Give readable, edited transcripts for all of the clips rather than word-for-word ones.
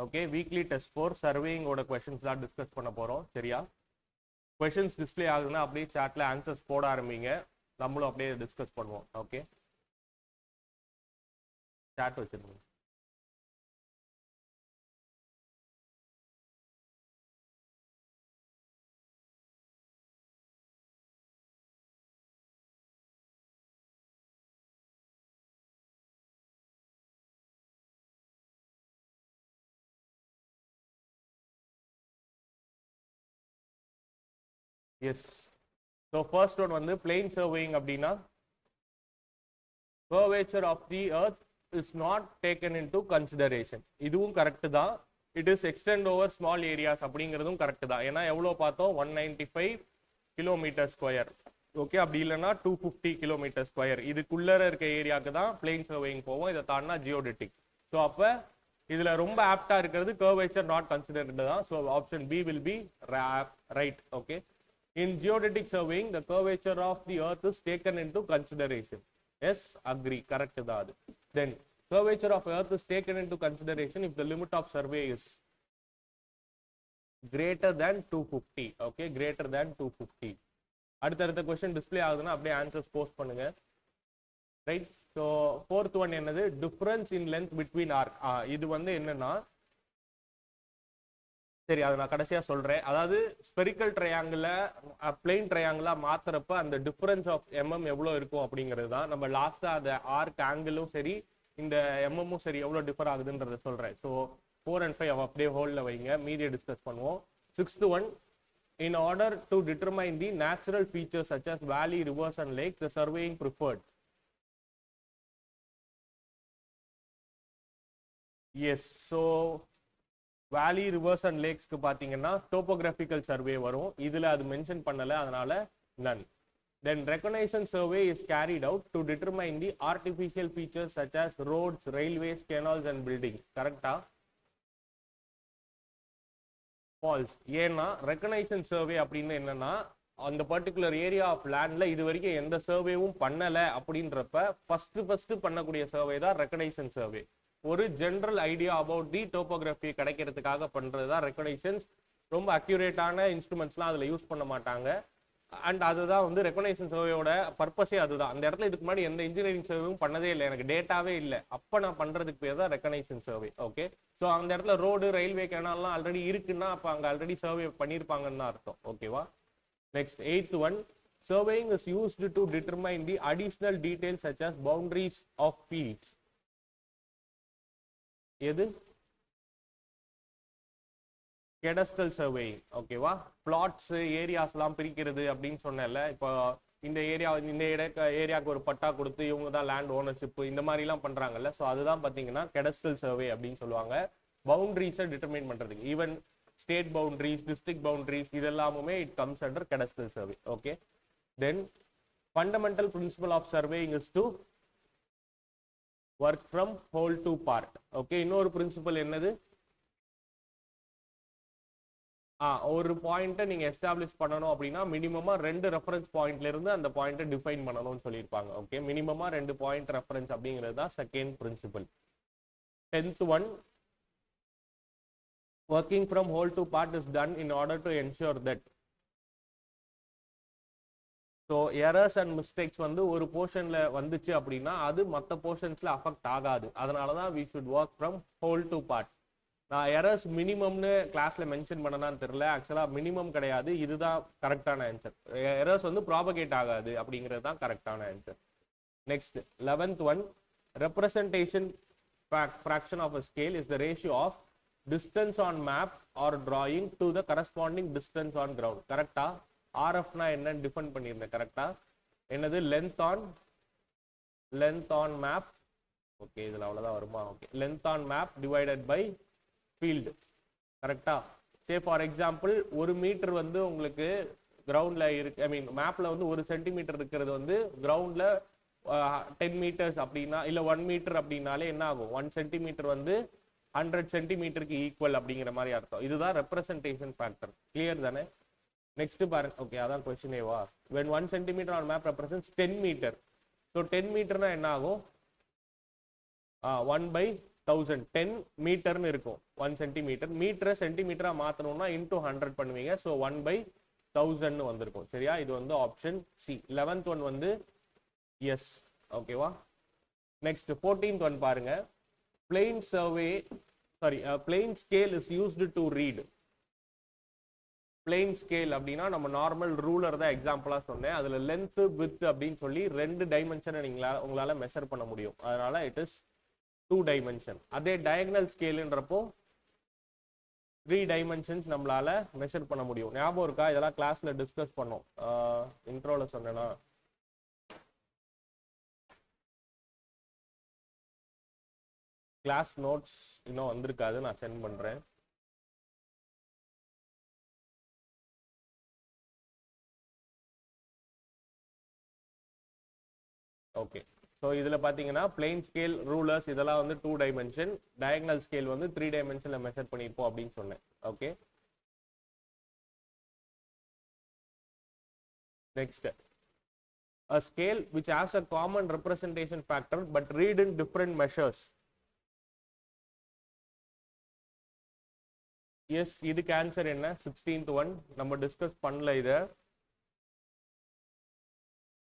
Okay weekly test 4 சர்வேயிங்கோட questions தான் discuss பண்ண போகிறோம். சரியா? கொஸ்டின்ஸ் டிஸ்பிளே ஆகுதுன்னா அப்படியே சாட்டில் ஆன்சர்ஸ் போட ஆரம்பிங்க, நம்மளும் அப்படியே டிஸ்கஸ் பண்ணுவோம். ஓகே, சாட் வச்சிருக்கோம். எஸ், ஸோ ஃபர்ஸ்ட் ஒன் வந்து பிளெயின் சர்வேயிங் அப்படின்னா curvature of the earth is not taken into consideration. இதுவும் கரெக்ட் தான். It is extend over small areas அப்படிங்கிறதும் கரெக்ட் தான். ஏன்னா எவ்வளோ பார்த்தோம், 195 கிலோமீட்டர் ஸ்கொயர். ஓகே, அப்படி இல்லைன்னா 250 கிலோமீட்டர் ஸ்கொயர். இதுக்குள்ளே இருக்க ஏரியாவுக்கு தான் பிளெயின் சர்வேயிங் போவோம். இதை தாண்டினா ஜியோடெட்டிக். ஸோ அப்போ இதில் ரொம்ப ஆப்டா இருக்கிறது curvature not considered தான். So option B will be right. Okay, in geodetic surveying the curvature of the earth is taken into consideration. Yes, agree, correct that. Then curvature of earth is taken into consideration if the limit of survey is greater than 250. Okay, greater than 250. அடுத்த question display ஆகுதுன்னா அப்படியே answers post பண்ணுங்க. Right, so fourth one என்னது, difference in length between arc. இது வந்து என்னன்னா, சரி அதை நான் கடைசியாக சொல்கிறேன். அதாவது ஸ்பெரிக்கல் ட்ரையாங்கிள பிளெயின் ட்ரையாங்கிளாக மாற்றுறப்ப அந்த டிஃப்ரென்ஸ் ஆஃப் எம்எம் எவ்வளோ இருக்கும் அப்படிங்கிறது தான். நம்ம லாஸ்ட்டாக அந்த ஆர்க் ஆங்கிளும் சரி இந்த எம்எம்மும் சரி எவ்வளோ டிஃபர் ஆகுதுன்றதை சொல்கிறேன். ஸோ 4 and 5 அப்படியே ஹோல்டில் வைங்க, மீதியை டிஸ்கஸ் பண்ணுவோம். 6th one, in order to determine the natural features such as valley, rivers and lakes, the surveying preferred. Yes, so valley, rivers and லேக்ஸ்க்கு பார்த்தீங்கன்னா டோபோகிராஃபிக்கல் சர்வே வரும். இதில் அது மென்ஷன் பண்ணலை, அதனால none. Then reconnaissance survey is carried out to determine the artificial features such as roads, railways, canals and buildings. கரெக்டா? False. ஏன்னா reconnaissance survey அப்படின்னு என்னன்னா, அந்த பர்டிகுலர் ஏரியா ஆஃப் லேண்ட்ல இது வரைக்கும் எந்த சர்வேவும் பண்ணலை அப்படின்றப்ப ஃபர்ஸ்ட் பண்ணக்கூடிய சர்வே தான் ரெகனைசேஷன் சர்வே. ஒரு general idea about the topography கிடைக்கிறதுக்காக பண்ணுறது தான் ரெகனைசேஷன்ஸ். ரொம்ப அக்யூரேட்டான இன்ஸ்ட்ருமெண்ட்ஸ்லாம் அதில் யூஸ் பண்ண மாட்டாங்க. அண்ட் அதுதான் வந்து ரெகனைசேஷன் சர்வேயோட பர்பஸே அதுதான். அந்த இடத்துல இதுக்கு முன்னாடி எந்த இன்ஜினியரிங் சர்வேவும் பண்ணதே இல்லை, எனக்கு டேட்டாவே இல்லை, அப்போ நான் பண்ணுறதுக்கு பேர் தான் ரெகனைசேஷன் சர்வே. ஓகே, ஸோ அந்த இடத்துல ரோடு, ரயில்வே, கேனால்லாம் ஆல்ரெடி இருக்குன்னா அப்போ அங்கே ஆல்ரெடி சர்வே பண்ணியிருப்பாங்கன்னு தான் அர்த்தம். ஓகேவா? Next 8th one, surveying is used to determine the additional details such as boundaries of fields. எது? கெடஸ்ட்ரல் சர்வேயிங். ஓகேவா? பிளாட்ஸ், ஏரியாஸ்லாம் பிரிக்கிறது அப்படின்னு சொன்னேன்ல. இப்போ இந்த ஏரியாவுக்கு ஒரு பட்டா கொடுத்து இவங்க தான் லேண்ட் ஓனர்ஷிப் இந்த மாதிரிலாம் பண்ணுறாங்கல்ல. ஸோ அதுதான் பார்த்தீங்கன்னா கெடஸ்ட்ரல் சர்வே அப்படின்னு சொல்லுவாங்க. பவுண்டரிஸை டிட்டர்மைன் பண்ணுறதுக்கு, even state boundaries, district boundaries, இதெல்லாமுமே it comes under cadastral survey. Okay, then fundamental principle of surveying is to work from whole to part. Okay, இன்னொரு பிரின்சிபல் என்னது, ஒரு பாயிண்ட்டை நீங்க எஸ்டாப்ளிஷ் பண்ணணும் அப்படின்னா மினிமமா 2 ரெஃபரன்ஸ் பாயிண்ட்ல இருந்து அந்த பாயிண்ட்டை டிஃபைன் பண்ணணும்னு சொல்லியிருப்பாங்க. ஓகே, மினிமமா 2 பாயிண்ட் ரெஃபரன்ஸ் அப்படிங்கிறது தான் second principle. 10th one, working from whole to part is done in order to ensure that. So errors and mistakes வந்து ஒரு போர்ஷன்ல வந்துச்சு அப்படின்னா அது மற்ற போர்ஷன்ஸ்ல அஃபெக்ட் ஆகாது. அதனால தான் we should work from whole to part. நான் எரர்ஸ் மினிமம்னு கிளாஸ்ல மென்ஷன் பண்ணனான்னு தெரியல, ஆக்சுவலா மினிமம் கிடையாது, இதுதான் கரெக்டான ஆன்சர். எரர்ஸ் வந்து ப்ராபகேட் ஆகாது அப்படிங்கிறது தான் கரெக்டான answer. Next 11th one, representation fraction of a scale is the ratio of distance on map or drawing to the corresponding distance on ground. கரெக்டா? ஆர்எஃப்னா என்னன்னு டிஃபைன் பண்ணியிருந்தேன். கரெக்டா? என்னது? Length on map. ஓகே, இதில் அவ்வளோதான் வருமா? Okay, length on map divided by field. கரெக்டா? Say for example 1 metre வந்து உங்களுக்கு கிரவுண்டில் இருக்கு, ஐ மீன் மேப்பில் வந்து 1 சென்டிமீட்டர் இருக்கிறது வந்து கிரவுண்டில் 10 meters அப்படின்னா, இல்லை 1 meter அப்படின்னாலே என்ன ஆகும், 1 centimeter வந்து 100 சென்டிமீட்டருக்கு ஈக்குவல் அப்படிங்கிற மாதிரி அர்த்தம். இதுதான் ரெப்ரசன்டேஷன் ஃபேக்டர். கிளியர் தானே? நெக்ஸ்ட் பாருங்க. ஓகே, அதான் கொஸ்டினேவா. when 1 centimeter on map represents 10 meter, so 10 meter என்ன ஆகும்? 1/10 1000 10 மீட்டர்னு இருக்கும் 1 சென்டிமீட்டர். மீட்டரை சென்டிமீட்டரா மாத்தணும்னா இன்டூ 100 பண்ணுவீங்க. ஸோ 1/1000 வந்திருக்கும். சரியா? இது வந்து ஆப்ஷன் சி. 11th ஒன் வந்து எஸ். ஓகேவா? நெக்ஸ்ட் 14th ஒன் பாருங்க. Plain survey plain scale is used to read. Plain scale அப்படின்னா நம்ம நார்மல் ரூலர் தான் எக்ஸாம்பிளா சொன்னேன். அதுல லென்த் வித் அப்படின்னு சொல்லி 2 டைமென்ஷனை உங்களால மெஷர் பண்ண முடியும். அதனால இட் இஸ் 2 டைமென்ஷன். அதே டயகனல் ஸ்கேல்ன்றப்போ 3 டைமென்ஷன்ஸ் நம்மளால மெஷர் பண்ண முடியும். ஞாபகம் இருக்கா? இதெல்லாம் கிளாஸ்ல டிஸ்கஸ் பண்ணோம். இன்ட்ரோல சொன்னேன்னா கிளாஸ் நோட்ஸ் இன்னும் வந்திருக்காது, நான் சென்ட் பண்றேன். ஓகே. ஸோ இதில் பார்த்தீங்கன்னா பிளெயின் ஸ்கேல் ரூலர்ஸ் இதெல்லாம் வந்து 2 டைமென்ஷன், டயகனல் ஸ்கேல் வந்து 3 டைமென்ஷன்ல மெஷர் பண்ணியிருப்போம் அப்படின்னு சொன்னேன். Okay. Next, a scale which has a common representation factor but read in different measures. Yes, இதுக்கு ஆன்சர் என்ன? 16th ஒன் நம்ம டிஸ்கஸ் பண்ணல. இதை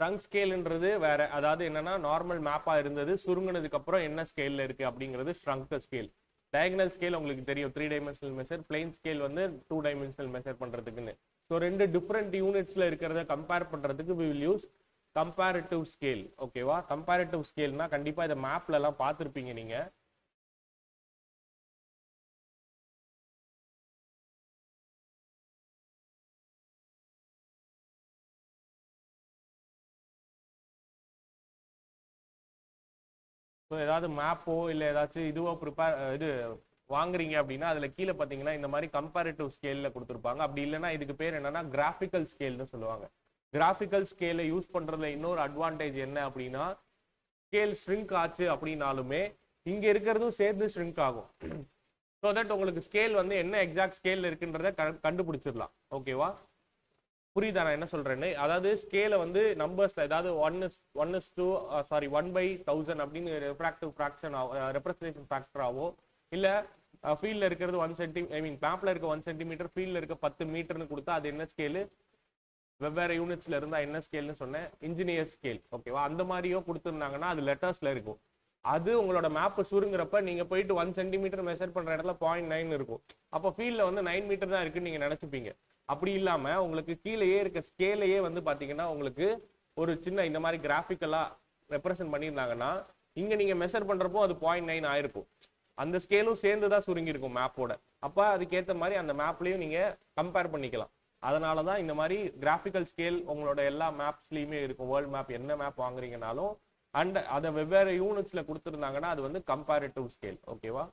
ட்ரங்க் ஸ்கேல்ன்றது வேற. அதாவது என்னன்னா நார்மல் மேப்பா இருந்தது, சுருங்கினதுக்கு அப்புறம் என்ன ஸ்கேல்ல இருக்கு அப்படிங்கிறது ஷ்ரங்க் ஸ்கேல். டயகனல் ஸ்கேல் உங்களுக்கு தெரியும் 3 டைமென்ஷனல் மெஷர், பிளெயின் ஸ்கேல் வந்து 2 டைமென்ஷனல் மெஷர் பண்றதுக்குன்னு. ஸோ 2 டிஃப்ரெண்ட் யூனிட்ஸ்ல இருக்கிறத கம்பேர் பண்றதுக்கு we will use comparative scale. ஓகேவா? கம்பேரிட்டிவ் ஸ்கேல்னா கண்டிப்பா இதை மேப்ல எல்லாம் பார்த்துருப்பீங்க நீங்க. ஸோ ஏதாவது மேப்போ இல்லை ஏதாச்சும் இதுவோ இது வாங்குறீங்க அப்படின்னா அதுல கீழே பார்த்தீங்கன்னா இந்த மாதிரி கம்பேரிட்டிவ் ஸ்கேல்ல கொடுத்துருப்பாங்க. அப்படி இல்லைன்னா இதுக்கு பேர் என்னன்னா கிராஃபிக்கல் ஸ்கேல்னு சொல்லுவாங்க. கிராஃபிக்கல் ஸ்கேலை யூஸ் பண்றதுல இன்னொரு அட்வான்டேஜ் என்ன அப்படின்னா, ஸ்கேல் ஷ்ரிங்க் ஆச்சு அப்படின்னாலுமே இங்க இருக்கிறதும் சேர்ந்து ஷ்ரிங்க் ஆகும். ஸோ தட் உங்களுக்கு ஸ்கேல் வந்து என்ன எக்ஸாக்ட் ஸ்கேல் இருக்குன்றத கண்டுபிடிச்சிடலாம். ஓகேவா? புரியுதா நான் என்ன சொல்றேன்னு? அதாவது ஸ்கேலை வந்து நம்பர்ஸ்ல ஏதாவது 1/1000 அப்படின்னு ரெஃப்ராக்டிவ் ஃபிராக்ஷன் ரெப்ரசன்டேஷன் ஃபேக்டராவோ, இல்ல ஃபீல்ட்ல இருக்கிறது 1 சென்டி மேப்ல இருக்க 1 சென்டிமீட்டர், ஃபீல்ட்ல இருக்க 10 மீட்டர்னு கொடுத்தா அது என்ன ஸ்கேலு? வெவ்வேறு யூனிட்ஸ்ல இருந்தா என்ன ஸ்கேல்னு சொன்னேன்? Engineer scale. ஓகேவா? அந்த மாதிரியோ கொடுத்துருந்தாங்கன்னா அது லெட்டர்ஸ்ல இருக்கும். அது உங்களோட மேப் சுருங்குறப்ப நீங்க போயிட்டு 1 சென்டிமீட்டர் மெஷர் பண்ற இடத்துல 0.9 இருக்கும். அப்போ ஃபீல்ட்ல வந்து 9 மீட்டர் தான் இருக்குன்னு நீங்க நினைச்சுப்பீங்க. அப்படி இல்லாம உங்களுக்கு கீழேயே இருக்க ஸ்கேலையே வந்து பாத்தீங்கன்னா உங்களுக்கு ஒரு சின்ன இந்த மாதிரி கிராஃபிக்கலா ரெப்ரசென்ட் பண்ணியிருந்தாங்கன்னா இங்க நீங்க மெஷர் பண்றப்போ அது 0.9 ஆயிருக்கும். அந்த ஸ்கேலும் சேர்ந்து தான் சுருங்கி இருக்கும் மேப்போட. அப்ப அதுக்கேற்ற மாதிரி அந்த மேப்லயும் நீங்க கம்பேர் பண்ணிக்கலாம். அதனாலதான் இந்த மாதிரி கிராஃபிக்கல் ஸ்கேல் உங்களோட எல்லா மேப்ஸ்லயுமே இருக்கும். வேர்ல்ட் மேப் என்ன மேப் வாங்குறீங்கனாலும் அண்ட் அதை வெவ்வேறு யூனிட்ஸ்ல கொடுத்துருந்தாங்கன்னா அது வந்து கம்பேரிட்டிவ் ஸ்கேல். ஓகேவா?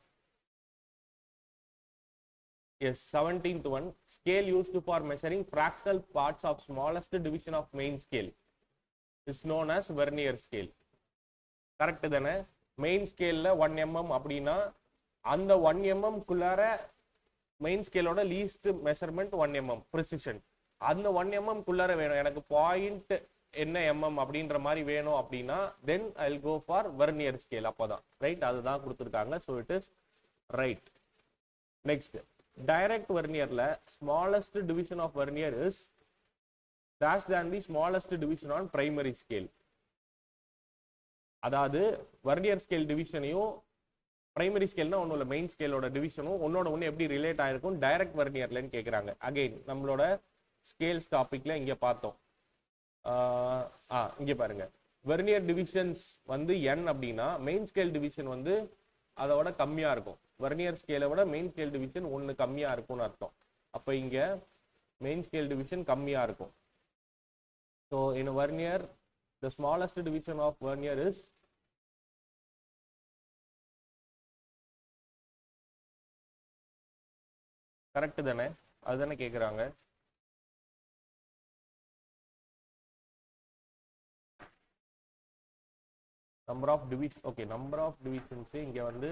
Yes, 17th one, scale used for measuring fractional parts of smallest division of main scale is known as vernier scale. Correct தானே? மெயின் ஸ்கேல்ல 1 mm அப்படின்னா அந்த 1 mm குள்ளார மெயின் ஸ்கேலோட லீஸ்ட் மெஷர்மெண்ட் 1 mm ப்ரிசிஷன். அந்த 1 mm குள்ளார வேணும் எனக்கு பாயிண்ட் என்ன mm அப்படின்ற மாதிரி வேணும் அப்படின்னா then I will go for vernier scale. அப்போதான் ரைட், அதுதான் கொடுத்துருக்காங்க. So it is right. Next, direct வெர்னியர்ல smallest division of vernier is dash than the smallest division on primary scale. அதாவது வெர்னியர் ஸ்கேல் டிவிஷனையும் பிரைமரி ஸ்கேல்னா ஒன்னோட மெயின் ஸ்கேலோட டிவிஷனும் ஒன்னோட ஒன்று எப்படி relate ஆயிருக்கும் டைரக்ட் வெர்னியர்லன்னு கேட்குறாங்க. அகைன் நம்மளோட ஸ்கேல்ஸ் டாபிக்ல இங்க பார்த்தோம். இங்க பாருங்க, வெர்னியர் டிவிஷன்ஸ் வந்து n அப்படின்னா மெயின் ஸ்கேல் டிவிஷன் வந்து அதோட கம்மியா இருக்கும். வெர்னியர் ஸ்கேலை விட மெயின் ஸ்கேல் டிவிஷன் 1 கம்மியா இருக்கும்னு அர்த்தம். அப்ப இங்க மெயின் ஸ்கேல் டிவிஷன் கம்மியா இருக்கும். So in vernier the smallest division of vernier is correct தானே? அதுதானே கேக்குறாங்க. Number of division. Okay, number of divisions இங்க வந்து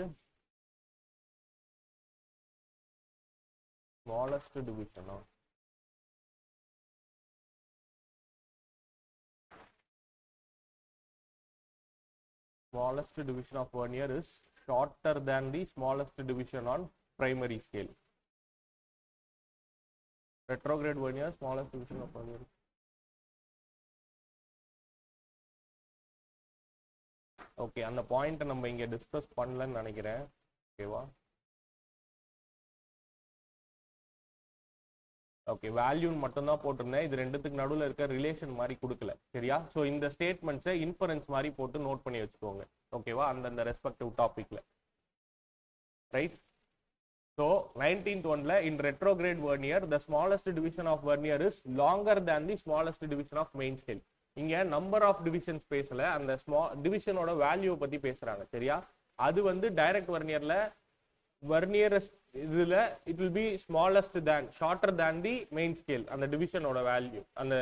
smallest division smallest division of vernier is shorter than the smallest division on primary scale. Retrograde vernier, smallest division of vernier. Okay, அந்த point நம்ம இங்க discuss பண்ணலன்னு நினைக்கிறேன். ஓகேவா? Okay, வேல்யூன்னு மட்டும் தான் போட்டிருந்தேன். இது ரெண்டுத்துக்கு நடுவில் இருக்க ரிலேஷன் மாதிரி கொடுக்கல. சரியா? ஸோ இந்த ஸ்டேட்மெண்ட்ஸை இன்ஃபரன்ஸ் மாதிரி போட்டு நோட் பண்ணி வச்சுக்கோங்க. ஓகேவா? அந்தந்த ரெஸ்பெக்டிவ் டாபிக்ல. ரைட்? ஸோ 19th ஒன்ல in retrograde vernier the smallest division of vernier is longer than the smallest division of main scale. இங்க நம்பர் ஆஃப் டிவிஷன்ஸ் பேசல, அந்த டிவிஷனோட வேல்யூ பத்தி பேசுறாங்க. சரியா? அது வந்து டைரக்ட் வெர்னியர்ல வெர்னியரஸ்ட் இதுல it will be smallest than shorter than the main scale. அந்த டிவிஷனோட வேல்யூ அந்த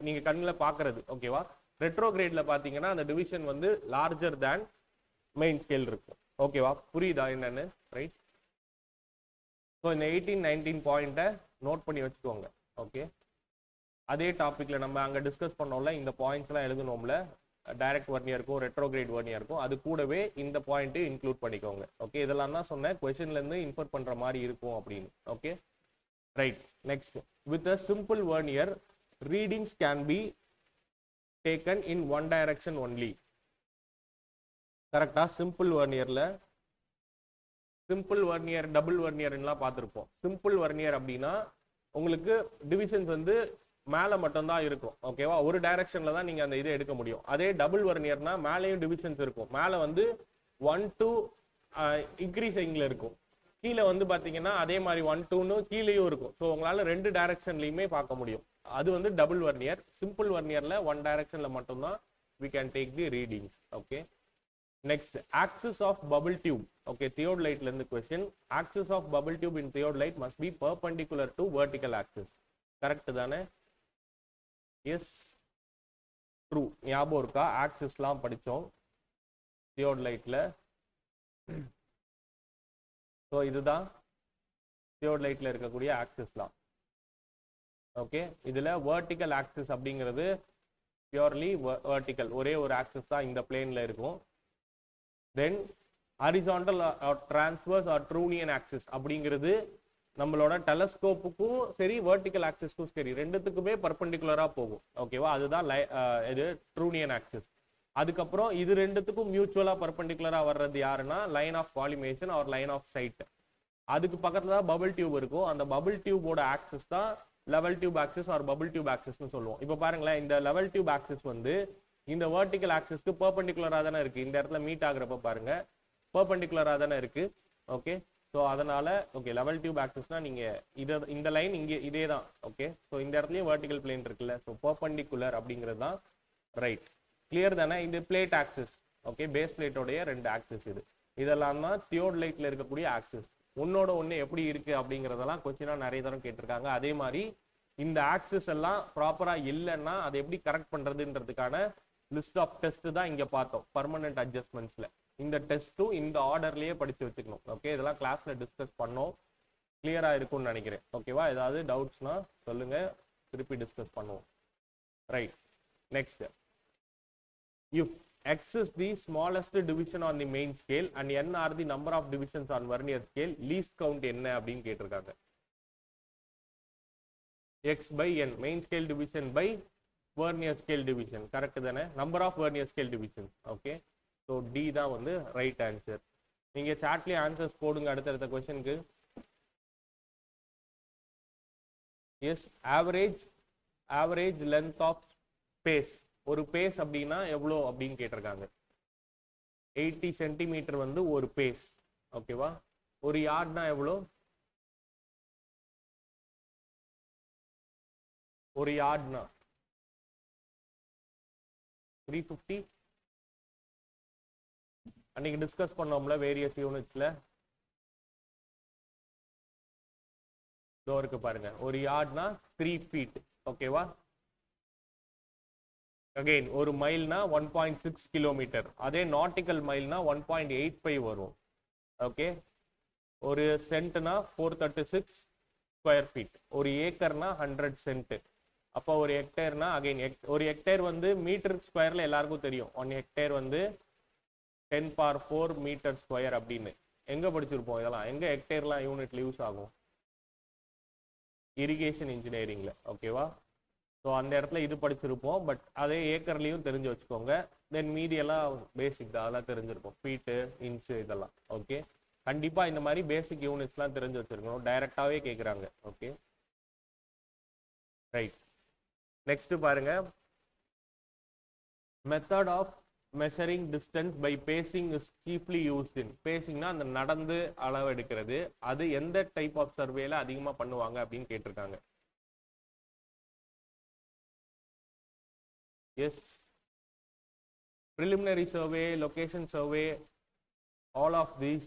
நீங்க கண்ணில் பாக்குறது. ஓகேவா? ரெட்ரோகிரேட்ல பாத்தீங்கன்னா அந்த டிவிஷன் வந்து லார்ஜர் தேன் மெயின் ஸ்கேல் இருக்கும். ஓகேவா? புரியுதா என்னன்னு? ரைட்? ஸோ இந்த 18, 19 பாயிண்ட்டை நோட் பண்ணி வச்சுக்கோங்க. ஓகே, அதே டாபிக்ல நம்ம அங்க டிஸ்கஸ் பண்ணோம்ல, இந்த பாயிண்ட்ஸ் எல்லாம் எழுதணும்ல, டைரக்ட் வெர்னியருக்கும் ரெட்ரோகிரேட் வெர்னியருக்கும், அது கூடவே இந்த பாயிண்ட் இன்க்ளூட் பண்ணிக்கோங்க. ஓகே, இதெல்லாம் தான் சொன்னேன் கொஸ்டின்ல இருந்து இன்ஃபர் பண்ற மாதிரி இருக்கும் அப்படின்னு. Okay, right. Next, with a simple vernier readings can be taken in one direction only. கரெக்டா? சிம்பிள் வெர்னியர்ல சிம்பிள் வெர்னியர், டபுள் வெர்னியர்லாம் பார்த்துருப்போம். சிம்பிள் வெர்னியர் அப்படின்னா உங்களுக்கு டிவிஷன்ஸ் வந்து மேலே மட்டும்தான் இருக்கும். ஓகேவா? ஒரு டைரக்ஷன்ல தான் நீங்க அந்த இதை எடுக்க முடியும். அதே டபுள் வெர்னியர்னா மேலேயும் டிவிஷன்ஸ் இருக்கும். மேலே வந்து 1 to இன்க்ரீசிங்ல இருக்கும், கீழே வந்து பாத்தீங்கன்னா அதே மாதிரி 1 2ன்னு கீழேயும் இருக்கும். ஸோ உங்களால ரெண்டு டைரக்ஷன்லயுமே பார்க்க முடியும். அது வந்து டபுள் வெர்னியர். சிம்பிள் வெர்னியர்ல ஒன் டைரக்ஷன்ல மட்டும்தான் we can take the readings. Okay, next, axis of bubble tube. Okay, theodolite la irundha question. Axis of bubble tube in theodolite must be perpendicular to vertical axis. Correct தானே? Yes, true. ஞாபகம் இருக்கா? ஆக்சிஸ்லாம் படிச்சோம் தியோடலைட்ல. So இதுதான் தியோடலைட்ல இருக்கக்கூடிய ஆக்சிஸ்லாம். Okay, இதுல vertical axis அப்படிங்கிறது பியூர்லி வெர்டிக்கல், ஒரே ஒரு ஆக்சிஸ் தான் இந்த பிளேன்ல இருக்கும். Then horizontal or transverse or trunnion axis அப்படிங்கிறது நம்மளோட டெலஸ்கோப்புக்கும் சரி வெர்டிக்கல் ஆக்சிஸ்க்கும் சரி ரெண்டுத்துக்குமே பர்பெண்டிகுலரா போகும். ஓகேவா? அதுதான் இது ட்ரூனியன் ஆக்சிஸ். அதுக்கப்புறம் இது ரெண்டுத்துக்கும் மியூச்சுவலா பர்பெண்டிகுலரா வர்றது யாருன்னா line of collimation or line of sight. அதுக்கு பக்கத்துல தான் பபிள் டியூப் இருக்கும். அந்த பபிள் டியூபோட ஆக்சிஸ் தான் level tube axis or bubble tube ஆக்சிஸ்னு சொல்லுவோம். இப்போ பாருங்களேன், இந்த லெவல் டியூப் ஆக்சிஸ் வந்து இந்த வெர்டிக்கல் ஆக்சிஸ்க்கு பெர்பெண்டிகுலரா தானே இருக்கு. இந்த இடத்துல மீட் ஆகுறப்ப பாருங்க பெர்பெண்டிகுலரா தானே இருக்கு. ஓகே, ஸோ அதனால ஓகே லெவல் டியூப் ஆக்சிஸ்னா நீங்க இந்த லைன் இங்கே இதே தான். ஓகே, ஸோ இந்த இடத்துலயும் வெர்டிக்கல் பிளேன் இருக்குல்ல, ஸோ பெர்பெண்டிகுலர் அப்படிங்கிறது தான் ரைட். கிளியர் தானே? இது பிளேட் ஆக்சிஸ். ஓகே, பேஸ் பிளேட்டோடைய ரெண்டு ஆக்சிஸ் இது. இதெல்லாம் தான் தியோடலைட்ல இருக்கக்கூடிய ஆக்சிஸ். ஒன்னோட ஒன்று எப்படி இருக்கு அப்படிங்கிறதெல்லாம் கொஸ்டினா நிறைய தரம் கேட்டிருக்காங்க. அதே மாதிரி இந்த ஆக்சிஸ் எல்லாம் ப்ராப்பரா இல்லைன்னா அதை எப்படி கரெக்ட் பண்றதுன்றதுக்கான லிஸ்ட் ஆஃப் டெஸ்ட் தான் இங்க பார்த்தோம் பர்மனன்ட் அட்ஜஸ்ட்மெண்ட்ஸ்ல. இந்த டெஸ்ட்டும் இந்த ஆர்டர்லயே படிச்சு வச்சுக்கணும். ஓகே, இதெல்லாம் கிளாஸ்ல டிஸ்கஸ் பண்ணோம். கிளியரா இருக்கும்னு நினைக்கிறேன். ஓகேவா? ஏதாவது டவுட்ஸ்னா சொல்லுங்க, திருப்பி டிஸ்கஸ் பண்ணுவோம். Right. Next, if x is the smallest division on the main scale and n are the number of divisions on vernier scale, least count என்ன அப்படின்னு கேட்டிருக்காங்க. x by n, main scale division by vernier scale division. Correct தானே? Number of vernier scale division. Okay, so T தான் வந்து right answer. நீங்க சாட்லயே answers போடுங்க அடுத்தடுத்த கொஸ்டினுக்கு. Yes, average length of space. ஒரு பேஸ் அப்படின்னா எவ்வளோ அப்படின்னு கேட்டிருக்காங்க. 80 சென்டிமீட்டர் வந்து ஒரு பேஸ். ஓகேவா? ஒரு யார்ட்னா எவ்வளோ? ஒரு யார்ட்னா 350. அன்னைக்கு டிஸ்கஸ் பண்ணோம்ல வேரியஸ் யூனிட்ஸ்ல. இதோ இருக்கு பாருங்க, ஒரு யார்ட்னா 3 feet. ஓகேவா? அகைன் ஒரு மைல்னா 1.6 கிலோமீட்டர். அதே நாட்டிக்கல் மைல்னா 1.85 வரும். ஓகே, ஒரு சென்ட்னா 436 ஸ்கொயர் ஃபீட். ஒரு ஏக்கர்னா 100 சென்ட். அப்போ ஒரு ஹெக்டேர்னா அகைன் ஒரு ஹெக்டேர் வந்து மீட்டர் ஸ்கொயர்ல எல்லாருக்கும் தெரியும். 1 ஹெக்டேர் வந்து 10⁴ மீட்டர் ஸ்கொயர் அப்படின்னு எங்க படிச்சிருப்போம்? இதெல்லாம் எங்க ஹெக்டேர்லாம் யூனிட்ல யூஸ் ஆகும்? இரிகேஷன் இன்ஜினியரிங்ல. ஓகேவா? ஸோ அந்த இடத்துல இது படிச்சிருப்போம். பட் அதே ஏக்கர்லையும் தெரிஞ்சு வச்சுக்கோங்க. தென் மீதி எல்லாம் பேசிக் தான், அதெல்லாம் தெரிஞ்சிருக்கும். ஃபீட்டு, இன்ச்சு இதெல்லாம். ஓகே, கண்டிப்பா இந்த மாதிரி பேசிக் யூனிட்ஸ்லாம் தெரிஞ்சு வச்சிருக்கணும். டைரக்டாவே கேட்குறாங்க. Okay, right. நெக்ஸ்ட் பாருங்க, method of measuring distance by pacing is chiefly used in. பேசிங்னா அந்த நடந்து அளவு எடுக்கிறது. அது எந்த டைப் ஆஃப் சர்வேல அதிகமாக பண்ணுவாங்க அப்படின்னு கேட்டிருக்காங்க. Yes, preliminary survey, location survey, all of these.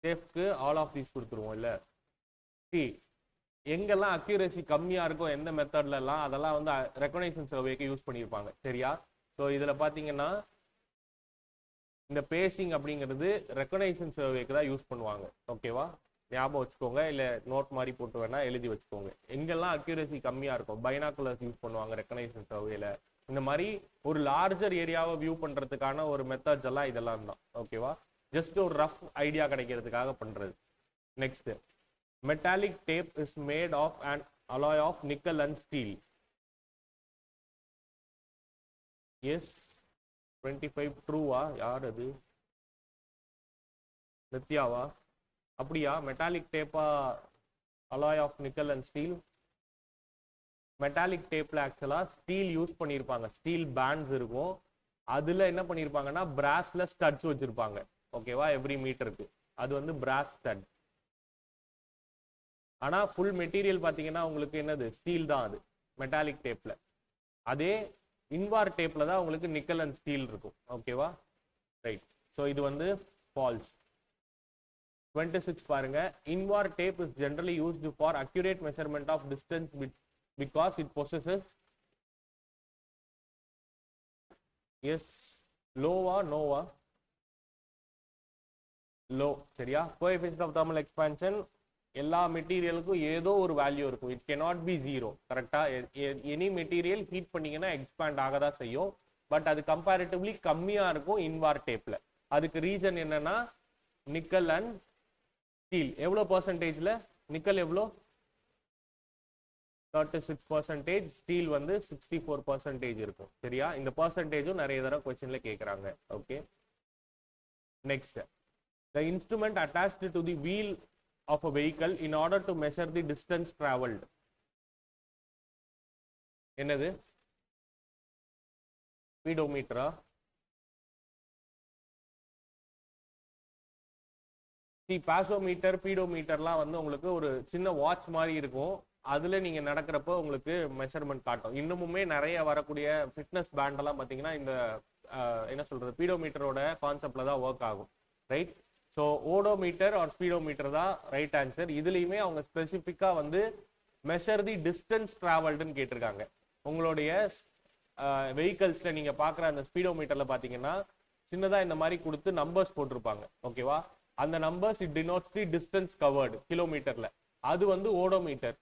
சேஃப்க்கு all of these கொடுத்துருவோம் இல்ல. சி, எங்கெல்லாம் அக்யூரேசி கம்மியா இருக்கும் எந்த மெத்தட்ல எல்லாம், அதெல்லாம் வந்து ரெகனைசேஷன் சர்வேக்கு யூஸ் பண்ணியிருப்பாங்க. சரியா? ஸோ இதுல பாத்தீங்கன்னா இந்த பேசிங் அப்படிங்கிறது ரெகனைசேஷன் சர்வேக்கு தான் யூஸ் பண்ணுவாங்க. ஓகேவா? ஞாபகம் வச்சுக்கோங்க, இல்ல நோட் மாதிரி போட்டு வேணா எழுதி வச்சுக்கோங்க. எங்கெல்லாம் அக்யூரேசி கம்மியா இருக்கும் பைனாகுலர்ஸ் யூஸ் பண்ணுவாங்க ரெகனைசேஷன் சர்வேல. இந்த மாதிரி ஒரு லார்ஜர் ஏரியாவை வியூ பண்றதுக்கான ஒரு மெத்தட்ஸ் எல்லாம் இதெல்லாம் தான். ஓகேவா? ஜஸ்ட் ஒரு ரஃப் ஐடியா கிடைக்கிறதுக்காக பண்றது. Next, metallic tape is made of and alloy of nickel and steel. Yes, 25 ட்ரூவா? யார் அது? நித்யாவா? அப்படியா? மெட்டாலிக் டேப்பா alloy of nickel and steel? Metallic டேப்ல ஆக்சுவலா ஸ்டீல் யூஸ் பண்ணியிருப்பாங்க. ஸ்டீல் பேண்ட்ஸ் இருக்கும். அதுல என்ன பண்ணியிருப்பாங்கன்னா பிராஸ்ல ஸ்டட்ஸ் வச்சிருப்பாங்க. ஓகேவா? எவ்ரி மீட்டருக்கு அது வந்து பிராஸ் ஸ்டட். ஆனா ஃபுல் மெட்டீரியல் பாத்தீங்கன்னா உங்களுக்கு என்னது? ஸ்டீல் தான் அது மெட்டாலிக் டேப்ல. அதே இன்வார் டேப்ல தான் உங்களுக்கு நிக்கல் அண்ட் ஸ்டீல் இருக்கும். ஓகேவா? ரைட். ஸோ இது வந்து ஃபால்ஸ். 26 பாருங்க, invar tape is generally used for accurate measurement of distance because it possesses yes low-வா நோவா? லோ. சரியா? கோஎஃபிஷியன்ட் ஆஃப் thermal expansion எல்லா மெட்டீரியலுக்கும் ஏதோ ஒரு வேல்யூ இருக்கும். It cannot be 0. கரெக்டா? எனி மெட்டீரியல் ஹீட் பண்ணீங்கன்னா எக்ஸ்பேண்ட் ஆக தான் செய்யும். பட் அது கம்பேரிட்டிவ்லி கம்மியா இருக்கும் இன்வார் டேப்ல. அதுக்கு ரீசன் என்னன்னா நிக்கல் அண்ட் ஸ்டீல். எவ்வளவு பர்சன்டேஜ்ல? நிக்கல் எவ்வளோ? 36%, ஸ்டீல் வந்து 64% இருக்கும். சரியா? இந்த பர்சன்டேஜும் நிறைய தடவை क्वेश्चनல கேக்குறாங்க. Okay, next, the instrument attached to the wheel of a vehicle in order to measure the distance traveled. என்னது? ஸ்பீடோமீட்டரா? பாசோமீட்டர், பீடோமீட்டர்லாம் வந்து உங்களுக்கு ஒரு சின்ன வாட்ச் மாதிரி இருக்கும். அதுல நீங்க நடக்கிறப்போ உங்களுக்கு மெஷர்மெண்ட் காட்டும். இன்னமுமே நிறைய வரக்கூடிய ஃபிட்னஸ் பேண்ட் எல்லாம் பாத்தீங்கன்னா இந்த என்ன சொல்றது பீடோமீட்டரோட கான்செப்ட்ல தான் ஒர்க் ஆகும். Right? So odometer or speedometer தான் ரைட் ஆன்சர். இதுலயுமே அவங்க ஸ்பெசிஃபிக்கா வந்து மெஷர் தி டிஸ்டன்ஸ் டிராவல்டுன்னு கேட்டிருக்காங்க. உங்களுடைய வெஹிக்கல்ஸ்ல நீங்க பாக்குற அந்த ஸ்பீடோமீட்டர்ல பாத்தீங்கன்னா சின்னதா இந்த மாதிரி கொடுத்து நம்பர்ஸ் போட்டிருப்பாங்க. ஓகேவா? அந்த numbers it denotes the distance covered கிலோமீட்டர்ல. அது வந்து ஓடோமீட்டர்.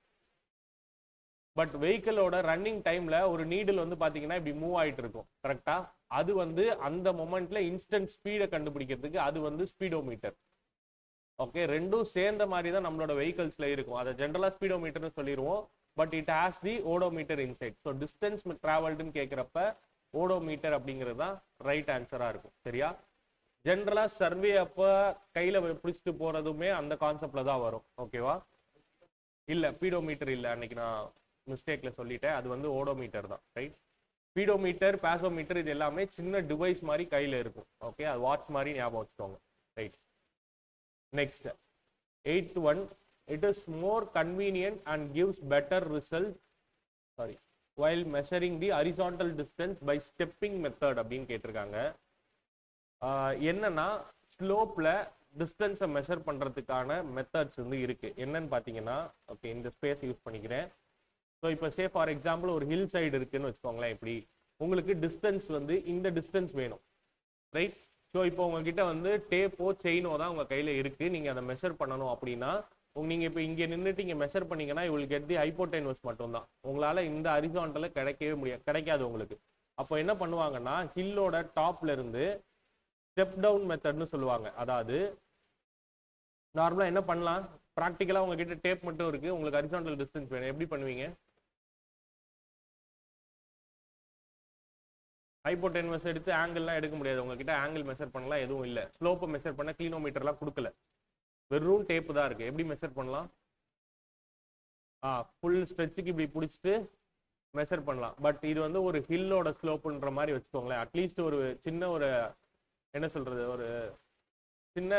பட் வெஹிக்கிளோட ரன்னிங் டைம்ல ஒரு நீடில் வந்து பாத்தீங்கன்னா இப்படி மூவ் ஆயிட்டு இருக்கும். கரெக்டா? அது வந்து அந்த மொமெண்ட்ல இன்ஸ்டன்ட் ஸ்பீடை கண்டுபிடிக்கிறதுக்கு அது வந்து ஸ்பீடோமீட்டர். ஓகே, ரெண்டும் சேர்ந்த மாதிரி தான் நம்மளோட வெஹிக்கல்ஸ்ல இருக்கும். அதை ஜென்ரலா ஸ்பீடோமீட்டர்னு சொல்லிடுவோம். But it has the odometer inside. So distance டிராவல்டுன்னு கேட்கிறப்ப ஓடோமீட்டர் அப்படிங்கிறது தான் ரைட் ஆன்சரா இருக்கும். சரியா? ஜென்ரலா சர்வே அப்ப கையில பிடிச்சிட்டு போறதுமே அந்த கான்செப்ட்ல தான் வரும். ஓகேவா? இல்ல, பீடோமீட்டர் இல்ல, அன்னைக்கு நான் மிஸ்டேக்ல சொல்லிட்டேன். அது வந்து ஓடோமீட்டர் தான். ரைட்? பீடோமீட்டர், பாசோமீட்டர் இது எல்லாமே சின்ன டிவைஸ் மாதிரி கையில இருக்கும். ஓகே, அது வாட்ச் மாதிரி ஞாபகம் வச்சுக்கோங்க. Right. Next, 8th one, it is more convenient and gives better result while measuring the horizontal distance by stepping method அப்படின்னு கேட்டிருக்காங்க. என்னன்னா ஸ்லோப்ல டிஸ்டன்ஸை மெஷர் பண்றதுக்கான மெத்தட்ஸ் வந்து இருக்கு. என்னன்னு பாத்தீங்கன்னா, ஓகே, இந்த ஸ்பேஸ் யூஸ் பண்ணிக்கிறேன். ஸோ இப்போ சே ஃபார் எக்ஸாம்பிள் ஒரு ஹில் சைடு இருக்குன்னு வச்சுக்கோங்களேன். இப்படி உங்களுக்கு டிஸ்டன்ஸ் வந்து இந்த டிஸ்டன்ஸ் வேணும். ரைட்? ஸோ இப்போ உங்ககிட்ட வந்து டேப்போ செயினோ தான் உங்க கையில இருக்கு. நீங்க அதை மெஷர் பண்ணணும் அப்படின்னா நீங்க இப்போ இங்க நின்றுட்டு இங்க மெஷர் பண்ணீங்கன்னா you will get the hypotenuse மட்டும் தான். உங்களால இந்த ஹரிசான்டல் கிடைக்கவே முடியாது, கிடைக்காது உங்களுக்கு. அப்போ என்ன பண்ணுவாங்கன்னா ஹில்லோட டாப்ல இருந்து ஸ்டெப் டவுன் மெத்தட்னு சொல்லுவாங்க. அதாவது நார்மலா என்ன பண்ணலாம், ப்ராக்டிக்கலா உங்ககிட்ட டேப் மட்டும் இருக்கு, உங்களுக்கு ஹரிசாண்டல் டிஸ்டன்ஸ் வேணும், எப்படி பண்ணுவீங்க? ஹைப்போடென்யூஸ் எடுத்து ஆங்கிள்லாம் எடுக்க முடியாது, உங்ககிட்ட ஆங்கிள் மெஷர் பண்ணலாம் எதுவும் இல்லை. ஸ்லோப்பை மெஷர் பண்ண கிலோமீட்டர்லாம் கொடுக்கல, வெறும் டேப்பு தான் இருக்கு. எப்படி மெஷர் பண்ணலாம்? ஃபுல் ஸ்ட்ரெச்சுக்கு இப்படி பிடிச்சிட்டு மெஷர் பண்ணலாம். பட் இது வந்து ஒரு ஹில்லோட ஸ்லோப்புன்ற மாதிரி வச்சுக்கோங்களேன். அட்லீஸ்ட் ஒரு சின்ன ஒரு என்ன சொல்றது, ஒரு சின்ன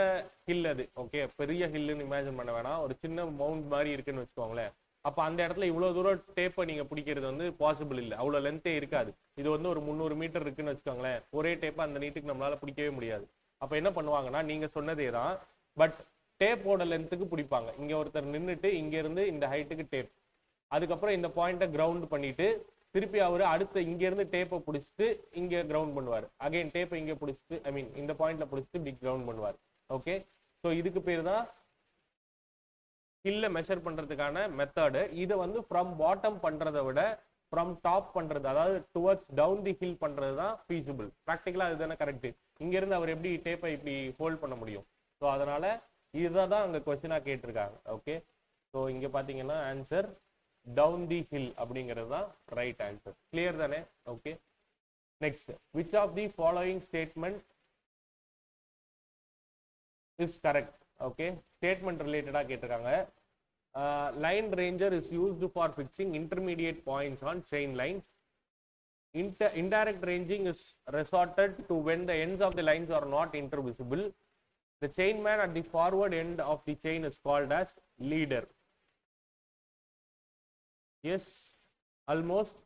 ஹில் அது, ஓகே, பெரிய ஹில்லுன்னு இமேஜின் பண்ண வேணாம், ஒரு சின்ன மவுண்ட் மாதிரி இருக்குன்னு வச்சுக்கோங்களேன். அப்போ அந்த இடத்துல இவ்வளோ தூரம் டேப்பை நீங்கள் பிடிக்கிறது வந்து பாசிபிள் இல்லை, அவ்வளோ லென்த்தே இருக்காது. இது வந்து ஒரு 300 மீட்டர் இருக்குன்னு வச்சுக்கோங்களேன், ஒரே டேப்பை அந்த நீட்டுக்கு நம்மளால பிடிக்கவே முடியாது. அப்போ என்ன பண்ணுவாங்கன்னா நீங்கள் சொன்னதே தான், பட் டேப்போட லென்த்துக்கு பிடிப்பாங்க. இங்கே ஒருத்தர் நின்றுட்டு இங்கேருந்து இந்த ஹைட்டுக்கு டேப், அதுக்கப்புறம் இந்த பாயிண்ட்டை கிரவுண்ட் பண்ணிட்டு திருப்பி அவர் அடுத்த இங்கேருந்து டேப்பை பிடிச்சிட்டு இங்கே கிரவுண்ட் பண்ணுவார். அகைன் டேப்பை இங்கே பிடிச்சிட்டு ஐ மீன் இந்த பாயிண்ட்ல பிடிச்சிட்டு இப்படி கிரவுண்ட் பண்ணுவார். ஓகே, ஸோ இதுக்கு பேர் தான் ஹில்லை மெஷர் பண்றதுக்கான மெத்தடு. இதை வந்து ஃப்ரம் பாட்டம் பண்றதை விட ஃப்ரம் டாப் பண்றது, அதாவது டுவர்ட்ஸ் டவுன் தி ஹில் பண்றது தான் ஃபீஸிபிள். ப்ராக்டிக்கலா இதுதானே கரெக்ட். இங்கிருந்து அவர் எப்படி டேப்பை இப்படி ஹோல்ட் பண்ண முடியும்? ஸோ அதனால இதுதான் தான் அங்கே கொஸ்டினா கேட்டிருக்காங்க. ஓகே, ஸோ இங்க பாத்தீங்கன்னா ஆன்சர் டவுன் தி ஹில் அப்படிங்கிறது தான் ரைட் ஆன்சர். கிளியர் தானே? Okay, next, which of the following statement is correct? Okay, statement ரிலேட்டடா கேட்டிருக்காங்க. Line ranger is used for fixing intermediate points on chain lines. Indirect ranging is resorted to when the ends of the lines are not intervisible. The chainman at the forward end of the chain is called as leader. Yes, almost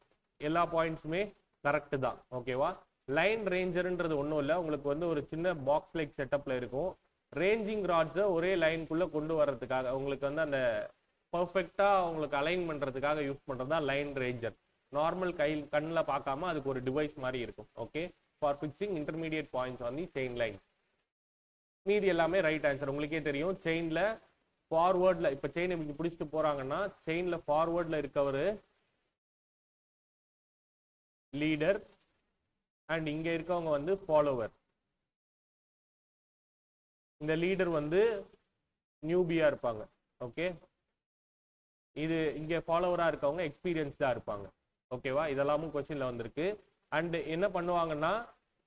எல்லா பாயிண்ட்ஸுமே correct தான். ஓகேவா? Line ரேஞ்சர்ன்றது ஒன்றும் இல்லை, உங்களுக்கு வந்து ஒரு சின்ன box like செட்டப்ல இருக்கும். ரேஞ்சிங் ராட்ஸை ஒரே லைனுக்குள்ள கொண்டு வர்றதுக்காக, உங்களுக்கு வந்து அந்த பர்ஃபெக்டா உங்களுக்கு அலைன் பண்றதுக்காக யூஸ் பண்றது தான் லைன் ரேஞ்சர். நார்மல் கண்ணில் பார்க்காம அதுக்கு ஒரு டிவைஸ் மாதிரி இருக்கும். Okay, for fixing intermediate points on the chain line. மீதி எல்லாமே ரைட் ஆன்சர். உங்களுக்கே தெரியும், செயின்ல ஃபார்வர்ட்ல இப்போ செயின் இப்படி பிடிச்சிட்டு போறாங்கன்னா செயின்ல ஃபார்வர்ட்ல இருக்கவர் லீடர் அண்ட் இங்க இருக்கவங்க வந்து ஃபாலோவர். இந்த லீடர் வந்து நியூபியா இருப்பாங்க. ஓகே, இது இங்க ஃபாலோவரா இருக்கவங்க எக்ஸ்பீரியன்ஸ்டா இருப்பாங்க. ஓகேவா? இதெல்லாமும் கொஸ்டின்ல வந்திருக்கு. அண்ட் என்ன பண்ணுவாங்கன்னா,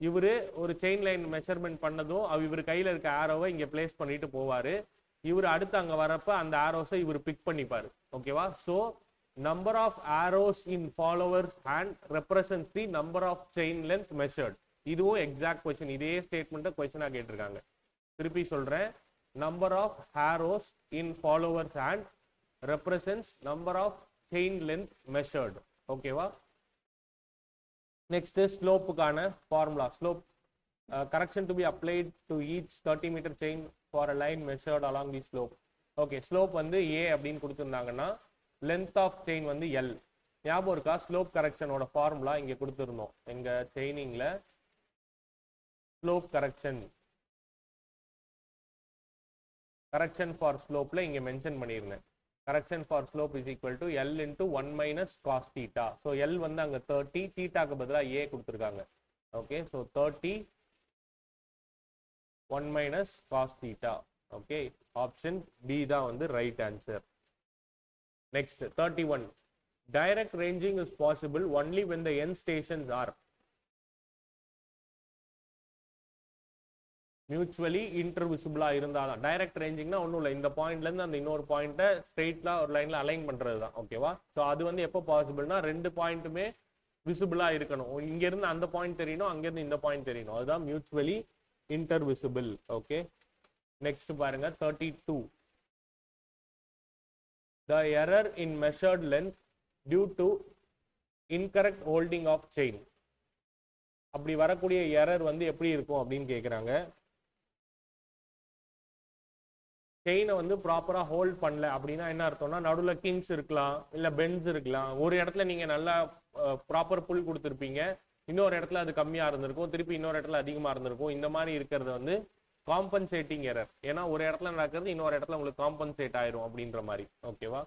இவரு ஒரு செயின் லைன் மெஷர்மெண்ட் பண்ணதும் இவர் கையில இருக்க ஆரோவை இங்க பிளேஸ் பண்ணிட்டு போவாரு. இவர் அடுத்து அங்க வரப்ப அந்த ஆரோஸை இவர் பிக் பண்ணிப்பாரு. ஓகேவா? So number of arrows in follower's hand represents the number of chain length measured. இதுவும் எக்ஸாக்ட் கொஸ்டின், இதே ஸ்டேட்மெண்ட்டை கொஸ்டினா கேட்டிருக்காங்க. திருப்பி சொல்றேன், number of arrows in follower's hand represents number of chain length measured. ஓகேவா? நெக்ஸ்ட், ஸ்லோப்புக்கான formula. Slope correction to be applied to each 30 meter chain for a line measured along the slope. Okay, slope வந்து a அப்படின்னு கொடுத்துருந்தாங்கன்னா length of chain வந்து l. ஞாபகம் இருக்கா? Slope கரெக்ஷனோட formula இங்க கொடுத்துருந்தோம் எங்க செயினிங்ல. ஸ்லோப் கரெக்ஷன் ஃபார் ஸ்லோப்ல இங்க மென்ஷன் பண்ணிருந்தேன். correction for slope is equal to L into 1 minus cos theta. So L வந்து அங்க 30, தீட்டாக்கு பதிலா A கொடுத்திருக்காங்க. Okay, so 30 1 minus cos theta. Okay, option B தான் வந்து right answer. Next 31, direct ranging is possible only when the end stations are mutually இன்டர்விசிபிளா இருந்தாதான். Direct ரேஞ்சிங்னா ஒன்றும் இல்லை, இந்த பாயிண்ட்ல இருந்து அந்த இன்னொரு பாயிண்ட்டை ஸ்ட்ரெயிட்லா ஒரு லைன்ல அலைன் பண்றது தான். ஓகேவா? ஸோ அது வந்து எப்போ பாசிபிள்னா ரெண்டு பாயிண்ட்டுமே விசிபிளா இருக்கணும். இங்க இருந்து அந்த பாயிண்ட் தெரியணும், அங்கிருந்து இந்த பாயிண்ட் தெரியணும். அதுதான் மியூச்சுவலி இன்டர்விசிபிள். ஓகே, நெக்ஸ்ட் பாருங்க 32, the error in measured length due to incorrect holding of chain. அப்படி வரக்கூடிய எரர் வந்து எப்படி இருக்கும் அப்படின்னு கேட்குறாங்க. செயினை வந்து ப்ராப்பரா ஹோல்ட் பண்ணல அப்படின்னா என்ன அர்த்தம்னா, நடுவில் கிங்ஸ் இருக்கலாம், இல்லை பெண்ட்ஸ் இருக்கலாம். ஒரு இடத்துல நீங்க நல்லா ப்ராப்பர் புல் கொடுத்துருப்பீங்க, இன்னொரு இடத்துல அது கம்மியா இருந்திருக்கும், திருப்பி இன்னொரு இடத்துல அதிகமா இருந்திருக்கும். இந்த மாதிரி இருக்கிறது வந்து காம்பன்சேட்டிங் எரர். ஏன்னா ஒரு இடத்துல நடக்கிறது இன்னொரு இடத்துல உங்களுக்கு காம்பன்சேட் ஆயிரும் அப்படின்ற மாதிரி. ஓகேவா?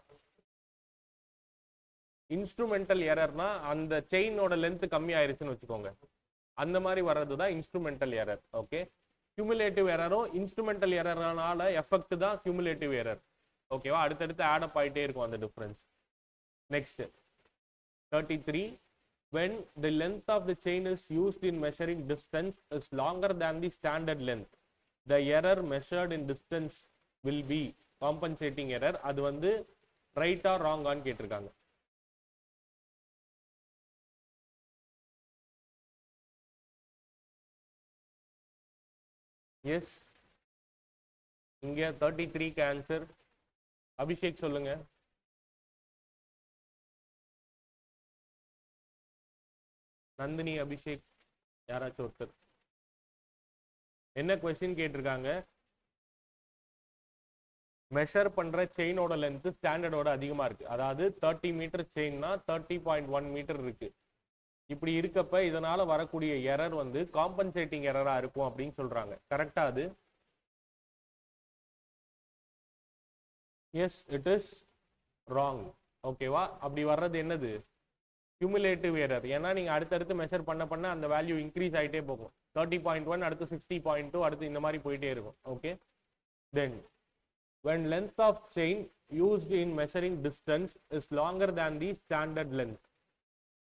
இன்ஸ்ட்ருமெண்டல் எரர்னா அந்த செயினோட லென்த் கம்மி ஆயிருச்சுன்னு வச்சுக்கோங்க, அந்த மாதிரி வர்றது தான் இன்ஸ்ட்ருமெண்டல் எரர். ஓகே, கியூமுலேட்டிவ் எரரும் இன்ஸ்ட்ருமெண்டல் எரர்னால எஃபெக்ட் தான் கியூமுலேட்டிவ் எரர். ஓகேவா, அடுத்தடுத்து ஆட் அப் ஆயிட்டே இருக்கும் அந்த difference. Next 33, when the length of the chain is used in measuring distance is longer than the standard length, the error measured in distance will be compensating error. அது வந்து right or wrong ஆன்னு கேட்டிருக்காங்க. S, இங்க 33க்கு answer Abhishek சொல்லுங்க. நந்தினி, அபிஷேக், யாராச்சும் ஒருத்தர். என்ன question கேட்டிருக்காங்க? மெஷர் பண்ற செயினோட லென்த் ஸ்டாண்டர்டோட அதிகமா இருக்கு. அதாவது 30 மீட்டர் செயின்னா 30.1 மீட்டர் இருக்கு. இப்படி இருக்கப்ப இதனால வரக்கூடிய எரர் வந்து காம்பன்சேட்டிங் எரரா இருக்கும் அப்படின்னு சொல்றாங்க. கரெக்டா அது? Yes, it is wrong. ஓகேவா, அப்படி வர்றது என்னது? Cumulative error. ஏன்னா நீங்க அடுத்தடுத்து மெஷர் பண்ண பண்ண அந்த வேல்யூ இன்க்ரீஸ் ஆகிட்டே போகும். 30.1 அடுத்து 60.2 அடுத்து இந்த மாதிரி போயிட்டே இருக்கும். Okay, then when length of chain used in measuring distance is longer than the standard length,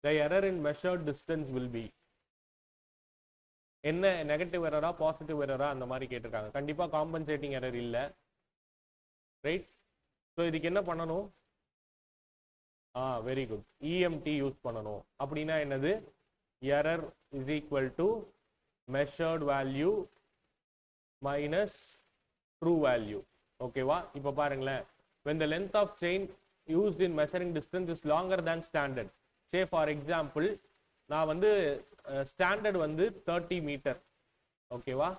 the error in measured distance will be. என்ன நெகட்டிவ் எரரா பாசிட்டிவ் எரரா அந்த மாதிரி கேட்டிருக்காங்க. கண்டிப்பா காம்பன்சேட்டிங் எரர் இல்ல, ரைட்? ஸோ இதுக்கு என்ன பண்ணணும்? வெரி குட், இஎம்டி யூஸ் பண்ணணும். அப்படின்னா என்னது? Error is equal to measured value minus true value. ஓகேவா, இப்போ பாருங்களேன், when the length of chain used in measuring distance is longer than standard, say for example நான் வந்து ஸ்டாண்டர்ட் வந்து 30 மீட்டர், ஓகேவா,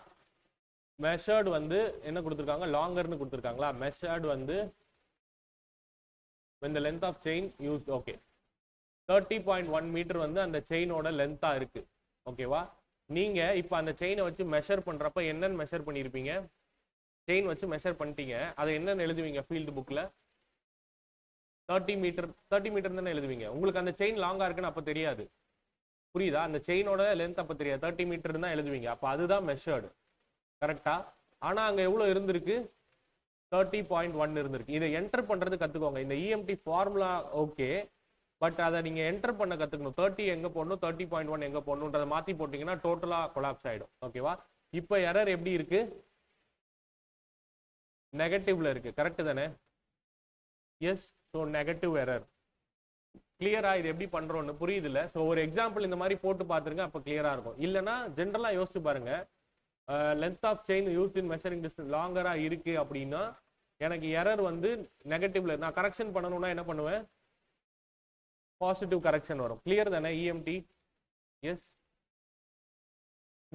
மெஷர்டு வந்து என்ன கொடுத்துருக்காங்க? லாங்கர்னு கொடுத்துருக்காங்களா? மெஷர்டு வந்து when the length of chain used, okay, 30.1 metre வந்து அந்த செயினோட லென்த்தா இருக்கு. ஓகேவா, நீங்க இப்ப அந்த செயினை வச்சு மெஷர் பண்றப்ப என்னன்னு மெஷர் பண்ணிருப்பீங்க? செயின் வச்சு மெஷர் பண்ணிட்டீங்க, அதை என்னன்னு எழுதுவீங்க ஃபீல்டு புக்ல? 30 மீட்டர் தானே எழுதுவீங்க. உங்களுக்கு அந்த செயின் லாங்கா இருக்குன்னு அப்ப தெரியாது, புரியுதா? அந்த செயினோட லென்த் அப்ப தெரியாது, 30 மீட்டர் தான் எழுதுவீங்க. அப்ப அதுதான் மெஷர்டு, கரெக்டா? ஆனா அங்க எவ்வளவு இருந்திருக்கு? 30.1 இருந்திருக்கு. இதை என்டர் பண்றது கத்துக்கோங்க. இந்த இஎம்டி ஃபார்முலா ஓகே, பட் அதை நீங்க என்டர் பண்ண கத்துக்கணும். 30 எங்க போடணும், 30.1 எங்க போடணும்ன்றதை மாத்தி போட்டீங்கன்னா டோட்டலா கொலாப்ஸ் ஆயிடும். ஓகேவா, இப்ப எரர் எப்படி இருக்கு? நெகட்டிவ்ல இருக்கு, கரெக்ட் தானே? Yes, so negative error. கிளியரா இது எப்படி பண்றோம்னு புரியுது இல்ல? ஸோ ஒரு எக்ஸாம்பிள் இந்த மாதிரி போட்டு பார்த்துருங்க, அப்ப கிளியரா இருக்கும். இல்லைன்னா ஜென்ரலா யோசிச்சு பாருங்க, length of chain used in measuring distance லாங்கரா இருக்கு அப்படின்னா எனக்கு எரர் வந்து நெகட்டிவ்ல, நான் கரெக்ஷன் பண்ணணும்னா என்ன பண்ணுவேன்? பாசிட்டிவ் கரெக்ஷன் வரும். கிளியர் தானே இஎம்டி? எஸ்.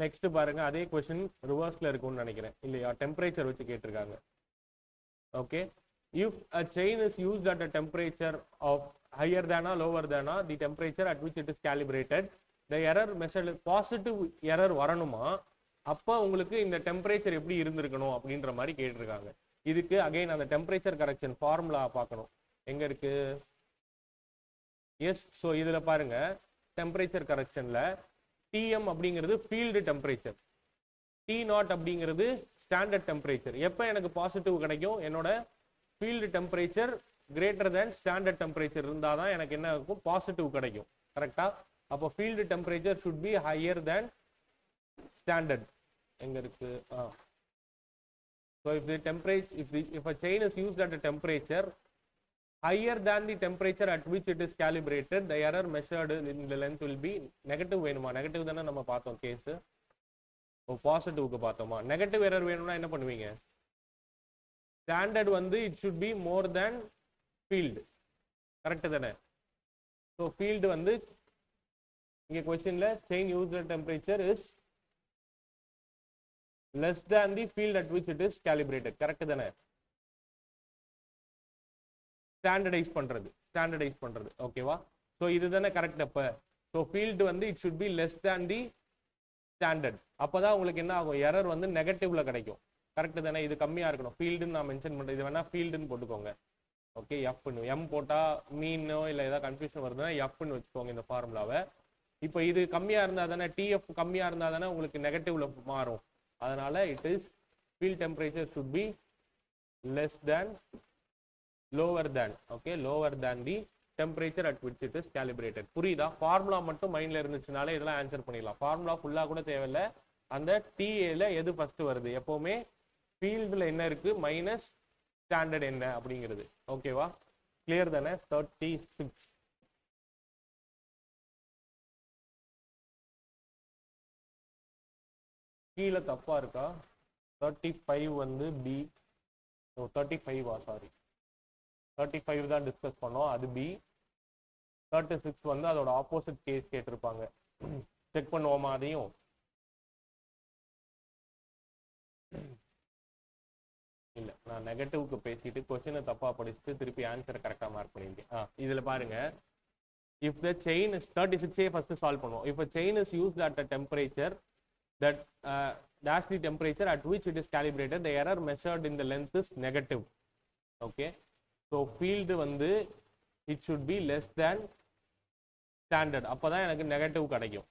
நெக்ஸ்ட் பாருங்க, அதே கொஸ்டின் ரிவர்ஸ்ல இருக்கும்னு நினைக்கிறேன், இல்லையா? டெம்பரேச்சர் வச்சு கேட்டிருக்காங்க. Okay, if a chain is used at a temperature of higher than or lower than the temperature at which it is calibrated, the error measured, positive error வரணுமா? அப்ப உங்களுக்கு இந்த டெம்பரேச்சர் எப்படி இருந்திருக்கணும் அப்படின்ற மாதிரி கேட்டிருக்காங்க. இதுக்கு அகைன் அந்த டெம்பரேச்சர் கரெக்ஷன் ஃபார்முலா பார்க்கணும். எங்க இருக்கு? எஸ், ஸோ இதுல பாருங்க, டெம்பரேச்சர் கரெக்ஷன்ல டிஎம் அப்படிங்கிறது ஃபீல்டு டெம்பரேச்சர், டி நாட் அப்படிங்கிறது ஸ்டாண்டர்ட் டெம்பரேச்சர். எப்போ எனக்கு பாசிட்டிவ் கிடைக்கும்? என்னோட field temperature greater than standard temperature இருந்தால் தான் எனக்கு என்ன இருக்கும்? பாசிட்டிவ் கிடைக்கும், கரெக்டா? அப்போ field temperature should be higher than standard. எங்க இருக்கு? So if the temperature, if a chain is used at a temperature higher than the temperature at which it is calibrated, the error measured in the length will be negative. வேணுமா? Negative தானே நம்ம பார்த்தோம் case. ஓ, பாசிட்டிவ்க்கு பார்த்தோமா? Negative error வேணும்னா என்ன பண்ணுவீங்க? Standard வந்து it should be more than field, correct தானே? ஸோ ஃபீல்டு வந்து இங்க கொஸ்டின்ல chain used at temperature is less than the field at which it is calibrated, correct தானே? ஸ்டாண்டர்டைஸ் பண்றது, ஓகேவா? ஸோ இதுதானே கரெக்ட். அப்ப ஸோ ஃபீல்டு வந்து it should be less than the standard. அப்பதான் உங்களுக்கு என்ன ஆகும்? எரர் வந்து நெகட்டிவ்ல கிடைக்கும், கரெக்ட் தானே? இது கம்மியா இருக்கணும். ஃபீல்டுன்னு நான் மென்ஷன் பண்றேன், இது வேணா ஃபீல்டுன்னு போட்டுக்கோங்க. ஓகே எஃப்னு எம் போட்டால் மீனோ இல்லை ஏதாவது கன்ஃபியூஷன் வருதுன்னா எஃப்னு வச்சுக்கோங்க இந்த ஃபார்முலாவை. இப்போ இது கம்மியாக இருந்தால் தானே, டிஎஃப் கம்மியாக இருந்தால் தானே உங்களுக்கு நெகட்டிவ்ல மாறும். அதனால it is field temperature should be less than, lower than, okay, lower than the temperature at which it is calibrated. புரியுதா? ஃபார்முலா மட்டும் மைண்ட்ல இருந்துச்சுனாலே இதெல்லாம் ஆன்சர் பண்ணிடலாம். ஃபார்முலா ஃபுல்லா கூட தேவையில்லை. அந்த டிஏல எது ஃபர்ஸ்ட் வருது, எப்பவுமே ஃபீல்டில் என்ன இருக்கு மைனஸ் ஸ்டாண்டர்ட் என்ன அப்படிங்கிறது. ஓகேவா? கிளியர் தானே? 36 கீழே தப்பா இருக்கா? 35 வந்து பி, 35 சாரி 35 தான் டிஸ்கஸ் பண்ணோம், அது பி. 36 வந்து அதோட ஆப்போசிட் கேஸ் கேட்டிருப்பாங்க. செக் பண்ணுவோமா அதையும்? இல்ல, நான் நெகட்டிவ்க்கு பேசிட்டு கொஸ்டினை தப்பா படிச்சுட்டு திருப்பி ஆன்சரை கரெக்டா மார்க் பண்ணிருக்கேன். இதுல பாருங்க, if the chain is 36 first solve பண்ணுவோம். if a chain is used at a temperature that dash the temperature at which it is calibrated, the error measured in the length is negative. Okay, so field வந்து it should be less than standard. அப்பதான் எனக்கு negative கிடைக்கும்.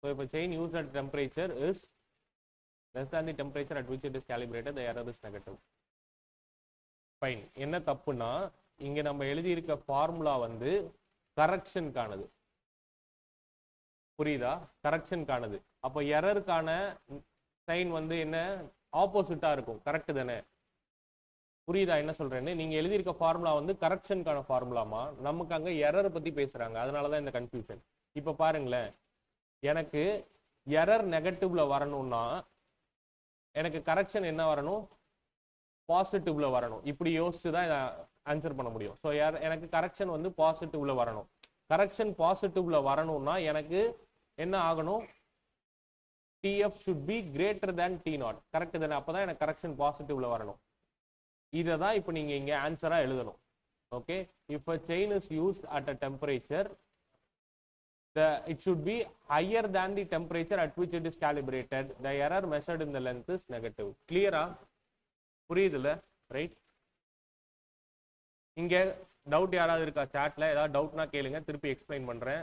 so if a chain used at temperature is less than the temperature at which it is calibrated, the error is negative. fine. என்ன தப்புனா, இங்க நம்ம எழுதி இருக்க ஃபார்முலா வந்து கரெக்ஷனுக்கானது. புரியுதா? கரெக்ஷனுக்கானது. அப்போ எரருக்கான சைன் வந்து என்ன, ஆப்போசிட்டா இருக்கும். கரெக்ட் தானே? புரியுதா என்ன சொல்றேன்னு? நீங்க எழுதியிருக்க ஃபார்முலா வந்து கரெக்ஷனுக்கான ஃபார்முலாமா, நமக்கு அங்க எரர் பத்தி பேசுறாங்க, அதனாலதான் இந்த கன்ஃபியூஷன். இப்ப பாருங்களேன், எனக்கு எரர் நெகட்டிவ்ல வரணும்னா எனக்கு கரெக்ஷன் என்ன வரணும், பாசிட்டிவ்ல வரணும். இப்படி யோசிச்சு தான் ஆன்சர் பண்ண முடியும். ஸோ எனக்கு கரெக்ஷன் வந்து பாசிட்டிவ்ல வரணும். கரெக்ஷன் பாசிட்டிவ்ல வரணும்னா எனக்கு என்ன ஆகணும், TF should be greater than T0. Correct தானே? அப்பதான் எனக்கு கரெக்ஷன் பாசிட்டிவ்ல வரணும். இதை தான் இப்போ நீங்க இங்க ஆன்சரா எழுதணும். Okay, if a chain is used at a temperature, it should be higher than the temperature at which it is calibrated, the error measured in the length is negative. clear-ஆ? புரியுதுல்ல? ரைட். இங்க டவுட் யாராவது இருக்கா சாட்ல? ஏதாவது டவுட்னா கேளுங்க, திருப்பி explain பண்றேன்.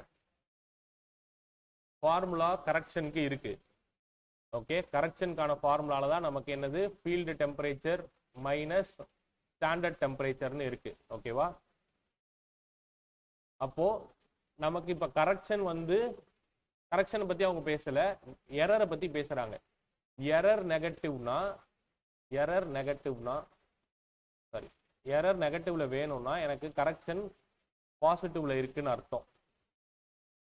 ஃபார்முலா கரெக்ஷனுக்கு இருக்கு. ஓகே, கரெக்ஷனுக்கான ஃபார்முலால தான் நமக்கு என்னது, ஃபீல்டு டெம்பரேச்சர் மைனஸ் ஸ்டாண்டர்ட் டெம்பரேச்சர்னு இருக்கு. ஓகேவா? அப்போ நமக்கு இப்ப கரெக்ஷன் வந்து, கரெக்ஷனை பத்தி அவங்க பேசல, எரரை பத்தி பேசுறாங்க. எரர் நெகட்டிவ்னா சாரி, எரர் நெகட்டிவ்ல வேணும்னா எனக்கு கரெக்ஷன் பாசிட்டிவ்ல இருக்குன்னு அர்த்தம்.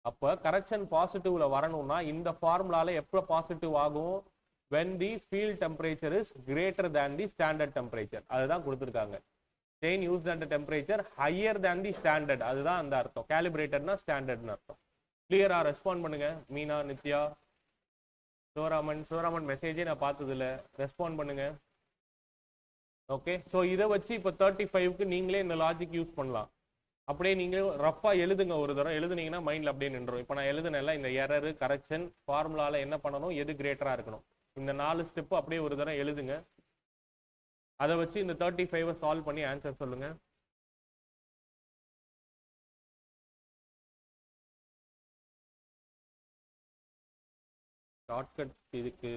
அப்ப கரெக்ஷன் பாசிட்டிவ்ல வரணும்னா இந்த ஃபார்முலால எப்ப பாசிட்டிவ் ஆகும், when the field temperature is greater than the standard temperature. அதுதான் கொடுத்திருக்காங்க. chain used at a temperature higher than the standard, அதுதான் அந்த அர்த்தம். calibrated-னா ஸ்டாண்டர்ட்னு அர்த்தம். கிளியரா? ரெஸ்பாண்ட் பண்ணுங்க. மீனா, நித்யா, சிவராமன் மெசேஜே நான் பார்த்தது இல்ல, ரெஸ்பாண்ட் பண்ணுங்க. ஓகே, ஸோ இதை வச்சு இப்போ 35க்கு நீங்களே இந்த லாஜிக் யூஸ் பண்ணலாம். அப்படியே நீங்க ரஃபா எழுதுங்க, ஒரு தடவை எழுதுனீங்கன்னா மைண்ட்ல அப்படியே நின்றோம். இப்போ நான் எழுதுனேன்ல, இந்த எரரு கரெக்ஷன் ஃபார்முலால என்ன பண்ணணும், எது கிரேட்டரா இருக்கணும், இந்த 4 ஸ்டெப் அப்படியே ஒரு தடவை எழுதுங்க. அதை வச்சு இந்த 35 சால்வ் பண்ணி ஆன்சர் சொல்லுங்க. ஷார்ட்கட் இதுக்கு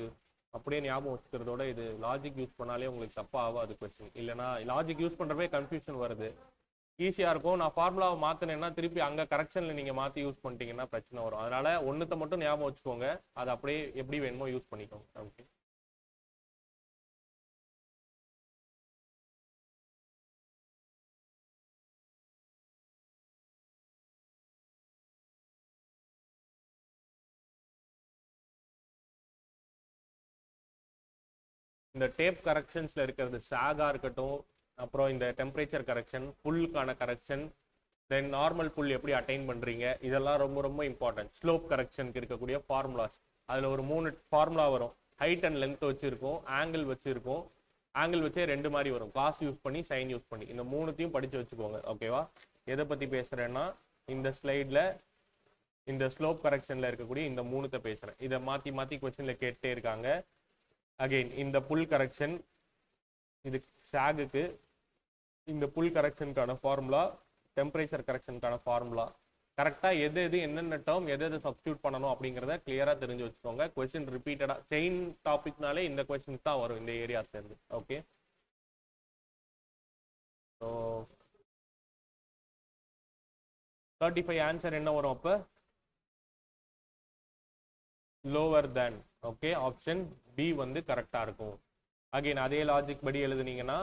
அப்படியே ஞாபகம் வச்சுக்கிறதோட இது லாஜிக் யூஸ் பண்ணாலே உங்களுக்கு தப்பா ஆகாது கொஸ்டின். இல்லைன்னா லாஜிக் யூஸ் பண்றப்பே கன்ஃபியூஷன் வருது. ஈஸியா இருக்கும். நான் ஃபார்முலாவை மாத்தினேன்னா திருப்பி அங்க கரெக்ஷன்ல நீங்க மாத்தி யூஸ் பண்ணிட்டீங்கன்னா பிரச்சனை வரும். அதனால ஒண்ணுத்த மட்டும் ஞாபகம் வச்சுக்கோங்க, அதை அப்படியே எப்படி வேணுமோ யூஸ் பண்ணிக்கோங்க. ஓகே, இந்த டேப் கரெக்ஷன்ஸ்ல இருக்கிறது சாகா இருக்கட்டும், அப்புறம் இந்த டெம்பரேச்சர் கரெக்ஷன், புல்லுக்கான கரெக்ஷன், தென் நார்மல் புல் எப்படி அட்டைன் பண்றீங்க, இதெல்லாம் ரொம்ப ரொம்ப இம்பார்ட்டன்ட். ஸ்லோப் கரெக்ஷனுக்கு இருக்கக்கூடிய ஃபார்முலாஸ், அதுல ஒரு 3 ஃபார்முலா வரும். ஹைட் அண்ட் லென்த் வச்சிருக்கோம், ஆங்கிள் வச்சிருக்கோம். ஆங்கிள் வச்சே 2 மாதிரி வரும், காஸ் யூஸ் பண்ணி சைன் யூஸ் பண்ணி. இந்த 3த்தையும் படிச்சு வச்சுக்கோங்க. ஓகேவா? எதை பத்தி பேசுறேன்னா இந்த ஸ்லைட்ல இந்த ஸ்லோப் கரெக்ஷன்ல இருக்கக்கூடிய இந்த 3த்தை பேசுறேன். இதை மாத்தி மாத்தி கொஸ்டின்ல கேட்டே இருக்காங்க. அகைன் இந்த புல் கரெக்ஷன், இது சாகுக்கு, இந்த புல் கரெக்ஷனுக்கான ஃபார்முலா, டெம்பரேச்சர் கரெக்ஷனுக்கான ஃபார்முலா, கரெக்டாக எது எது என்னென்ன டேர்ம் எது எது சப்ஸ்டியூட் பண்ணணும் அப்படிங்கிறத கிளியராக தெரிஞ்சு வச்சுக்கோங்க. கொஸ்டின் ரிப்பீட்டடாக செயின் டாபிக்னாலே இந்த கொஸ்டின்ஸ் தான் வரும் இந்த ஏரியாஸ்லேருந்து. ஓகே, ஸோ 35 ஆன்சர் என்ன வரும் அப்போ? Lower than. Okay, option B வந்து கரெக்டாக இருக்கும். அகைன் அதே லாஜிக் படி எழுதுனீங்கன்னா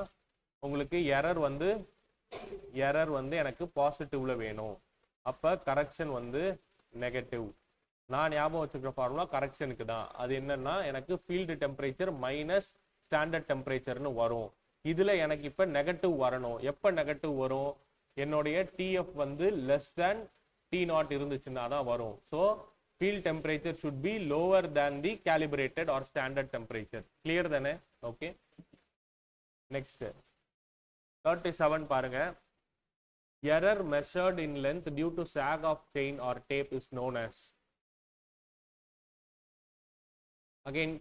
உங்களுக்கு எரர் வந்து எனக்கு பாசிட்டிவ்ல வேணும். அப்போ கரெக்ஷன் வந்து நெகட்டிவ். நான் ஞாபகம் வச்சுக்கிற ஃபார்முலா கரெக்ஷனுக்கு தான். அது என்னன்னா எனக்கு ஃபீல்டு டெம்பரேச்சர் மைனஸ் ஸ்டாண்டர்ட் டெம்பரேச்சர்னு வரும். இதில் எனக்கு இப்போ நெகட்டிவ் வரணும். எப்போ நெகட்டிவ் வரும்? என்னுடைய டிஎஃப் வந்து லெஸ் தேன் T0 இருந்துச்சுன்னா தான் வரும். So field temperature should be lower than the calibrated or standard temperature. Clear தானே? Okay. Next 37 பாருங்க. Error measured in length due to sag of chain or tape is known as. Again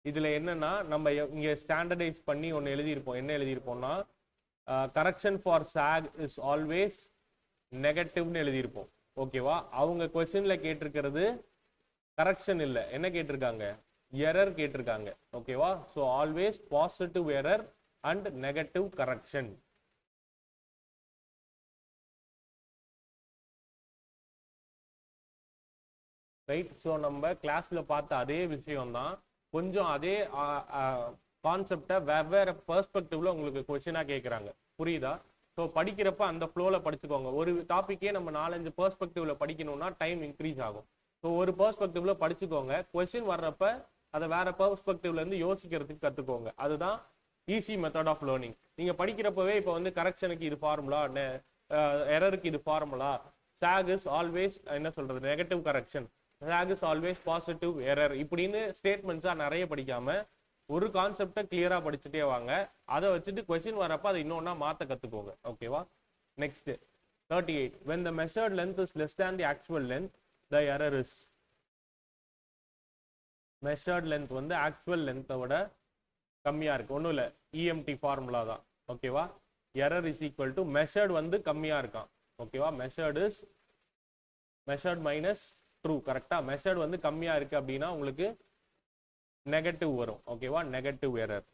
இதுல என்னன்னா நம்ம இங்க standardise பண்ணி ஒன்னு எழுதியிருப்போம். என்ன எழுதியிருப்போம்னா correction for sag is always நெகட்டிவ்னு எழுதியிருப்போம். ஓகேவா? அவங்க கொஸ்டின்ல கேட்டிருக்கிறது கரெக்ஷன் இல்லை, என்ன கேட்டிருக்காங்க? எரர் கேட்டிருக்காங்க. ஓகேவா? So always positive error and negative correction. Right. So நம்ம கிளாஸ்ல பார்த்த அதே விஷயம் தான், கொஞ்சம் அதே கான்செப்டை வெவ்வேறு பெர்ஸ்பெக்டிவ்ல உங்களுக்கு கொஸ்டினா கேட்குறாங்க. புரியுதா? ஸோ படிக்கிறப்ப அந்த ஃப்ளோல படிச்சுக்கோங்க. ஒரு டாப்பிக்கே நம்ம 4-5 பெர்ஸ்பெக்டிவ்ல படிக்கணும்னா டைம் இன்க்ரீஸ் ஆகும். ஸோ ஒரு பெர்ஸ்பெக்டிவ்ல படிச்சுக்கோங்க. கொஸ்டின் வர்றப்ப அதை வேற பெர்ஸ்பெக்டிவ்ல இருந்து யோசிக்கிறதுக்கு கத்துக்கோங்க. அதுதான் ஈஸி மெத்தட் ஆஃப் லேர்னிங். நீங்க படிக்கிறப்பவே இப்போ வந்து கரெக்ஷனுக்கு இது ஃபார்முலா, எரருக்கு இது ஃபார்முலா, சாக் இஸ் ஆல்வேஸ் என்ன சொல்றது negative correction, sag is always positive error, இப்படின்னு ஸ்டேட்மெண்ட்ஸா நிறைய படிக்காம ஒரு கான்செப்டை கிளியரா படிச்சுட்டே வாங்க. அதை வச்சுட்டு கொஸ்டின் வரப்ப அதை இன்னொன்னா மாத்த கத்துக்கோங்க. ஓகேவா? Next 38. when the measured length is less than the actual length, the error is. measured length வந்து ஆக்சுவல் லென்த்தை விட கம்மியா இருக்கு. ஒன்றும் இல்லை, இஎம்டி ஃபார்முலா தான். ஓகேவா? Error is equal to measured வந்து கம்மியா இருக்கான். ஓகேவா? Measured is measured minus true. கரெக்டா? மெஷர்ட் வந்து கம்மியா இருக்கு அப்படின்னா உங்களுக்கு நெகட்டிவ் வரும். ஓகேவா? Negative error.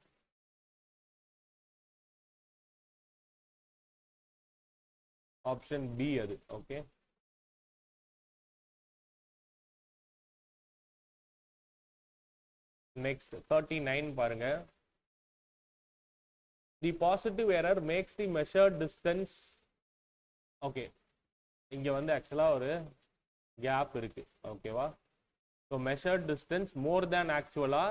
ஆப்ஷன் பி அது. ஓகே, நெக்ஸ்ட் 39 பாருங்க. தி positive error makes the measured distance. Okay, இங்க வந்து ஆக்சுவலா ஒரு கேப் இருக்கு. ஓகேவா? ஸோ மெஷர்ட் டிஸ்டன்ஸ் மோர் தேன் ஆக்சுவலா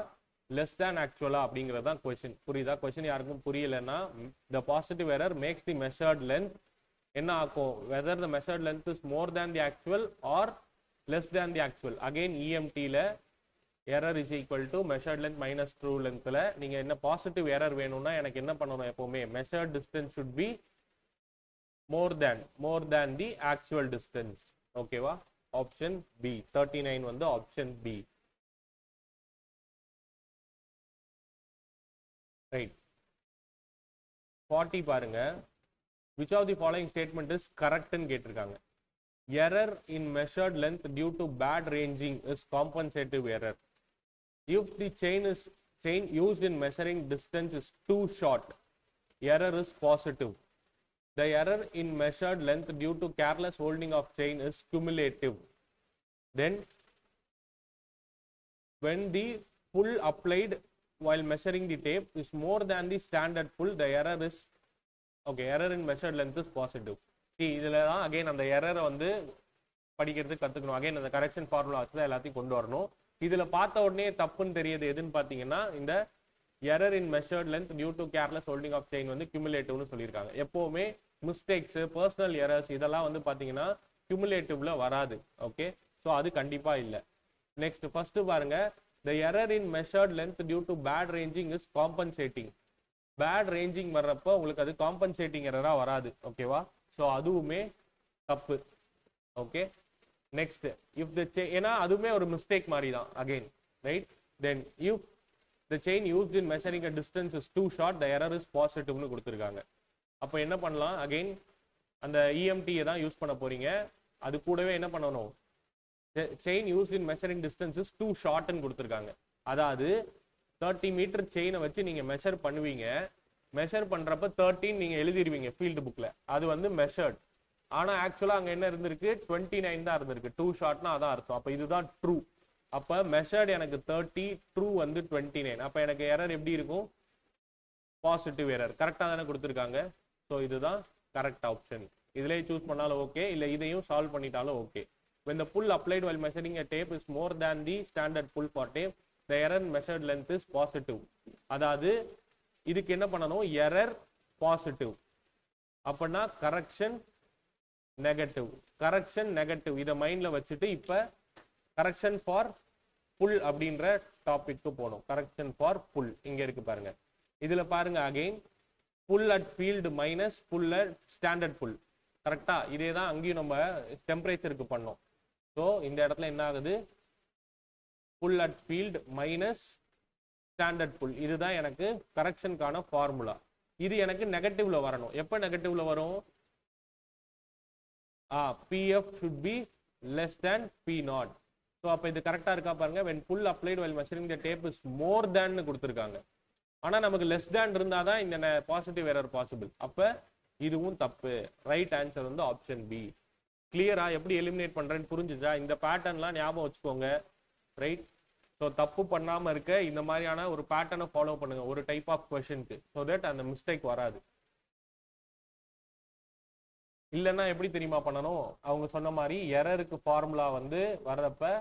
லெஸ் தேன் ஆக்சுவலா அப்படிங்கிறது தான் கொஸ்டின். புரியுதா? கொஸ்டின் யாருக்கும் புரியலன்னா the positive error makes the measured length என்ன ஆகும்? Whether the measured length is more than the actual or less than the actual. Again இஎம்டியில் error is equal to measured length minus true லென்த்தில் நீங்கள் என்ன positive error வேணும்னா எனக்கு என்ன பண்ணணும்? எப்பவுமே measured distance should be more than the actual distance. ஓகேவா? Option B. 39 வந்து ஆப்ஷன் பி. ரைட். 40 பாருங்க. which of the following statement is correct ன்னு கேட்டிருக்காங்க. error in measured length due to bad ranging is compensative error. if the chain used in measuring distance is too short, error is positive. The error in measured length due to careless holding of chain is cumulative. Then when the pull applied while measuring the tape is more than the standard pull, the error is error in measured length is positive. See, இதுல தான் again அந்த எரரை வந்து படிக்கிறதுக்கு கத்துக்கணும். Again அந்த correction formula வச்சு தான் எல்லாத்தையும் கொண்டு வரணும். இதுல பார்த்த உடனே தப்புன்னு தெரியுது எதுன்னு பாத்தீங்கன்னா இந்த error in measured length due to careless holding of chain வந்து கியூமுலேட்டிவ்னு சொல்லியிருக்காங்க. எப்பவுமே மிஸ்டேக்ஸ், பர்சனல் எரர்ஸ் இதெல்லாம் வந்து பாத்தீங்கன்னா கியூமுலேட்டிவ்ல வராது. ஓகே, ஸோ அது கண்டிப்பா இல்லை. நெக்ஸ்ட் ஃபர்ஸ்ட் பாருங்க. the error in measured length due to bad ranging is compensating. Bad ranging வர்றப்போ உங்களுக்கு அது காம்பன்சேட்டிங் எரரா வராது. ஓகேவா? ஸோ அதுவுமே தப்பு. ஓகே, நெக்ஸ்ட் இஃப் த ஏன்னா அதுவுமே ஒரு மிஸ்டேக் மாதிரி தான் again. Right. Then if the chain used in measuring a distance is too short, the error is positive னு கொடுத்திருக்காங்க. அப்ப என்ன பண்ணலாம்? again அந்த EMT தான் யூஸ் பண்ண போறீங்க. அது கூடவே என்ன பண்ணணும்? the chain used in measuring distance is too short னு கொடுத்திருக்காங்க. அதாவது 30 மீட்டர் செயினை வச்சு நீங்க மெஷர் பண்ணுவீங்க. மெஷர் பண்றப்ப 13 நீங்க எழுதிடுவீங்க ஃபீல்டு புக்ல. அது வந்து மெஷர்ட். ஆனா ஆக்சுவலா அங்க என்ன இருந்திருக்கு? 29 தான் இருந்திருக்கு. டூ ஷார்ட்னா அதான் அர்த்தம். அப்ப இதுதான் ட்ரூ. அப்ப மெஷர்ட் எனக்கு 30, ட்ரூ வந்து 29. அப்ப எனக்கு எரர் எப்படி இருக்கும்? Positive error. கரெக்டா தானே கொடுத்துருக்காங்க. ஸோ இதுதான் கரெக்ட் ஆப்ஷன். இதுலயே சூஸ் பண்ணாலும் ஓகே, இல்ல இதையும் சால்வ் பண்ணிட்டாலும் okay. when the pull applied while measuring a tape is more than the standard pull for tape, the error measured length is positive. அதாவது இதுக்கு என்ன பண்ணணும்? Error positive. அப்படின்னா கரெக்ஷன் நெகட்டிவ். Correction negative. இதை மைண்ட்ல வச்சுட்டு இப்ப கரெக்ஷன் ஃபார் புல் அப்படின்ற டாபிக்கு போகணும். கரெக்ஷன் ஃபார் புல் இங்க இருக்கு பாருங்க. இதுல பாருங்க again pull at field minus pull at standard pull. கரெக்டா? இதே தான் அங்கேயும் நம்ம டெம்பரேச்சருக்கு பண்ணோம். ஸோ இந்த இடத்துல என்ன ஆகுது? புல் அட் ஃபீல்டு மைனஸ் ஸ்டாண்டர்ட் புல். இதுதான் எனக்கு கரெக்ஷனுக்கான ஃபார்முலா. இது எனக்கு நெகட்டிவ்ல வரணும். எப்ப நெகட்டிவ்ல வரும்? PF should be less than P0. So அப்போ இது கரெக்டா இருக்கா பாருங்க. when pull applied while measuring the tape is more than கொடுத்துருக்காங்க. ஆனா நமக்கு லெஸ் தேன் இருந்தாதான் இந்த பாசிட்டிவ் எரர் பாசிபிள். அப்ப இதுவும் தப்பு. ரைட் ஆன்சர் வந்து ஆப்ஷன் பி. கிளியரா? எப்படி எலிமினேட் பண்றேன்னு புரிஞ்சுச்சா? இந்த பேட்டர்ன்லாம் ஞாபகம் வச்சுக்கோங்க. ரைட்? ஸோ தப்பு பண்ணாம இருக்க இந்த மாதிரியான ஒரு பேட்டர்னை ஃபாலோ பண்ணுங்க ஒரு டைப் ஆஃப் கொஸ்டினுக்கு. ஸோ தட் அந்த மிஸ்டேக் வராது. இல்லைன்னா எப்படி தெரியுமா பண்ணணும்? அவங்க சொன்ன மாதிரி எரருக்கு ஃபார்முலா வந்து வர்றப்ப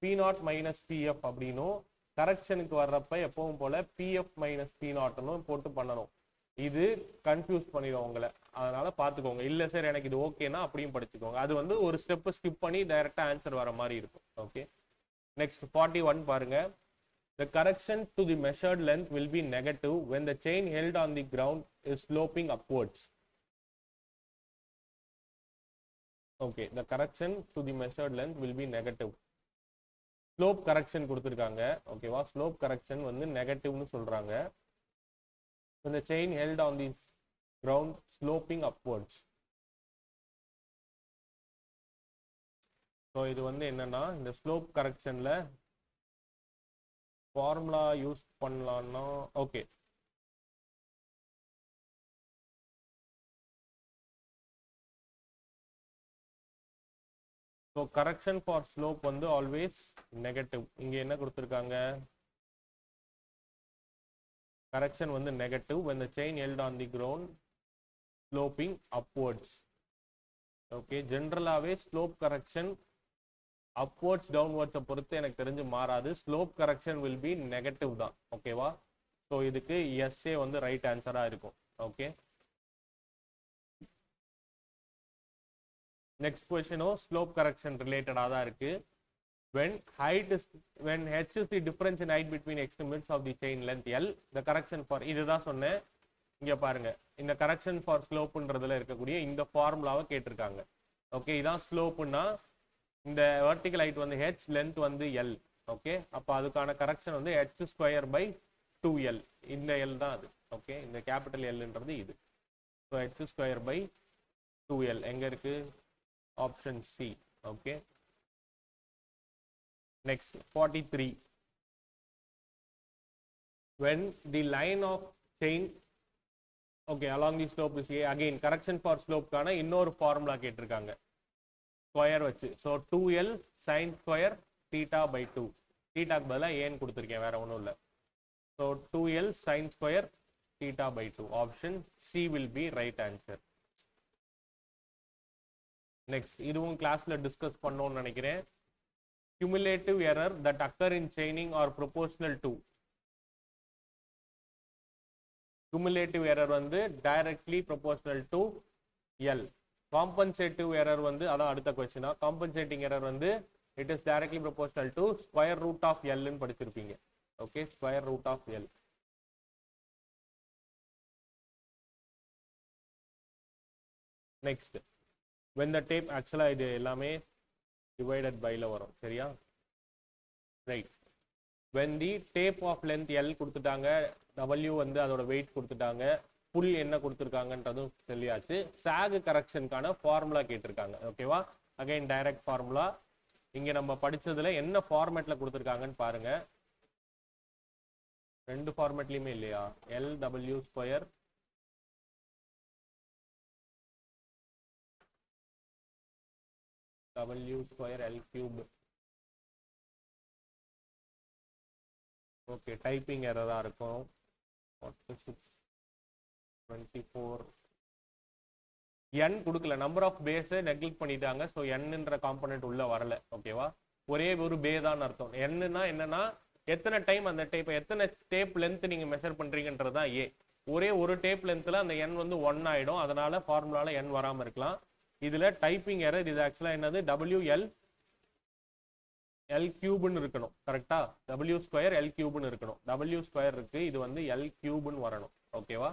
P0 மைனஸ் PF அப்படின்னும், கரெக்ஷனுக்கு வர்றப்ப எப்பவும் போல PF மைனஸ் P0 போட்டு பண்ணணும். இது கன்ஃபியூஸ் பண்ணிடும் உங்களை. அதனால பார்த்துக்கோங்க. இல்லை சார் எனக்கு இது ஓகேனா அப்படியும் படிச்சுக்கோங்க. அது வந்து ஒரு ஸ்டெப் ஸ்கிப் பண்ணி டைரக்டா ஆன்சர் வர மாதிரி இருக்கும். ஓகே, நெக்ஸ்ட் 41 பாருங்க. The correction to the measured length will be negative when the chain held on the ground is sloping upwards. Okay, the correction to the measured length will be negative. Slope correction கொடுத்திருக்காங்க. ஓகேவா? Slope correction வந்து நெகட்டிவ்னு சொல்றாங்க. when the chain held on the ground sloping upwards. So இது வந்து என்னன்னா இந்த slope கரெக்ஷன்ல formula use பண்ணலாம்னா okay. So correction for slope வந்து ஆல்வேஸ் நெகட்டிவ். இங்க என்ன கொடுத்துருக்காங்க? கரெக்ஷன் வந்து negative when the chain held on the ground sloping upwards. Okay, ஜென்ரலாவே ஸ்லோப் கரெக்ஷன் அப்வர்ட்ஸ் டவுன்வர்ட்ஸை பொறுத்து எனக்கு தெரிஞ்சு மாறாது. Slope correction will be negative தான். ஓகேவா? ஸோ இதுக்கு எஸ்ஏ வந்து ரைட் ஆன்சரா இருக்கும். ஓகே, நெக்ஸ்ட் கொஸ்டினோ ஸ்லோப் கரெக்ஷன் ரிலேட்டடாக தான் இருக்கு. when h is the difference in height between extremities of the chain length L, the correction for இதுதான் சொன்னேன். இங்க பாருங்க, இந்த கரெக்ஷன் ஃபார் ஸ்லோப்ன்றதுல இருக்கக்கூடிய இந்த ஃபார்முலாவை கேட்டிருக்காங்க. ஓகே, இதான் ஸ்லோப்னா இந்த வெர்டிகல் ஹைட் வந்து h, லென்த் வந்து L. ஓகே, அப்ப அதுக்கான கரெக்ஷன் வந்து h ஸ்கொயர் பை 2L. இந்த L தான் அது. ஓகே, இந்த கேபிட்டல் Lன்றது இது. So h square by 2L எங்க இருக்கு? Option C. Okay, next 43. when the line of chain okay along the slope is A, again correction for slope கான இன்னொரு formula கேட்டிருக்காங்க ஸ்கொயர் வச்சு. So 2L sin square theta by 2. தீட்டாக்கு பதிலாக ஏன்னு கொடுத்துருக்கேன், வேற ஒன்றும் இல்லை. So 2L sin square theta by 2. Option C will be right answer. Next, இதுவும் கிளாஸ்ல டிஸ்கஸ் பண்ணோம்னு நினைக்கிறேன். cumulative error that occur in chaining are proportional to. cumulative error வந்து directly proportional to L. compensative error வந்து அதான் அடுத்த கொஸ்டினா. compensating error வந்து it is directly proportional to square root of L ன்னு படிச்சிருப்பீங்க. Okay, square root of L. next, when the tape actually இது எல்லாமே divided by ல வரும். சரியா? Right. when the tape of length L கொடுத்துட்டாங்க, W வந்து அதோட weight கொடுத்துட்டாங்க, புல் என்ன கொடுத்துருக்காங்கன்றதும் சொல்லியாச்சு. sag கரெக்ஷனுக்கான ஃபார்முலா கேட்டிருக்காங்க. ஓகேவா? Again direct formula. இங்க நம்ம படிச்சதுல என்ன ஃபார்மேட்ல கொடுத்துருக்காங்கன்னு பாருங்க. ரெண்டு ஃபார்மேட்லயுமே இல்லையா? LW square W square L cube. Okay, typing எரரா இருக்கும். 46 24 n கொடுக்கல, நம்பர் ஆஃப் பேஸ் நெக்லெக்ட் பண்ணிட்டாங்க. ஸோ nன்ற காம்பனன்ட் உள்ள வரல. ஓகேவா? ஒரே ஒரு பே தான் அர்த்தம். என்னன்னா என்னன்னா எத்தனை டைம் அந்த டேப், எத்தனை டேப் லென்த் நீங்க மெஷர் பண்றீங்கன்றதுதான் ஏ. ஒரே ஒரு டேப் லென்த்ல அந்த n வந்து 1 ஆயிடும். அதனால ஃபார்முலால n வராம இருக்கலாம். இதுல டைப்பிங் எரர். இது ஆக்சுவலா என்னது? WL L கியூப்னு இருக்கணும். கரெக்டா? W ஸ்கொயர் L கியூப்னு இருக்கணும். W ஸ்கொயர் இருக்கு, இது வந்து L கியூப்னு வரணும். ஓகேவா?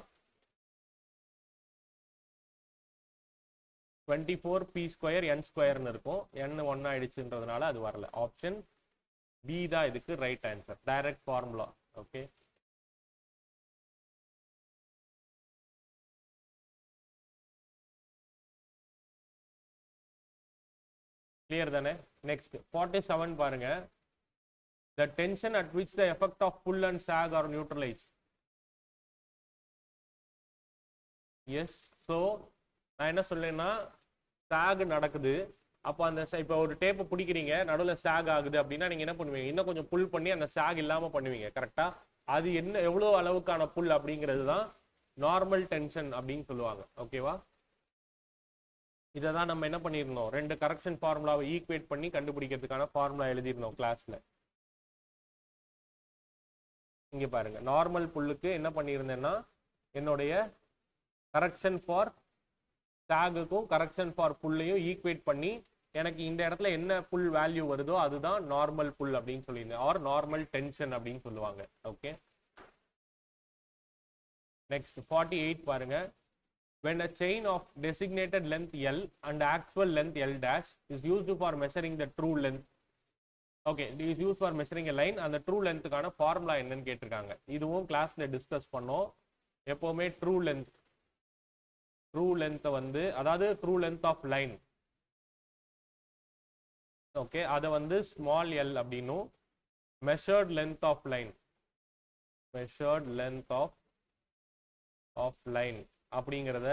24 P ஸ்கொயர் N ஸ்கொயர்னு இருக்கும். N 1 ஆயிடுச்சுன்றதுனால அது வரல. ஆப்ஷன் பி தான் இதுக்கு right answer. Direct formula. Okay, clear தானே? நெக்ஸ்ட் 47 பாருங்க. The tension at which the effect of pull and sag are neutralized. Yes. So நான் என்ன சொல்லேன்னா, sag நடக்குது. அப்போ அந்த இப்போ ஒரு டேப்பை பிடிக்கிறீங்க, நடுவில் sag ஆகுது அப்படின்னா நீங்க என்ன பண்ணுவீங்க? இன்னும் கொஞ்சம் புல் பண்ணி அந்த sag இல்லாம பண்ணுவீங்க. கரெக்டா? அது என்ன எவ்வளோ அளவுக்கான புல் அப்படிங்கிறது தான் நார்மல் டென்ஷன் அப்படின்னு சொல்லுவாங்க. ஓகேவா? இதை தான் நம்ம என்ன பண்ணியிருந்தோம்? ரெண்டு கரெக்ஷன் ஃபார்முலாவை ஈக்குவேட் பண்ணி கண்டுபிடிக்கிறதுக்கான ஃபார்முலா எழுதியிருந்தோம் கிளாஸ்ல. இங்க பாருங்க, நார்மல் புல்லுக்கு என்ன பண்ணியிருந்தேன்னா, என்னுடைய கரெக்ஷன் ஃபார் சாகுக்கும் கரெக்ஷன் ஃபார் புல்லையும் ஈக்குவேட் பண்ணி எனக்கு இந்த இடத்துல என்ன புல் வேல்யூ வருதோ அதுதான் நார்மல் புல் அப்படின்னு சொல்லியிருந்தேன். ஆர் நார்மல் டென்ஷன் அப்படின்னு சொல்லுவாங்க. ஓகே, நெக்ஸ்ட் 48 பாருங்க. When a chain of designated length L and actual length L dash is used for measuring the true length. Okay, it is used for measuring a line and the true length கான formula என்னன்னு கேட்டிருக்காங்க. இதுவும் கிளாஸ்ல discuss பண்ணோம். எப்பவுமே true length வந்து, அதாவது true length of line, okay, அதை வந்து ஸ்மால் எல் அப்படின்னும், மெஷர்ட் லென்த் ஆஃப் லைன் அப்படிங்கிறத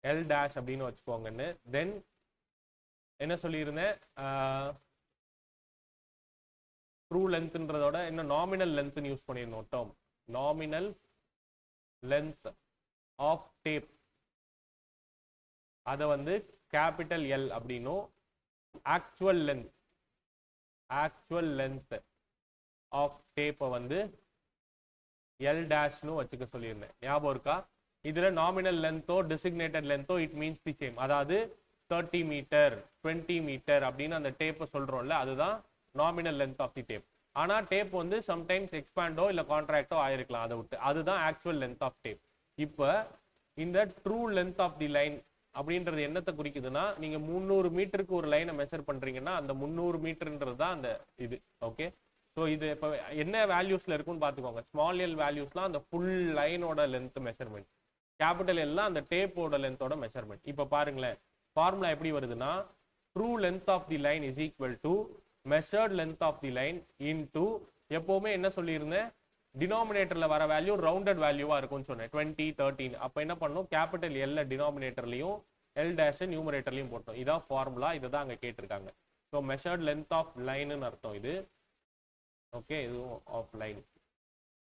எல் டேஷ் அப்படின்னு வச்சுக்கோங்கன்னு. தென் என்ன சொல்லியிருந்தேன்? ட்ரூ லென்த்ன்றதோட இன்னும் நாமினல் லென்த்னு யூஸ் பண்ணியிருந்தோம் term. Nominal length of tape அதை வந்து கேபிட்டல் எல் அப்படின்னும், ஆக்சுவல் லென்த் ஆஃப் டேப்பை வந்து எல் டேஷ்னு வச்சுக்க சொல்லியிருந்தேன். ஞாபகம் இருக்கா? இதுல நாமினல் லென்த்தோ டிசிக்னேட்டட் லென்த்தோ இட் மீன்ஸ் தி சேம். அதாவது 30 மீட்டர் 20 மீட்டர் அப்படின்னு அந்த டேப்பை சொல்றோம்ல, அதுதான் nominal length of the tape. ஆனா டேப் வந்து சம்டைம்ஸ் எக்ஸ்பேண்டோ இல்ல கான்ட்ராக்டோ ஆயிருக்கலாம், அதை விட்டு. அதுதான் ஆக்சுவல் லென்த் ஆஃப் டேப். இப்போ இந்த true length of the line அப்படின்றது என்னத்தை குறிக்குதுன்னா, நீங்க 300 மீட்டருக்கு ஒரு லைனை மெஷர் பண்றீங்கன்னா அந்த 300 மீட்டர்ன்றது தான் அந்த இது. ஓகே, ஸோ இது இப்போ என்ன வேல்யூஸ்ல இருக்குன்னு பார்த்துக்கோங்க. ஸ்மால் எல் வேல்யூஸ்லாம் அந்த ஃபுல் லைனோட லென்த் மெஷர்மெண்ட், கேபிட்டல் எல்லாம் அந்த டேப்போட லென்த்தோட மெஷர்மெண்ட். இப்போ பாருங்களேன், ஃபார்முலா எப்படி வருதுன்னா, true length of the line is equal to measured length of the line into, எப்பவுமே என்ன சொல்லியிருந்தேன், டினாமினேட்டர்ல வர வேல்யூ ரவுண்டட் வேல்யூவா இருக்கும்னு சொன்னேன், 20 13. அப்போ என்ன பண்ணணும்? கேபிட்டல் எல்ல டினாமினேட்டர்லையும் எல் டேஷ் நியூமரேட்டர்லையும் போட்டோம். இதான் ஃபார்முலா, இதை தான் அங்கே கேட்டிருக்காங்க. ஸோ மெஷர்ட் லென்த் ஆஃப் லைன்னு அர்த்தம் இது. ஓகே, இதுவும் ஆஃப் லைன்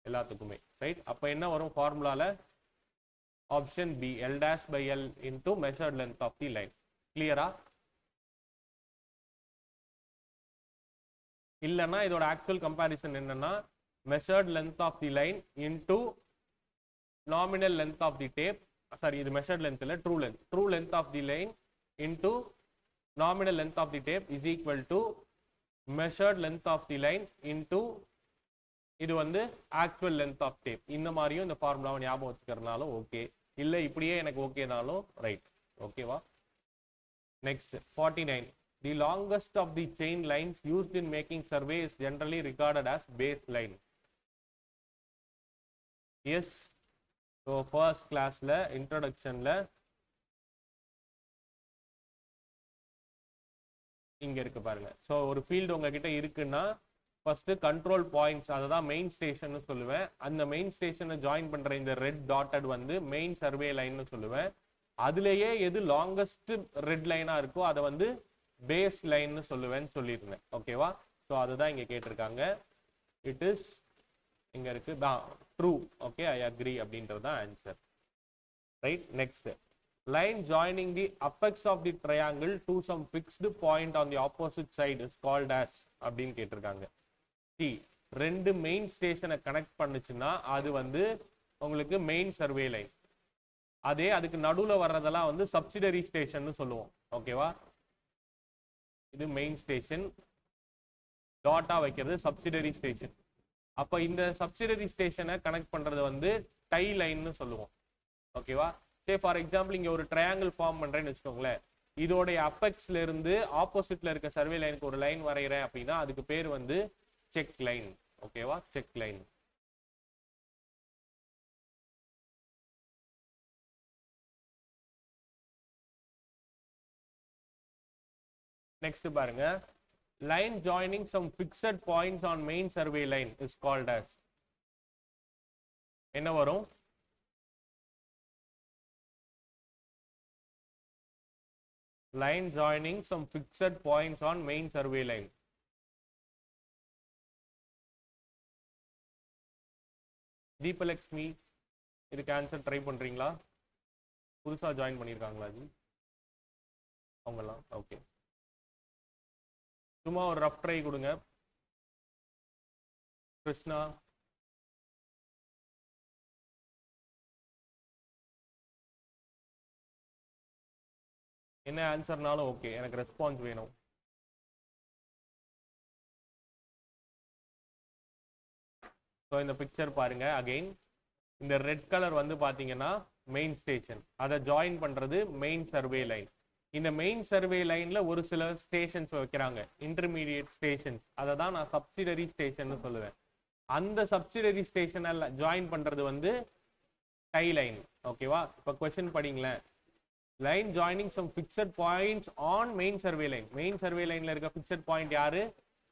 எல்லாத்துக்குமே ரைட். அப்போ என்ன வரும் ஃபார்முலால? Option B, L dash by L into measured length of the line. கிளியரா? இல்லைன்னா இதோட ஆக்சுவல் கம்பேரிசன் என்னன்னா, measured length of the line into nominal length of the tape. Sorry, இது measured length இல்ல, true length of the line into nominal length of the tape is equal to measured length of the line into இது வந்து actual length of tape. இந்த மாதிரியும் இந்த ஃபார்முலாவை ஞாபகம் வச்சுக்கிறதுனாலும் okay, இல்லை இப்படியே எனக்கு ஓகேனாலும் ரைட். ஓகேவா? Next 49. The longest of the chain lines used in making survey is generally regarded as baseline. Yes. So first classல introductionல இங்க இருக்கு பாருங்க. ஸோ ஒரு ஃபீல்டு உங்ககிட்ட இருக்குன்னா ஃபர்ஸ்ட் கண்ட்ரோல் பாயிண்ட்ஸ், அதை தான் மெயின் ஸ்டேஷன் சொல்லுவேன். அந்த மெயின் ஸ்டேஷனை ஜாயின் பண்ற இந்த ரெட் டாட்டட் வந்து மெயின் சர்வே லைன்னு சொல்லுவேன். அதுலேயே எது லாங்கஸ்ட் ரெட் லைனா இருக்கோ அதை வந்து பேஸ் லைன்னு சொல்லுவேன்னு சொல்லியிருந்தேன். ஓகேவா? ஸோ அதுதான் இங்க கேட்டிருக்காங்க. இட் இஸ் இங்க இருக்கு தான் ட்ரூ. ஓகே, ஐ அக்ரி அப்படின்றது தான் answer. Right. Next, line joining the apex of the triangle to some fixed point on the opposite side is called as அப்படின்னு கேட்டிருக்காங்க. ரெண்டு மெயின் ஸ்டேஷனை கனெக்ட் பண்ணுச்சுன்னா அது வந்து உங்களுக்கு மெயின் சர்வே லைன். அதே அதுக்கு நடுவில் வர்றதெல்லாம் வந்து சப்சிடரி ஸ்டேஷன் சொல்லுவோம். ஓகேவா? இது மெயின் ஸ்டேஷன், டாட்டா வைக்கிறது சப்சிடரி ஸ்டேஷன். அப்போ இந்த சப்சிடரி ஸ்டேஷனை கனெக்ட் பண்றது வந்து டை லைன்னு சொல்லுவோம். ஓகேவா? ஃபார் எக்ஸாம்பிள் இங்க ஒரு ட்ரையாங்கிள் ஃபார்ம் பண்றேன்னு வச்சுக்கோங்களேன். இதோடைய அப்பெக்ஸ்ல இருந்து ஆப்போசிட்ல இருக்க சர்வே லைனுக்கு ஒரு லைன் வரைகிறேன் அப்படின்னா அதுக்கு பேர் வந்து செக் லைன். ஓகேவா? Check line. நெக்ஸ்ட் பாருங்க, line joining some fixed points on main survey line is called as என்ன வரும்? Line joining some fixed points on main survey line. Deepalakshmi, இதுக்கு ஆன்சர் ட்ரை பண்றீங்களா? புதுசா ஜாயின் பண்ணியிருக்காங்களா ஜி அவங்கலாம்? ஓகே, சும்மா ஒரு ரஃப் ட்ரை கொடுங்க. கிருஷ்ணா, என்ன ஆன்சர்னாலும் ஓகே, எனக்கு ரெஸ்பான்ஸ் வேணும். ஸோ இந்த பிக்சர் பாருங்க. அகெயின் இந்த ரெட் கலர் வந்து பாத்தீங்கன்னா மெயின் ஸ்டேஷன், அதை ஜாயின் பண்றது மெயின் சர்வே லைன். இந்த மெயின் சர்வே லைன்ல ஒரு சில ஸ்டேஷன்ஸ் வைக்கிறாங்க, இன்டர்மீடியட் ஸ்டேஷன்ஸ். அதை தான் நான் சப்சிடரி ஸ்டேஷன் சொல்லுவேன். அந்த சப்சிடரி ஸ்டேஷனை ஜாயின் பண்றது வந்து டை லைன். ஓகேவா? இப்போ கொஸ்டின் படிங்களேன். Line joining some fixed points on main survey line. Main survey லைன்ல இருக்க ஃபிக்ஸட் பாயிண்ட் யாரு?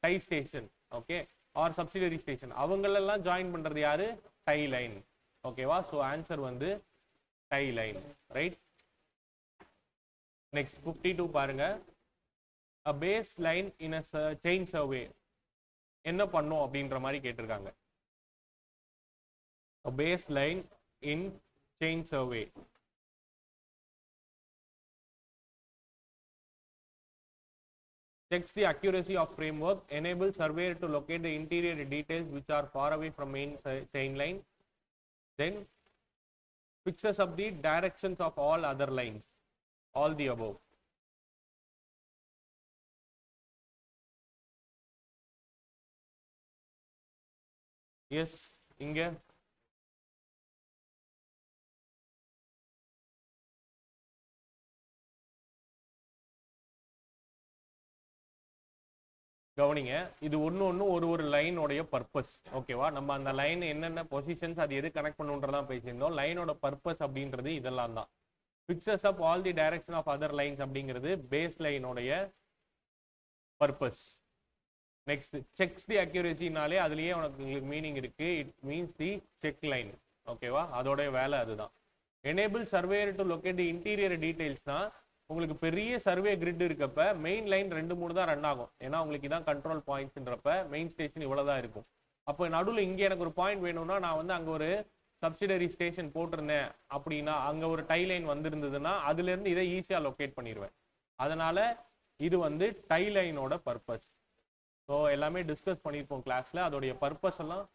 Tie station. Okay, or subsidiary station. அவங்களெல்லாம் ஜாயின் பண்றது யாரு? Tie line. ஓகேவா? ஸோ ஆன்சர் வந்து டை லைன். ரைட். நெக்ஸ்ட் 52 பாருங்க. a base line in a chain survey என்ன பண்ணும் அப்படின்ற மாதிரி கேட்டிருக்காங்க. a base line in chain survey checks the accuracy of framework, enables surveyor to locate the interior details which are far away from main chain line, then fixes up the directions of all other lines. All the above. Yes, இங்க கவனிங்க. இது ஒன்று ஒரு லைனோடைய purpose. ஓகேவா? நம்ம அந்த line என்னென்ன positions, அது எது கனெக்ட் பண்ணுன்றதான் பேசியிருந்தோம். லைனோட பர்பஸ் அப்படின்றது இதெல்லாம் தான். Fixes up all the direction of other lines அப்படிங்கிறது பேஸ் லைனோடைய பர்பஸ். நெக்ஸ்ட், செக்ஸ் தி அக்யூரசினாலே அதுலயே உங்களுக்கு மீனிங் இருக்கு. It means the check line. ஓகேவா? அதோடைய வேலை அதுதான். Enable surveyor to locate the interior டீடைல்ஸ்னா உங்களுக்கு பெரிய சர்வே கிரிட் இருக்கப்ப மெயின் லைன் 2-3 தான் ரன் ஆகும். ஏன்னா உங்களுக்கு இதான் கண்ட்ரோல் பாயிண்ட்ஸ்ன்றப்ப மெயின் ஸ்டேஷன் இவ்வளவுதான் இருக்கும். அப்போ நடுவில் இங்கே எனக்கு ஒரு பாயிண்ட் வேணும்னா நான் வந்து அங்கே ஒரு சப்சிடரி ஸ்டேஷன் போட்டிருந்தேன் அப்படின்னா அங்கே ஒரு டை லைன் வந்திருந்ததுன்னா அதுல இருந்து இதை ஈஸியாக லொக்கேட் பண்ணிடுவேன். அதனால இது வந்து டை லைனோட பர்பஸ். ஸோ எல்லாமே டிஸ்கஸ் பண்ணியிருப்போம் கிளாஸ்ல. அதோடைய பர்பஸ் எல்லாம்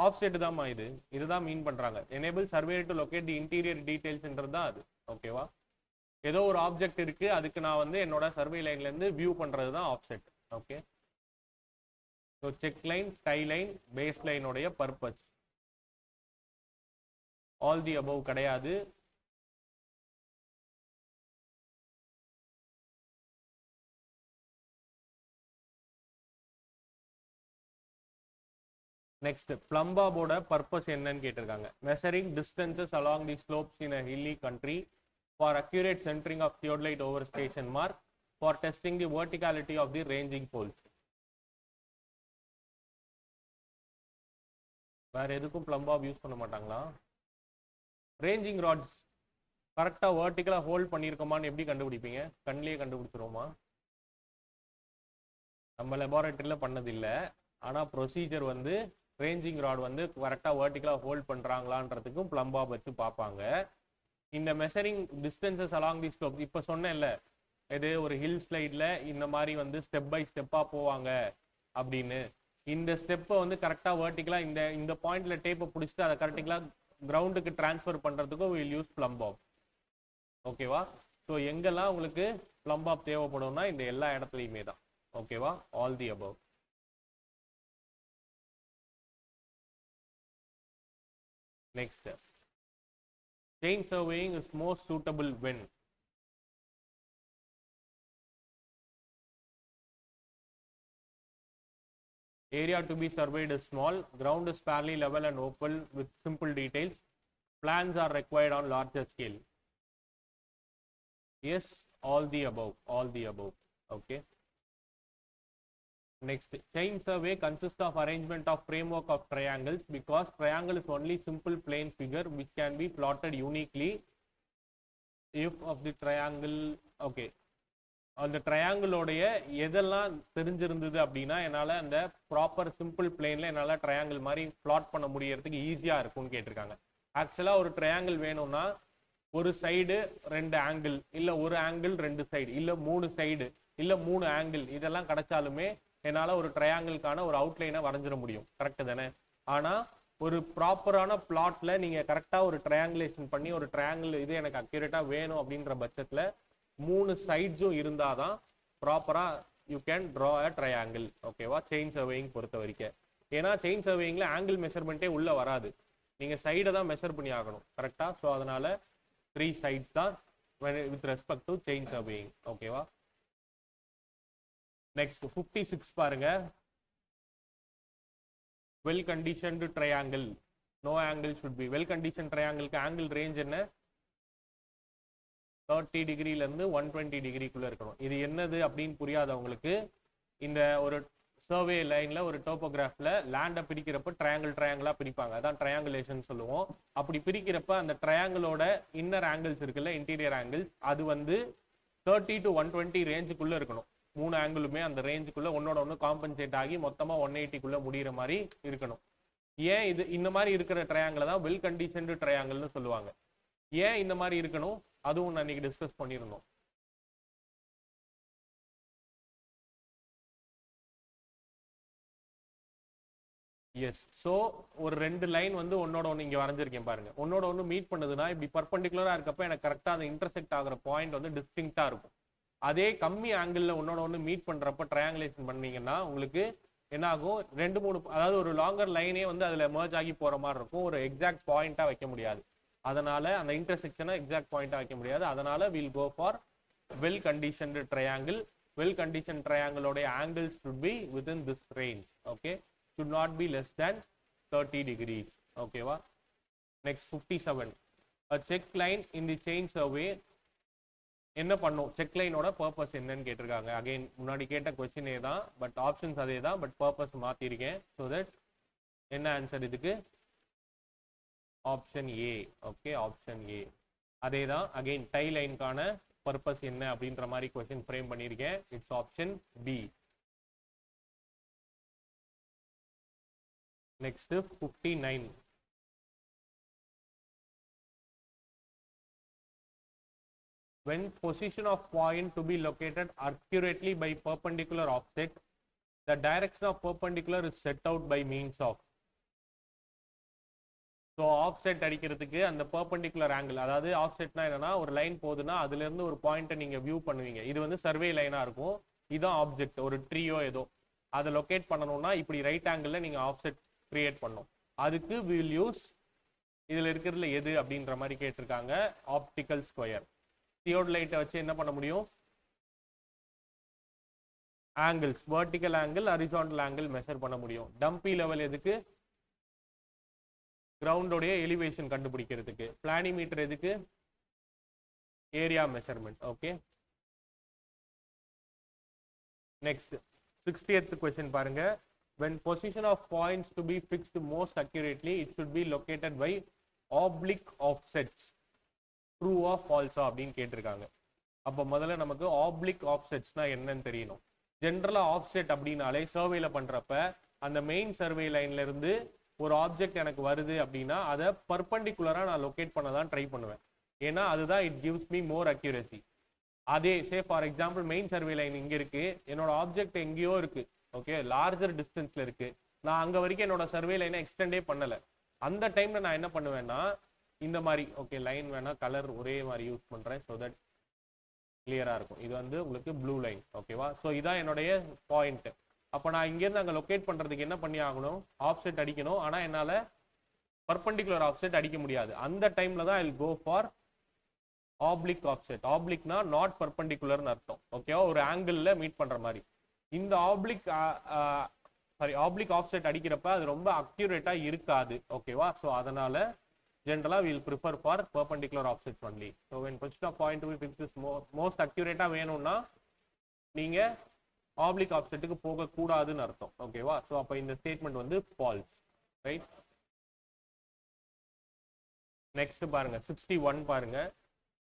ஆஃப்செட் தான்மா. இதுதான் மீன் பண்றாங்க. Enable survey to locate the interior டீடைல்ஸ்ன்றது தான் அது. ஓகேவா? ஏதோ ஒரு ஆப்ஜெக்ட் இருக்கு, அதுக்கு நான் வந்து என்னோட சர்வே லைன்ல இருந்து வியூ பண்றது தான் offset. Okay, so check line, tie line, base லைனோடைய பர்பஸ். ஆல் தி அபவ் கிடையாது. நெக்ஸ்ட் பிளம்பாபோட பர்பஸ் என்னன்னு கேட்டிருக்காங்க. Measuring distances along the slopes in a hilly country for accurate centring of theodolite over station mark for testing the verticality of the ranging poles. வேற எதுக்கும் பிளம்பாப் use பண்ண மாட்டாங்களா? Ranging rods கரெக்டாக வேர்ட்டிக்கலாக hold பண்ணியிருக்கோமான்னு எப்படி கண்டுபிடிப்பீங்க? கண்ணிலேயே கண்டுபிடிச்சிருவோமா? நம்ம லெபார்டரியில் பண்ணதில்லை, ஆனால் ப்ரொசீஜர் வந்து ரேஞ்சிங் ராட் வந்து கரெக்டாக வேர்ட்டிக்கலாக ஹோல்ட் பண்ணுறாங்களான்றதுக்கும் பிளம்பாப் வச்சு பார்ப்பாங்க. இந்த மெஷரிங் டிஸ்டன்சஸ் அலாங் தி ஸ்லோப் இப்போ சொன்னேன்ல, இது ஒரு ஹில் ஸ்லைடில் இந்த மாதிரி வந்து ஸ்டெப் பை ஸ்டெப்பாக போவாங்க அப்படின்னு. இந்த ஸ்டெப்பை வந்து கரெக்டாக வேர்ட்டிக்கலாக இந்த பாயிண்ட்ல டேப்பை பிடிச்சிட்டு அதை கரெக்டாக கிரவுண்டுக்கு டிரான்ஸ்ஃபர் பண்ணுறதுக்கும் வில் யூஸ் பிளம்பாப். ஓகேவா? ஸோ எங்கெல்லாம் உங்களுக்கு பிளம்பாப் தேவைப்படும்னா இந்த எல்லா இடத்துலையுமே தான். ஓகேவா? All the above. Next, chain surveying is most suitable when area to be surveyed is small, ground is fairly level and open with simple details, plans are required on larger scale. Yes, all the above, all the above. Okay. Next, chain survey consists of arrangement of framework of triangles because triangle is only simple plane figure which can be plotted uniquely if of the triangle. Okay, அந்த ட்ரையாங்கிளோடைய எதெல்லாம் தெரிஞ்சிருந்தது அப்படின்னா என்னால் அந்த proper simple பிளேனில் என்னால் triangle மாதிரி plot பண்ண முடியறதுக்கு ஈஸியாக இருக்கும்னு கேட்டிருக்காங்க. ஆக்சுவலாக ஒரு ட்ரையாங்கிள் வேணும்னா ஒரு சைடு 2 ஆங்கிள், இல்லை ஒரு ஆங்கிள் 2 சைடு, இல்லை 3 சைடு, இல்லை 3 ஆங்கிள், இதெல்லாம் கிடைச்சாலுமே என்னால் ஒரு ட்ரையாங்கிளுக்கான ஒரு அவுட்லைனை வரைஞ்சிட முடியும். கரெக்டு தானே? ஆனால் ஒரு ப்ராப்பரான பிளாட்ல நீங்கள் கரெக்டாக ஒரு ட்ரையாங்குலேஷன் பண்ணி ஒரு ட்ரையாங்கிள் இது எனக்கு அக்யூரேட்டாக வேணும் அப்படின்ற பட்சத்தில் 3 சைட்ஸும் இருந்தாதான் ப்ராப்பரா you can draw a triangle. ஓகேவா? செயின் சர்வேயிங் பொறுத்த வரைக்கும். ஏன்னா செயின் சர்வேயிங்ல ஆங்கிள் மெஷர்மெண்ட்டே உள்ள வராது, நீங்க சைடை தான் மெஷர் பண்ணி ஆகணும். கரெக்டா? ஸோ அதனால 3 சைட்ஸ் தான் with respect to chain surveying. ஓகேவா? நெக்ஸ்ட் 56 பாருங்க. Well conditioned triangle, no angle should be. Well condition ட்ரையாங்கிளுக்கு ஆங்கிள் ரேஞ்ச் என்ன? 30 டிகிரிலேருந்து 120 டிகிரிக்குள்ளே இருக்கணும். இது என்னது அப்படின்னு புரியாதவங்களுக்கு இந்த ஒரு சர்வே லைனில் ஒரு டோபோகிராஃபில் லேண்டை பிரிக்கிறப்ப ட்ரையாங்கிளாக பிரிப்பாங்க. அதான் ட்ரையாங்குலேஷன் சொல்லுவோம். அப்படி பிரிக்கிறப்ப அந்த ட்ரையாங்கிளோட இன்னர் ஆங்கிள்ஸ் இருக்குல்ல, இன்டீரியர் ஆங்கிள்ஸ், அது வந்து 30 to 120 ரேஞ்சுக்குள்ளே இருக்கணும். 3 ஆங்கிளுமே அந்த ரேஞ்சுக்குள்ளே ஒன்னோட ஒன்று காம்பன்சேட் ஆகி மொத்தமாக 180க்குள்ளே முடிகிற மாதிரி இருக்கணும். ஏன் இது இந்த மாதிரி இருக்கிற ட்ரையாங்கிளை தான் வெல் கண்டிஷன்டு ட்ரையாங்கிள்னு சொல்லுவாங்க. ஏன் இந்த மாதிரி இருக்கணும் அதுவும் நான் இன்னைக்கு டிஸ்கஸ் பண்ணியிருந்தோம். எஸ். ஸோ ஒரு 2 லைன் வந்து ஒன்னோட ஒன்று இங்கே வரைஞ்சிருக்கேன் பாருங்க. ஒன்னோட ஒன்று மீட் பண்ணுதுன்னா இப்படி பர்பண்டிகுலரா இருக்கப்ப எனக்கு கரெக்டாக அந்த இன்டர்செக்ட் ஆகிற பாயிண்ட் வந்து டிஸ்டிங்டா இருக்கும். அதே கம்மி ஆங்கிள் ஒன்னோட ஒன்று மீட் பண்றப்ப ட்ரையாங்குலேஷன் பண்ணீங்கன்னா உங்களுக்கு என்ன ஆகும்? 2-3 அதாவது ஒரு லாங்கர் லைனே வந்து அதுல மர்ஜ் ஆகி போற மாதிரி இருக்கும். ஒரு எக்ஸாக்ட் பாயிண்டா வைக்க முடியாது. அதனால அந்த இன்டர்செக்ஷனை எக்ஸாக்ட் பாயிண்டா வைக்க முடியாது. அதனால will go for well conditioned triangle. Well condition ட்ரையாங்கிளோட angles should be within this range. Okay, should not be less than 30 degrees. ஓகேவா? Next 57. a check line in the chain survey என்ன பண்ணும்? செக் லைனோட பர்பஸ் என்னன்னு கேட்டிருக்காங்க. Again முன்னாடி கேட்ட கொஸ்டினே தான், but options அதே தான், பட் பர்பஸ் மாத்திருக்கேன். ஸோ தட் என்ன ஆன்சர் இதுக்கு? Option A. Okay, option A அதே தான். அகைன் டை லைனுக்கான பர்பஸ் என்ன அப்படின்ற மாதிரி கொஸ்டின் ஃப்ரேம் பண்ணியிருக்கேன். It's option B. Next 59. when position of point to be located accurately by perpendicular offset, the direction of perpendicular is set out by means of. So offset அடிக்கிறதுக்கு அந்த perpendicular angle, அதாவது ஆஃப்செட்னா என்னன்னா ஒரு line போகுதுன்னா அதுல இருந்து ஒரு பாயிண்ட்டை நீங்க வியூ பண்ணுவீங்க. இது வந்து சர்வே லைனா இருக்கும். இதுதான் ஆப்ஜெக்ட், ஒரு ட்ரீயோ ஏதோ. அதை லொக்கேட் பண்ணணும்னா இப்படி ரைட் ஆங்கிள் நீங்க ஆஃப்செட் கிரியேட் பண்ணும். அதுக்கு வில் யூஸ் இதுல இருக்கிறதுல எது அப்படின்ற மாதிரி கேட்டிருக்காங்க. Optical square. தியோடலைட்டை வச்சு என்ன பண்ண முடியும்? Angles, vertical angle, horizontal angle measure பண்ண முடியும். டம்பி லெவல் எதுக்கு? கிரவுண்டோடைய எலிவேஷன் கண்டுபிடிக்கிறதுக்கு. பிளானிமீட்டர் எதுக்கு? Area measurement. Okay, next 60th question பாருங்க. when position of points to be fixed most accurately it should be located by oblique offsets, true or false அப்படின்னு கேட்டிருக்காங்க. அப்போ முதல்ல நமக்கு ஆப்ளிக் ஆஃப்செட்ஸ்னா என்னன்னு தெரியணும். ஜென்ரலா ஆஃப்செட் அப்படின்னாலே சர்வேல பண்றப்ப அந்த மெயின் சர்வே லைன்ல இருந்து ஒரு ஆப்ஜெக்ட் எனக்கு வருது அப்படின்னா அதை பர்பண்டிகுலரா நான் லொகேட் பண்ண தான் ட்ரை பண்ணுவேன். ஏன்னா அதுதான் it gives me more accuracy. அதே say for example main survey line இங்க இருக்கு, என்னோட ஆப்ஜெக்ட் எங்கேயோ இருக்கு, ஓகே, லார்ஜர் டிஸ்டன்ஸ்ல இருக்கு, நான் அங்க வரைக்கும் என்னோட சர்வே லைனை எக்ஸ்டெண்டே பண்ணல. அந்த டைம்ல நான் என்ன பண்ணுவேன்னா இந்த மாதிரி, ஓகே, லைன் வேணா கலர் ஒரே மாதிரி யூஸ் பண்றேன் ஸோ தட் கிளியரா இருக்கும். இது வந்து உங்களுக்கு ப்ளூ லைன், ஓகேவா? ஸோ இதான் என்னுடைய பாயிண்ட். அப்போ நான் இங்கேருந்து அங்கே லொக்கேட் பண்றதுக்கு என்ன பண்ணி ஆகணும்? ஆஃப்செட் அடிக்கணும். ஆனால் என்னால் பர்பண்டிகுலர் ஆஃப்செட் அடிக்க முடியாது. அந்த டைம்ல தான் I will go for oblique offset. ஆப்ளிக்னா நாட் பர்பண்டிகுலர்னு அர்த்தம், ஓகேவா? ஒரு ஆங்கிள் மீட் பண்ற மாதிரி. இந்த ஆப்ளிக் ஆஃப்செட் அடிக்கிறப்ப அது ரொம்ப அக்யூரேட்டா இருக்காது, ஓகேவா? ஸோ அதனால generally we will prefer for perpendicular offsets only. So when position of point to be fixed is most accurate வேணும்னா நீங்க oblique offset க்கு போக கூடாதுன்னு அர்த்தம், ஓகேவா? சோ அப்ப இந்த ஸ்டேட்மெண்ட் வந்து false, right? next பாருங்க 61 பாருங்க.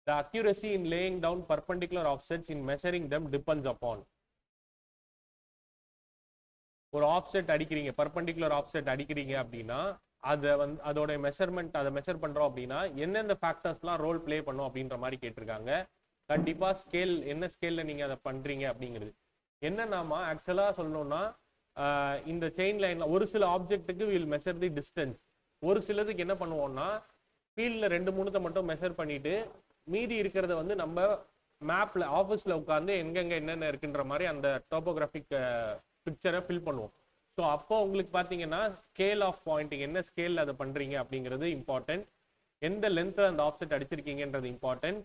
The accuracy in laying down perpendicular offsets in measuring them depends upon. ஒரு ஆஃப்செட் அடிக்கிறீங்க, பர்பண்டிகுலர் ஆஃப்செட் அடிக்கிறீங்க அப்படின்னா அதை வந்து அதோட மெஷர்மெண்ட், அதை மெஷர் பண்றோம் அப்படின்னா எந்தெந்த ஃபேக்டர்ஸ்லாம் ரோல் பிளே பண்ணும் அப்படின்ற மாதிரி கேட்டிருக்காங்க. கண்டிப்பா ஸ்கேல், என்ன ஸ்கேல்ல நீங்க அதை பண்றீங்க அப்படிங்கிறது என்னன்னாமா ஆக்சுவலா சொல்லணும்னா இந்த செயின் லைன்ல ஒரு சில ஆப்ஜெக்ட்டுக்கு வில் மெஷர் தி டிஸ்டன்ஸ். ஒரு சிலதுக்கு என்ன பண்ணுவோம்னா ஃபீல்ட்ல 2-3 மட்டும் மெஷர் பண்ணிட்டு மீதி இருக்கிறத வந்து நம்ம மேப்ல ஆஃபீஸ்ல உட்காந்து எங்கெங்க என்னென்ன இருக்குன்ற மாதிரி அந்த டோபோகிராஃபிக் பிக்சரை ஃபில் பண்ணுவோம். ஸோ அப்போ உங்களுக்கு பார்த்தீங்கன்னா ஸ்கேல் ஆஃப் பாயிண்டிங், என்ன ஸ்கேல் அதை பண்றீங்க அப்படிங்கிறது இம்பார்ட்டன்ட். எந்த லென்த்ல அந்த ஆப்ஜெக்ட் அடிச்சிருக்கீங்கன்றது இம்பார்ட்டன்ட்.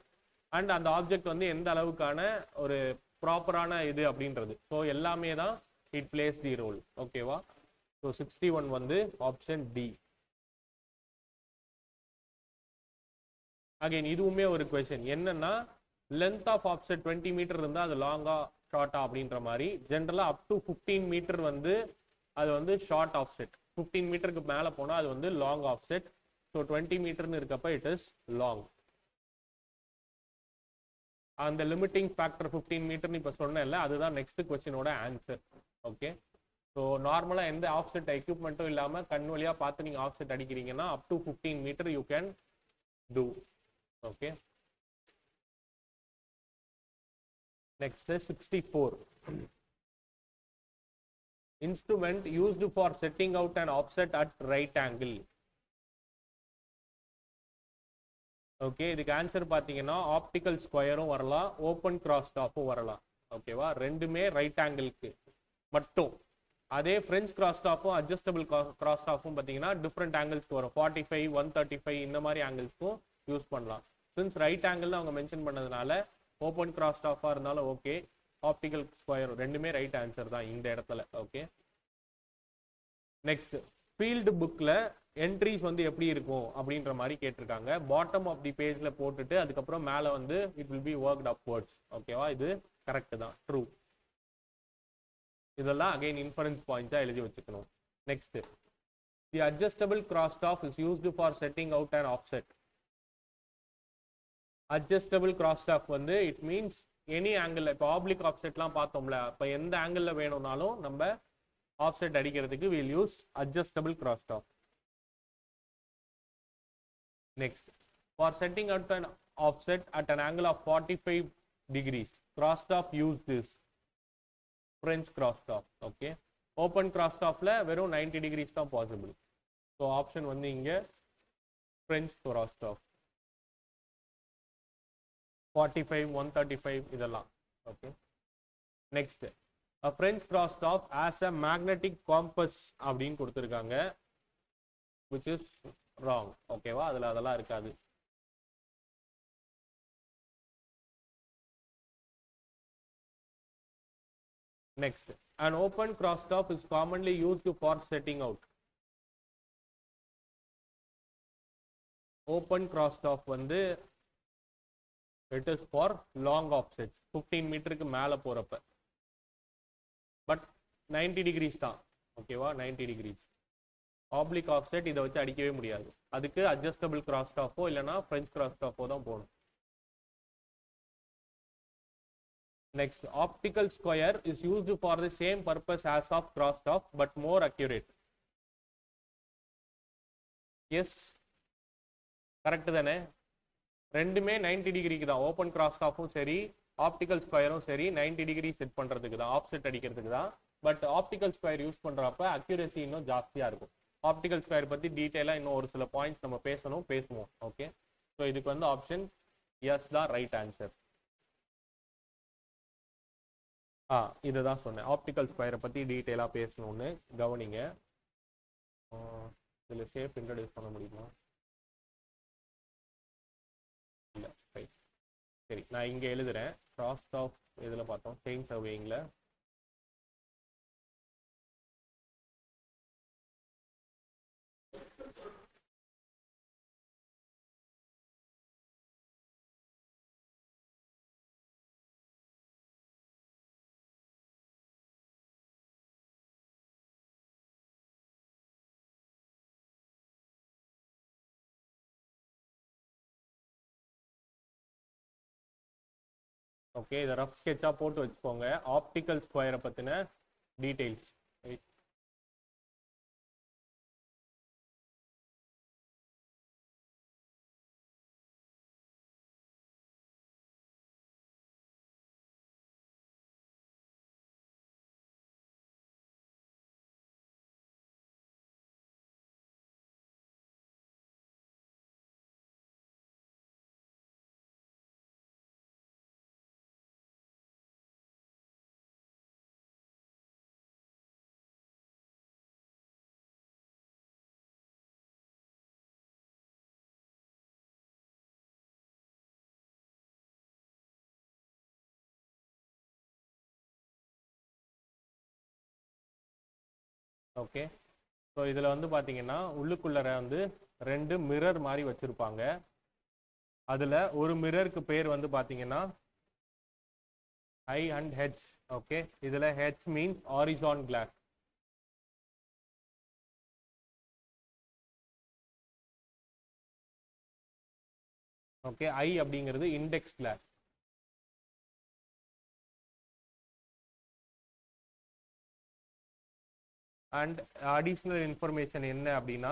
அண்ட் அந்த ஆப்ஜெக்ட் வந்து எந்த அளவுக்கான ஒரு ப்ராப்பரான இது அப்படின்றது. ஸோ எல்லாமே தான் இட் பிளேஸ் தி ரோல், ஓகேவா? ஸோ 61 வந்து ஆப்ஷன் டி. அகைன் இதுவுமே ஒரு கொஸ்டின் என்னன்னா லென்த் ஆஃப் ஆப்செட் 20 மீட்டர் இருந்தால் அது லாங்கா ஷார்ட்டா அப்படின்ற மாதிரி. ஜென்ரலா அப் டு 15 மீட்டர் வந்து அது வந்து ஷார்ட் ஆஃப்செட். 15 மீட்டருக்கு மேலே போனால் அது வந்து லாங் ஆஃப்செட். ஸோ 20 மீட்டர்னு இருக்கப்ப இட் இஸ் லாங். அந்த லிமிட்டிங் ஃபேக்டர் 15 மீட்டர்னு இப்போ சொன்னேன்ல, அதுதான் நெக்ஸ்ட் கொஸ்டினோட ஆன்சர், ஓகே? ஸோ நார்மலாக எந்த ஆஃப்செட் எக்யூப்மெண்ட்டும் இல்லாமல் கண் வழியாக பார்த்து நீங்கள் ஆஃப்செட் அடிக்கிறீங்கன்னா up to 15 metre you can do, okay? Next 64. Instrument used for setting out an offset at right angle. Okay, இதுக்கு ஆன்சர் பார்த்தீங்கன்னா ஆப்டிக்கல் ஸ்கொயரும் வரலாம், ஓப்பன் கிராஸ் டாப்பும் வரலாம், ஓகேவா? ரெண்டுமே ரைட் ஆங்கிளுக்கு மட்டும். அதே ஃப்ரெஞ்ச் கிராஸ் டாப்பும் அட்ஜஸ்டபிள் கிராஸ் டாப்பும் பார்த்தீங்கன்னா டிஃப்ரெண்ட் ஆங்கிள்ஸ்க்கு வரும். 45, 135 இந்த மாதிரி ஆங்கிள்ஸ்க்கும் யூஸ் பண்ணலாம். சின்ஸ் ரைட் ஆங்கிள் அவங்க மென்ஷன் பண்ணதுனால ஓப்பன் கிராஸ் டாப்பாக இருந்தாலும் ஓகே, ஆப்டிக்கல் ஸ்கொயர் ரெண்டுமே ரைட் ஆன்சர் தான் இந்த இடத்துல, ஓகே? நெக்ஸ்ட் ஃபீல்டு புக்ல என்ட்ரிஸ் வந்து எப்படி இருக்கும் அப்படின்ற மாதிரி கேட்டிருக்காங்க. பாட்டம் ஆஃப் தி பேஜ்ல போட்டுட்டு அதுக்கப்புறம் மேல வந்து it will be worked upwards, ஓகேவா? இது கரெக்ட் தான், ட்ரூ. இதெல்லாம் அகைன் இன்ஃபரன்ஸ் பாயிண்ட்ஸா எழுதி வச்சுக்கணும். Next the adjustable cross top is used for setting out and offset. Adjustable cross top வந்து இட் மீன்ஸ் எனி ஆங்கிள். இப்போ ஆப்ளிக் ஆஃப்செட்லாம் பார்த்தோம்ல, இப்போ எந்த ஆங்கிள் வேணும்னாலும் நம்ம ஆஃப்செட் அடிக்கிறதுக்கு we'll use adjustable crosstalk. Next, for setting out an offset at an angle of 45 degrees, crosstalk use this French crosstalk, okay? Open crosstalkல வெறும் 90 degrees தான் possible. So option வந்து இங்க French crosstalk. 45, 135 இதெல்லாம், okay? Next, a French crosstalk as a magnetic compass அப்படின்னு கொடுத்திருக்காங்க, which is wrong, ஓகேவா? அதுல அதெல்லாம் இருக்காது. Next, an open crosstalk is commonly used for setting out. Open cross ஆஃப் வந்து it is for long offset 15 மீட்டருக்கு மேலே போகிறப்ப, பட் 90 டிகிரிஸ் தான். ஓகேவா, 90 டிகிரிஸ். ஆப்ளிக் ஆஃப்செட் இதை வச்சு அடிக்கவே முடியாது. அதுக்கு அட்ஜஸ்டபிள் கிராஸ் ஆஃபோ இல்லைனா ஃப்ரெஞ்ச் கிராஸ் ஆஃபோ தான் போகணும். Next, optical square is used for the same purpose as of crosstalk but more accurate. Yes, correct தானே? ரெண்டுமே 90 டிகிரிக்கு தான். ஓப்பன் கிராஸ்டாஃபும் சரி ஆப்டிக்கல் ஸ்கொயரும் சரி 90 டிகிரி செட் பண்ணுறதுக்கு தான், ஆஃப்செட் அடிக்கிறதுக்கு தான். பட் ஆப்டிக்கல் ஸ்கொயர் யூஸ் பண்ணுறப்ப அக்யூரசி இன்னும் ஜாஸ்தியாக இருக்கும். ஆப்டிக்கல் ஸ்கொயர் பற்றி டீட்டெயிலாக இன்னும் ஒரு சில பாயிண்ட்ஸ் நம்ம பேசுவோம். ஓகே, ஸோ இதுக்கு வந்து ஆப்ஷன் எஸ் தான் ரைட் ஆன்சர். இதுதான் சொன்னேன், ஆப்டிக்கல் ஸ்கொயரை பற்றி டீட்டெயிலாக பேசணும்னு. கவனிங்க, இதில் ஷேப் இன்ட்ரடியூஸ் பண்ண முடியுமா? இல்லை, ரைட். சரி, நான் இங்கே எழுதுகிறேன். கிராஸ் ஆஃப் இதில் பார்த்தோம், செயின் சர்வேயிங்கில். ஓகே, இதை ரஃப் ஸ்கெட்சாக போட்டு வச்சுக்கோங்க, ஆப்டிக்கல் ஸ்கொயரை பற்றின டீட்டெயில்ஸ். ஓகே, ஸோ இதில் வந்து பார்த்தீங்கன்னா உள்ளுக்குள்ளர வந்து 2 மிரர் மாதிரி வச்சுருப்பாங்க. அதில் ஒரு மிரருக்கு பேர் வந்து பார்த்தீங்கன்னா ஐ அண்ட் ஹெச். ஓகே, இதில் H means horizon glass. Okay, I அப்படிங்கிறது index glass. And additional information என்ன அப்படின்னா,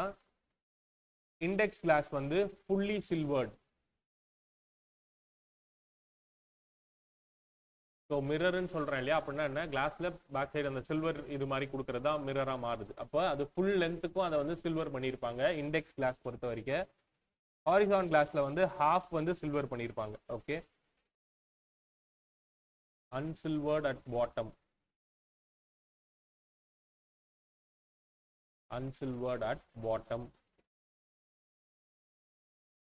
இண்டெக்ஸ் கிளாஸ் வந்து ஃபுல்லி சில்வர்டு. ஸோ மிரர்னு சொல்கிறேன் இல்லையா, அப்படின்னா என்ன, கிளாஸில் பேக் சைடு அந்த சில்வர் இது மாதிரி கொடுக்குறது தான் மிரராக மாறுது. அப்போ அது ஃபுல் லென்த்துக்கும் அதை வந்து சில்வர் பண்ணியிருப்பாங்க இண்டெக்ஸ் கிளாஸ் பொறுத்த வரைக்கும். ஹாரிசான் கிளாஸில் வந்து ஹாஃப் வந்து சில்வர் பண்ணியிருப்பாங்க. Okay, unsilvered at bottom, unsilvered at bottom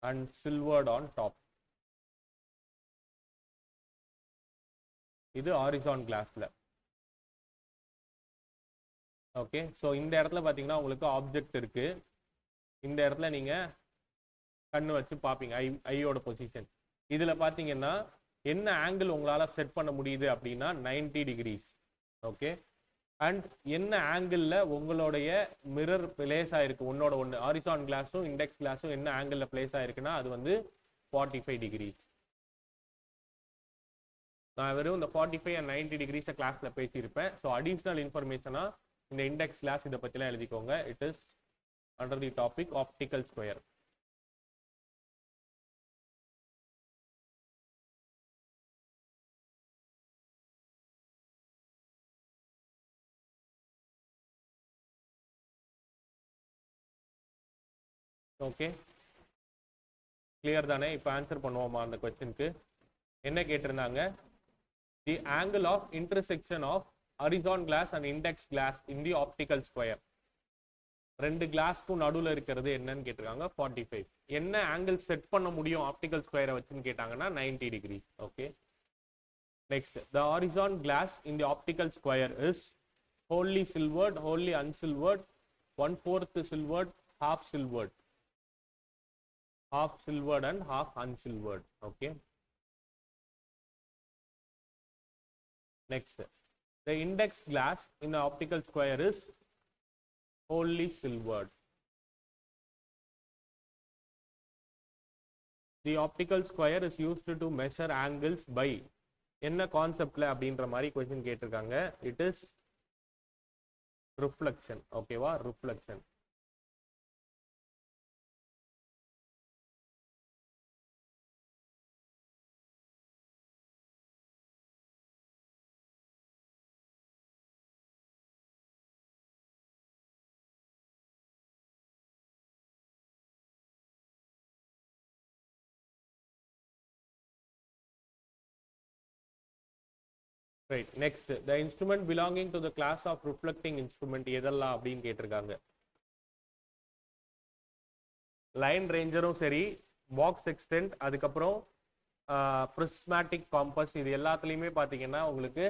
and silvered on top. இது ஹாரிசான் கிளாஸ்ல. ஓகே, ஸோ இந்த இடத்துல பார்த்தீங்கன்னா உங்களுக்கு ஆப்ஜெக்ட் இருக்கு. இந்த இடத்துல நீங்க கண்ணு வச்சு பார்ப்பீங்க ஐயோட பொசிஷன். இதில் பார்த்தீங்கன்னா என்ன ஆங்கிள் உங்களால் செட் பண்ண முடியுது அப்படின்னா 90 டிகிரிஸ். ஓகே, அண்ட் என்ன ஆங்கிளில் உங்களுடைய மிரர் பிளேஸ் ஆயிருக்கு, ஒன்னோட ஒன்று ஹாரிசான் கிளாஸும் இண்டெக்ஸ் கிளாஸும் என்ன ஆங்கிளில் பிளேஸ் ஆயிருக்குன்னா அது வந்து 45 டிகிரி. நான் வெறும் இந்த 45 அண்ட் 90 டிகிரிஸை கிளாஸில் பேசியிருப்பேன். ஸோ அடிஷ்னல் இன்ஃபர்மேஷனாக இந்த இண்டெக்ஸ் கிளாஸ் இதை பற்றிலாம் எழுதிக்கோங்க. It is under the topic optical square. Okay, clear தானே? இப்போ ஆன்சர் பண்ணுவோமா அந்த கொஸ்டினுக்கு? என்ன கேட்டிருந்தாங்க, the angle of intersection of horizon glass and index glass in the optical square. ரெண்டு கிளாஸ்க்கும் நடுவில் இருக்கிறது என்னன்னு கேட்டிருக்காங்க, 45. என்ன ஆங்கிள் செட் பண்ண முடியும் ஆப்டிக்கல் ஸ்கொயரை வச்சுன்னு கேட்டாங்கன்னா 90 degree. Okay, next, the horizon glass in the optical square is wholly silvered, wholly unsilvered, 1/4 silvered, half silvered. half silvered and half unsilvered. Okay. Next, the index glass in the optical square is wholly silvered. The optical square is used to measure angles by என்ன கான்செப்ட்ல அப்படின்ற மாதிரி question கேட்டிருக்காங்க. It is reflection. ஓகேவா, reflection. Right. Next, the instrument belonging to the class of reflecting instrument எதெல்லாம் அப்படின்னு கேட்டிருக்காங்க. Line ரேஞ்சரும் சரி, பாக்ஸ் எக்ஸ்டென்ட், அதுக்கப்புறம் பிரிஸ்மேட்டிக் காம்பஸ், இது எல்லாத்துலேயுமே பார்த்தீங்கன்னா உங்களுக்கு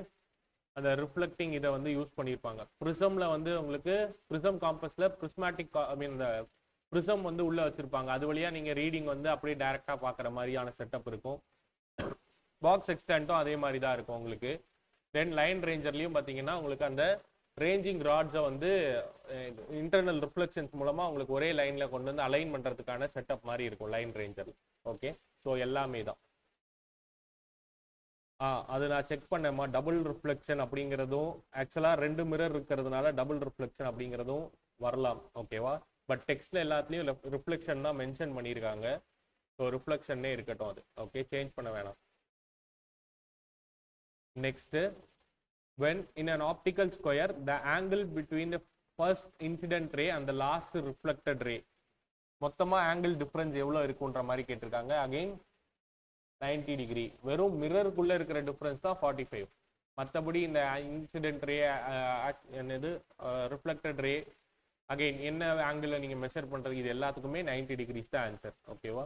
அந்த ரிஃப்ளெக்டிங் இதை வந்து யூஸ் பண்ணியிருப்பாங்க. ப்ரிசம்ல வந்து உங்களுக்கு ப்ரிசம் காம்பஸ்ல பிரிஸ்மேட்டிக் ஐ மீன் இந்த ப்ரிசம் வந்து உள்ள வச்சிருப்பாங்க. அது வழியா நீங்க ரீடிங் வந்து அப்படியே டைரக்டா பார்க்குற மாதிரியான செட்டப் இருக்கும். பாக்ஸ் எக்ஸ்டென்ட்டும் அதே மாதிரி தான் இருக்கும் உங்களுக்கு. தென் லைன் ரேஞ்சர்லையும் பார்த்தீங்கன்னா உங்களுக்கு அந்த ரேஞ்சிங் ராட்ஸை வந்து இன்டர்னல் ரிஃப்ளெக்ஷன்ஸ் மூலமா உங்களுக்கு ஒரே லைன்ல கொண்டு வந்து அலைன் பண்றதுக்கான செட்டப் மாதிரி இருக்கும் லைன் ரேஞ்சர். ஓகே, ஸோ எல்லாமே தான். அது நான் செக் பண்ணேம்மா. டபுள் ரிஃப்ளெக்ஷன் அப்படிங்கிறதும் ஆக்சுவலாக 2 மிரர் இருக்கிறதுனால டபுள் ரிஃப்ளெக்ஷன் அப்படிங்கிறதும் வரலாம். ஓகேவா, பட் டெக்ஸ்ட்ல எல்லாத்துலேயும் ரிஃப்ளெக்ஷன் தான் மென்ஷன் பண்ணியிருக்காங்க. ஸோ ரிஃப்ளெக்ஷன்னே இருக்கட்டும் அது. ஓகே, சேஞ்ச் பண்ண வேணாம். Next, when in an optical square, the angle between the first incident ray and the last reflected ray, மொத்தமா ஆங்கிள் டிஃபரன்ஸ் எவ்வளோ இருக்குன்ற மாதிரி கேட்டிருக்காங்க. Again 90 degree. வெறும் மிரருக்குள்ள இருக்கிற டிஃபரன்ஸ் தான் 45. மற்றபடி இந்த இன்சிடென்ட் ரே என்னது ரிஃப்ளெக்டட் ரே அகைன் என்ன ஆங்கிள் நீங்க மெஷர் பண்றது, இது எல்லாத்துக்குமே 90 டிகிரிஸ் தான் ஆன்சர். ஓகேவா.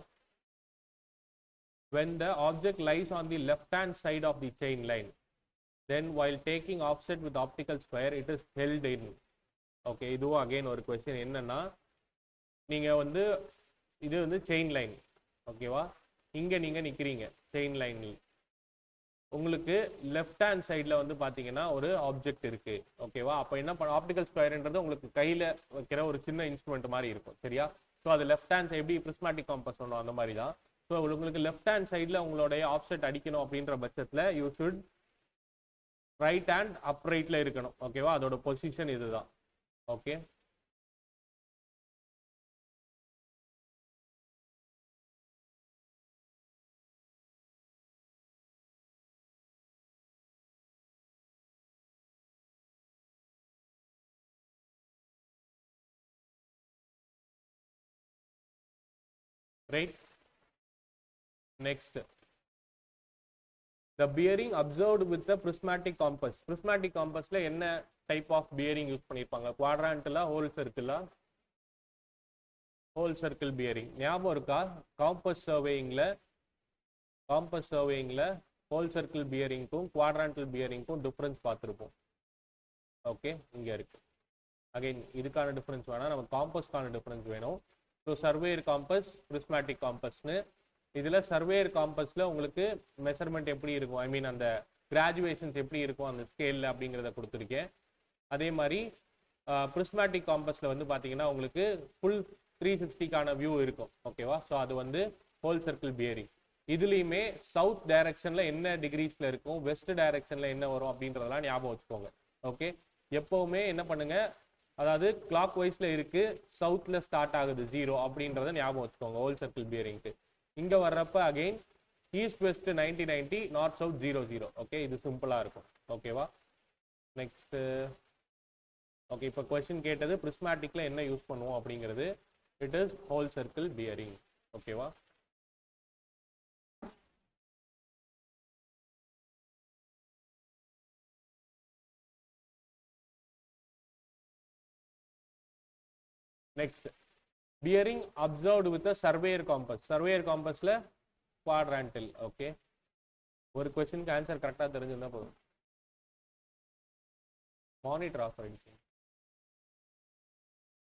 When the object lies on the left hand side of the chain line, then while taking offset with optical square, it is held in. Okay, இதுவும் again ஒரு question என்னன்னா, நீங்க வந்து இது வந்து செயின் லைன். ஓகேவா, இங்க நீங்க நிக்கிறீங்க செயின் லைன்ல, உங்களுக்கு லெஃப்ட் ஹேண்ட் சைட்ல வந்து பாத்தீங்கன்னா ஒரு ஆப்ஜெக்ட் இருக்கு. ஓகேவா, அப்ப என்ன பண்ண, ஆப்டிக்கல் ஸ்கொயர்ன்றது உங்களுக்கு கையில வைக்கிற ஒரு சின்ன இன்ஸ்ட்ருமெண்ட் மாதிரி இருக்கும். சரியா, ஸோ அது லெஃப்ட் ஹேண்ட் எப்படி பிரிஸ்மேட்டிக் காம்பஸ் சொன்னோம் அந்த மாதிரி தான். ஸோ உங்களுக்கு லெஃப்ட் ஹேண்ட் சைடில் உங்களுடைய ஆப்செட் அடிக்கணும் அப்படின்ற பட்சத்தில் யூ ஷுட் ரைட் ஹேண்ட் அப்ரைட்டில் இருக்கணும். ஓகேவா, அதோட பொசிஷன் இதுதான். Okay, right. Next, the bearing observed with the prismatic compass. Prismatic compassல என்ன டைப் ஆஃப் bearing யூஸ் பண்ணிருப்பாங்க? குவாட்ரான்ட்ல, ஹோல் சர்க்கிளா? ஹோல் சர்க்கிள் பியரிங் ஞாபகம் இருக்கா? காம்பஸ் சர்வேயிங்ல ஹோல் சர்க்கிள் பியரிங்க்கும் குவாட்ரான்டல் பியரிங்க்கும் டிஃபரன்ஸ் பார்த்துருப்போம். ஓகே, இங்க இருக்கு. அகைன் இதுக்கான டிஃபரன்ஸ் வேணா, நம்ம காம்பஸ்க்கான டிஃபரன்ஸ் வேணும். ஸோ சர்வேயர் காம்பஸ், பிரிஸ்மேட்டிக் காம்பஸ்னு. இதுல சர்வேயர் காம்பஸ்ல உங்களுக்கு மெஷர்மெண்ட் எப்படி இருக்கும், ஐ மீன் அந்த கிராஜுவேஷன்ஸ் எப்படி இருக்கும் அந்த ஸ்கேல்ல அப்படிங்கிறத கொடுத்துருக்கேன். அதே மாதிரி பிரிஸ்மேட்டிக் காம்பஸ்ல வந்து பாத்தீங்கன்னா உங்களுக்கு ஃபுல் 360க்கான வியூ இருக்கும். ஓகேவா, ஸோ அது வந்து ஹோல் சர்க்கிள் பியரிங். இதுலயுமே சவுத் டைரக்ஷன்ல என்ன டிகிரிஸ்ல இருக்கும், வெஸ்ட் டைரக்ஷன்ல என்ன வரும் அப்படின்றதெல்லாம் ஞாபகம் வச்சுக்கோங்க. ஓகே, எப்பவுமே என்ன பண்ணுங்க, அதாவது கிளாக் வைஸ்ல இருக்கு, சவுத்ல ஸ்டார்ட் ஆகுது 0 அப்படின்றத ஞாபகம் வச்சுக்கோங்க ஹோல் சர்க்கிள் பியரிங்க்கு. இங்க வர்றப்ப again east west 90-90, north south 0-0. Okay, இது சிம்பிளா இருக்கும். ஓகேவா. நெக்ஸ்ட், ஓகே, இப்போ கொஸ்டின் கேட்டது பிரிஸ்மேட்டிக்ல என்ன யூஸ் பண்ணுவோம் அப்படிங்கிறது. It is whole circle bearing. ஓகேவா. Next, bearing observed with a surveyor compass. surveyor compassல quadrantal. ஓகே, ஒரு क्वेश्चनக்கு ஆன்சர் கரெக்ட்டா தெரிஞ்சிருந்தா போதும். மானிட்டர் ஆஃப் பண்ணிடுங்க.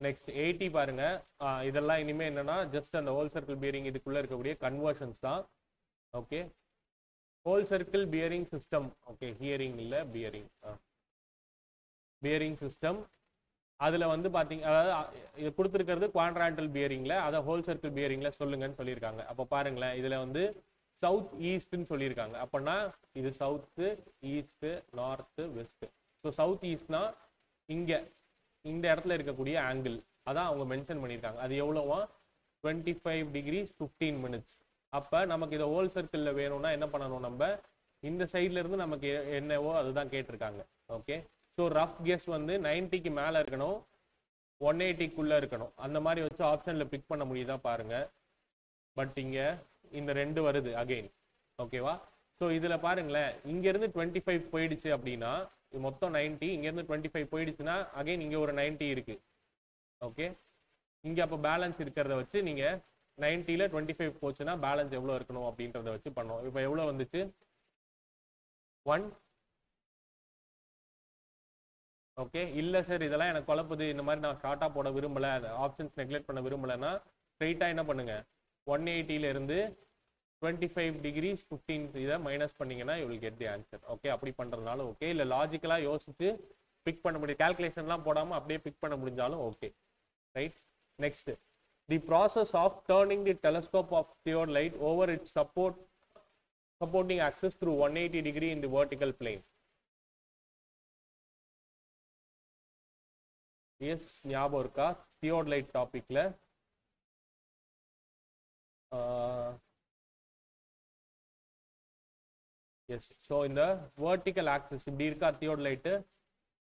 நெக்ஸ்ட் 80 பாருங்க. இதெல்லாம் இனிமே என்னன்னா ஜஸ்ட் அந்த ஹோல் சர்க்கிள் பியரிங் இதுக்குள்ள இருக்கக்கூடிய கன்வர்ஷன்ஸ் தான். Okay, whole circle bearing system. Okay, hearing இல்ல பியரிங், பியரிங் சிஸ்டம். அதுல வந்து பாத்தீங்க, அதாவது இது கொடுத்துருக்கிறது குவாட்ரான்டல் பியரிங்ல, அதை ஹோல் சர்க்கிள் பியரிங்ல சொல்லுங்கன்னு சொல்லியிருக்காங்க. அப்ப பாருங்களேன், இதுல வந்து சவுத் ஈஸ்ட்னு சொல்லியிருக்காங்க. அப்படின்னா இது south, east, north, west. So south ஈஸ்ட்னா இங்க இந்த இடத்துல இருக்கக்கூடிய ஆங்கிள் அதான் அவங்க மென்ஷன் பண்ணியிருக்காங்க. அது எவ்வளோவா? 25 degrees 15 minutes. அப்போ நமக்கு இதை ஹோல் சர்க்கிளில் வேணும்னா என்ன பண்ணணும்? நம்ம இந்த சைட்ல இருந்து நமக்கு என்னவோ அதுதான் கேட்டிருக்காங்க. ஓகே, ஸோ ரஃப் கெஸ் வந்து 90க்கு மேலே இருக்கணும், 180க்குள்ளே இருக்கணும். அந்த மாதிரி வச்சு ஆப்ஷனில் பிக் பண்ண முடியுதா பாருங்க. பட் இங்கே இந்த 2 வருது அகெயின். ஓகேவா? ஸோ இதில் பாருங்களேன், இங்கேருந்து 25 போயிடுச்சு அப்படின்னா மொத்தம் 90, இங்கேருந்து 25 போயிடுச்சுன்னா அகெயின் இங்கே ஒரு 90 இருக்கு. ஓகே, இங்கே அப்போ பேலன்ஸ் இருக்கிறத வச்சு நீங்கள் 90ல் 25 போச்சுன்னா பேலன்ஸ் எவ்வளோ இருக்கணும் அப்படின்றத வச்சு பண்ணோம். இப்போ எவ்வளோ வந்துச்சு? 1. ஓகே, இல்லை சார் இதெல்லாம் எனக்கு குழப்புது, இந்த மாதிரி நான் ஷார்ட்டாக போட விரும்பலை, ஆப்ஷன்ஸ் நெக்லெக்ட் பண்ண விரும்பலைன்னா ஸ்ட்ரைட்டாக என்ன பண்ணுங்க, 180லேருந்து 25 degrees 15 இதை மைனஸ் பண்ணீங்கன்னா you will get the answer. Okay, அப்படி பண்ணுறதுனால ஓகே, இல்லை லாஜிக்கலாக யோசிச்சு பிக் பண்ண முடியும், கால்குலேஷன்லாம் போடாமல் அப்படியே பிக் பண்ண முடிஞ்சாலும் okay. Right, next, the process of turning the telescope of theodolite over its supporting axis through 180 degree in the vertical plane. Yes, ஞாபகம் இருக்கா? தியோடலைட் டாபிக்ல எஸ். ஸோ இந்த வெர்டிக்கல் ஆக்சிஸ் இப்படி இருக்கா தியோடலைட்டு.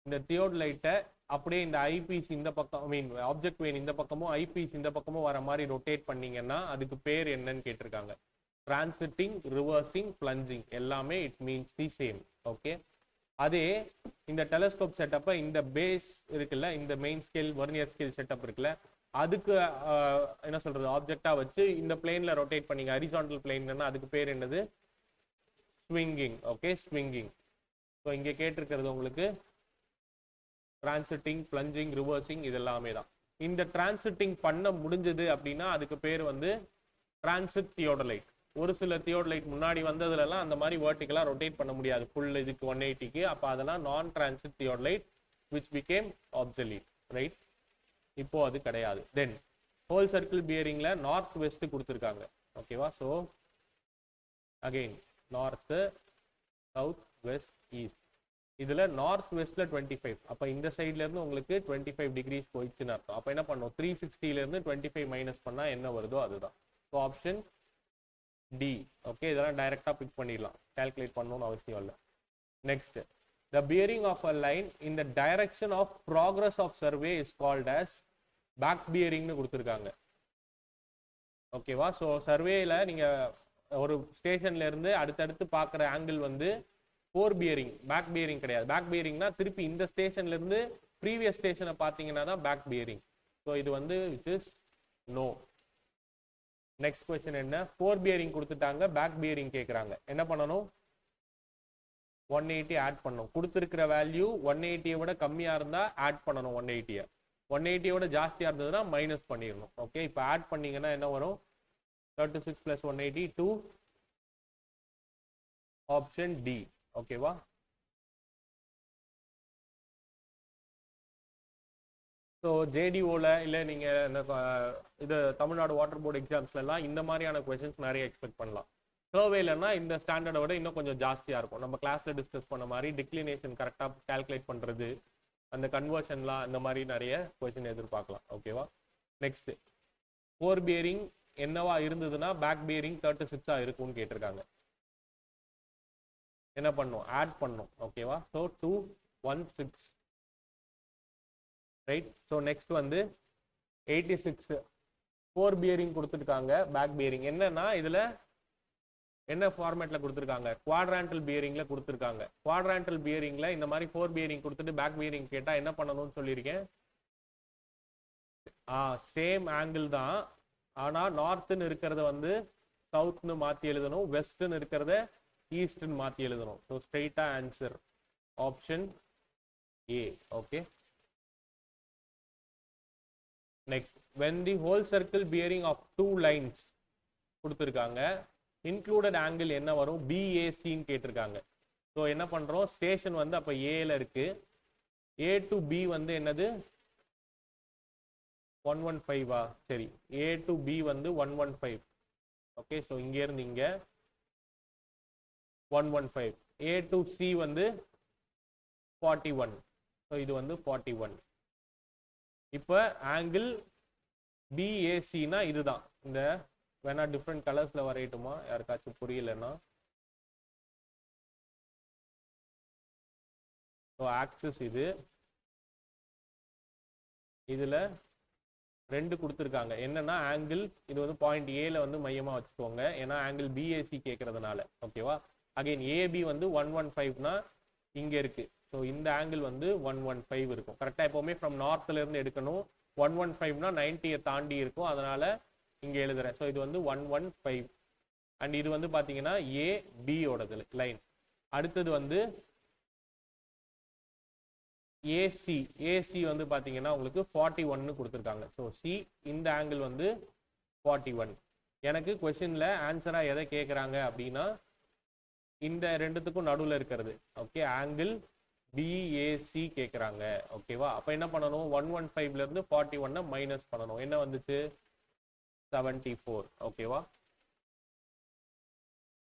இந்த தியோடலைட்டை அப்படியே இந்த ஐபீஸ் இந்த பக்கம், ஐ மீன் ஆப்ஜெக்ட் வெயின் இந்த பக்கமும் ஐபீஸ் இந்த பக்கமும் வர மாதிரி ரொட்டேட் பண்ணீங்கன்னா அதுக்கு பேர் என்னன்னு கேட்டிருக்காங்க. டிரான்சிட்டிங், ரிவர்சிங், பிளஞ்சிங் எல்லாமே it means the same. Okay, அதே இந்த டெலஸ்கோப் செட்டப்பை இந்த பேஸ் இருக்குல்ல, இந்த main scale vernier scale setup இருக்குல்ல, அதுக்கு என்ன சொல்றது, ஆப்ஜெக்டா வச்சு இந்த பிளேன்ல ரொட்டேட் பண்ணீங்க, ஹரிசாண்டல் பிளேன்னா அதுக்கு பேர் என்னது? ஸ்விங்கிங். Okay, swinging. ஸோ இங்கே கேட்டிருக்கிறது உங்களுக்கு டிரான்சிட்டிங், பிளஞ்சிங், ரிவர்சிங் இது எல்லாமே தான். இந்த டிரான்சிட்டிங் பண்ண முடிஞ்சது அப்படின்னா அதுக்கு பேர் வந்து டிரான்சிட் தியோடலைட். ஒரு சில தியோடலைட் முன்னாடி வந்ததுலலாம் அந்த மாதிரி வெர்டிகலாக ரொட்டேட் பண்ண முடியாது ஃபுல் இதுக்கு 180க்கு. அப்போ அதெல்லாம் நான் transit theodolite which become obsolete. Right, இப்போ அது கிடையாது. தென் ஹோல் சர்க்கிள் பியரிங்ல நார்த் வெஸ்ட் கொடுத்துருக்காங்க. ஓகேவா? So again north, south, west, east. இதுல நார்த் வெஸ்ட்ல 25. அப்ப இந்த சைட்ல இருந்து உங்களுக்கு 25 டிகிரிஸ் போயிடுச்சுன்னு அர்த்தம். அப்ப என்ன பண்ணும்? 360ல இருந்து 25 மைனஸ் பண்ணா என்ன வருதோ அதுதான். So option D. ஓகே, இதெல்லாம் டைரக்டா பிக் பண்ணிடலாம், கால்குலேட் பண்ணணும்னு அவசியம் இல்லை. Next, the bearing of a line in the direction of progress of survey is called as back bearing னு கொடுத்துருக்காங்க. ஓகேவா? ஸோ சர்வேல நீங்க ஒரு ஸ்டேஷன்ல இருந்து அடுத்தடுத்து பார்க்குற ஆங்கிள் வந்து ஃபோர் பியரிங், பேக் பியரிங் கிடையாது. பேக் பியரிங்னா திருப்பி இந்த ஸ்டேஷன்ல இருந்து ப்ரீவியஸ் ஸ்டேஷனை பார்த்தீங்கன்னா தான் பேக் பியரிங். ஸோ இது வந்து it is no. Next question என்ன? ஃபோர் பியரிங் கொடுத்துட்டாங்க, பேக் பியரிங் கேட்குறாங்க. என்ன பண்ணணும்? 180 ஆட் பண்ணணும். கொடுத்துருக்கிற வேல்யூ 180 விட கம்மியாக இருந்தால் ஆட் பண்ணணும் 180. 180 விட ஜாஸ்தியாக இருந்ததுன்னா மைனஸ் பண்ணிடணும். ஓகே, இப்போ ஆட் பண்ணீங்கன்னா என்ன வரும்? 36 + 180 2. Option D. ஓகேவா? ஸோ ஜேடிஓவில் இல்லை நீங்கள் இந்த இது தமிழ்நாடு வாட்டர் போர்டு எக்ஸாம்ஸ்லாம் இந்த மாதிரியான கொஸ்டின்ஸ் நிறைய எக்ஸ்பெக்ட் பண்ணலாம். சர்வேலன்னா இந்த ஸ்டாண்டர்டை விட இன்னும் கொஞ்சம் ஜாஸ்தியாக இருக்கும். நம்ம கிளாஸில் டிஸ்கஸ் பண்ண மாதிரி டிக்ளினேஷன் கரெக்டாக கால்குலேட் பண்ணுறது, அந்த கன்வர்ஷன்லாம் இந்த மாதிரி நிறைய கொஸ்டின் எதிர்பார்க்கலாம். ஓகேவா? நெக்ஸ்ட், ஃபோர் பியரிங் என்னவா இருந்ததுன்னா பேக் பியரிங் 36 இருக்கும்னு கேட்டிருக்காங்க. என்ன பண்ணும்? ஆட் பண்ணும். ஓகேவா? ஸோ 2 1 6. ரைட். ஸோ நெக்ஸ்ட் வந்து 86 ஃபோர் பியரிங் கொடுத்துருக்காங்க. பேக் பியரிங் என்னன்னா இதுல என்ன ஃபார்மேட்ல கொடுத்துருக்காங்க? குவாட்ரான்டல் பியரிங்ல கொடுத்துருக்காங்க. குவாட்ரான்டல் பியரிங்ல இந்த மாதிரி ஃபோர் பியரிங் கொடுத்துட்டு பேக் பியரிங் கேட்டா என்ன பண்ணணும்னு சொல்லியிருக்கேன். சேம் ஆங்கிள் தான், ஆனா நார்த்னு இருக்கிறத வந்து சவுத்னு மாத்தி எழுதணும், வெஸ்ட்னு இருக்கிறத ஈஸ்ட்னு மாத்தி எழுதணும். ஸோ ஸ்ட்ரெயிட்டா answer option A. Okay, next when the whole circle bearing of two lines கொடுத்துருக்காங்க இன்க்ளூடட் ஆங்கிள் என்ன வரும் பிஏசின்னு கேட்டிருக்காங்க. ஸோ என்ன பண்ணுறோம், ஸ்டேஷன் வந்து அப்போ ஏல இருக்கு, ஏ டு பி வந்து என்னது 115 சரி, ஏ டு பி வந்து 115. ஓகே, ஸோ இங்கேருந்து இங்கே 115. ஏ டு சி வந்து 41. ஸோ இது வந்து 41. இப்போ ஆங்கிள் பிஏசினா இதுதான். இந்த வேணா டிஃப்ரெண்ட் கலர்ஸ்ல வரையட்டுமா யாருக்காச்சும் புரியலன்னா? ஸோ ஆக்சிஸ் இது, இதுல ரெண்டு கொடுத்துருக்காங்க. என்னன்னா ஆங்கிள் இது வந்து பாயிண்ட் ஏல வந்து மையமா வச்சுக்கோங்க, ஏன்னா ஆங்கிள் பிஏசி கேட்கறதுனால. ஓகேவா? அகைன் ஏபி வந்து 115னா இங்க இருக்கு. ஸோ இந்த ஆங்கிள் வந்து 115 இருக்கும். கரெக்டாக எப்பவுமே ஃப்ரம் நார்த்ல இருந்து எடுக்கணும். 115னா 90 தாண்டி இருக்கும், அதனால இங்க எழுதுறேன். ஸோ இது வந்து 115 அண்ட் இது வந்து பாத்தீங்கன்னா ஏ பியோடது லைன். அடுத்தது வந்து ஏசி, ஏசி வந்து பாத்தீங்கன்னா உங்களுக்கு 41 கொடுத்துருக்காங்க. ஸோ சி இந்த ஆங்கிள் வந்து 41. எனக்கு கொஸ்டின்ல ஆன்சரா எதை கேட்குறாங்க அப்படின்னா இந்த ரெண்டுத்துக்கும் நடுவில் இருக்கிறது. ஓகே, ஆங்கிள் பிஏசி கேட்குறாங்க. ஓகேவா? அப்போ என்ன பண்ணணும், 115ல இருந்து 41 மைனஸ் பண்ணணும். என்ன வந்துச்சு 74. ஓகேவா?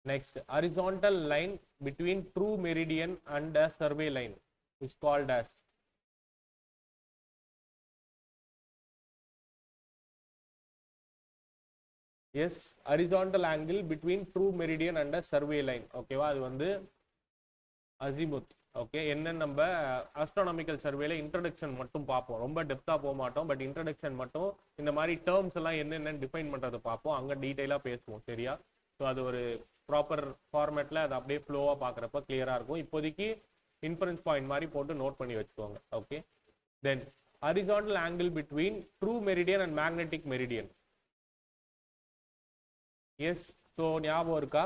Next horizontal line between true meridian and a survey line is called as yes horizontal angle between true meridian and survey line. ஓகேவா? அது வந்து அசிமுத். ஓகே, என்னன்னு நம்ம ஆஸ்ட்ரானமிக்கல் சர்வேல இன்ட்ரடக்ஷன் மட்டும் பார்ப்போம், ரொம்ப டெப்தா போக மாட்டோம். பட் இன்ட்ரடக்ஷன் மட்டும் இந்த மாதிரி டேர்ம்ஸ் எல்லாம் என்னென்னு டிஃபைன் பண்றது பார்ப்போம், அங்க டீடைலா பேசுவோம். சரியா? ஸோ அது ஒரு ப்ராப்பர் ஃபார்மேட்ல அது அப்படியே ஃப்ளோவா பார்க்குறப்ப கிளியரா இருக்கும். இப்போதைக்கு இன்ஃபரன்ஸ் பாயிண்ட் மாதிரி போட்டு நோட் பண்ணி வச்சுக்கோங்க. Okay, then horizontal angle between true meridian and magnetic meridian. Yes, so ஞாபகம் இருக்கா?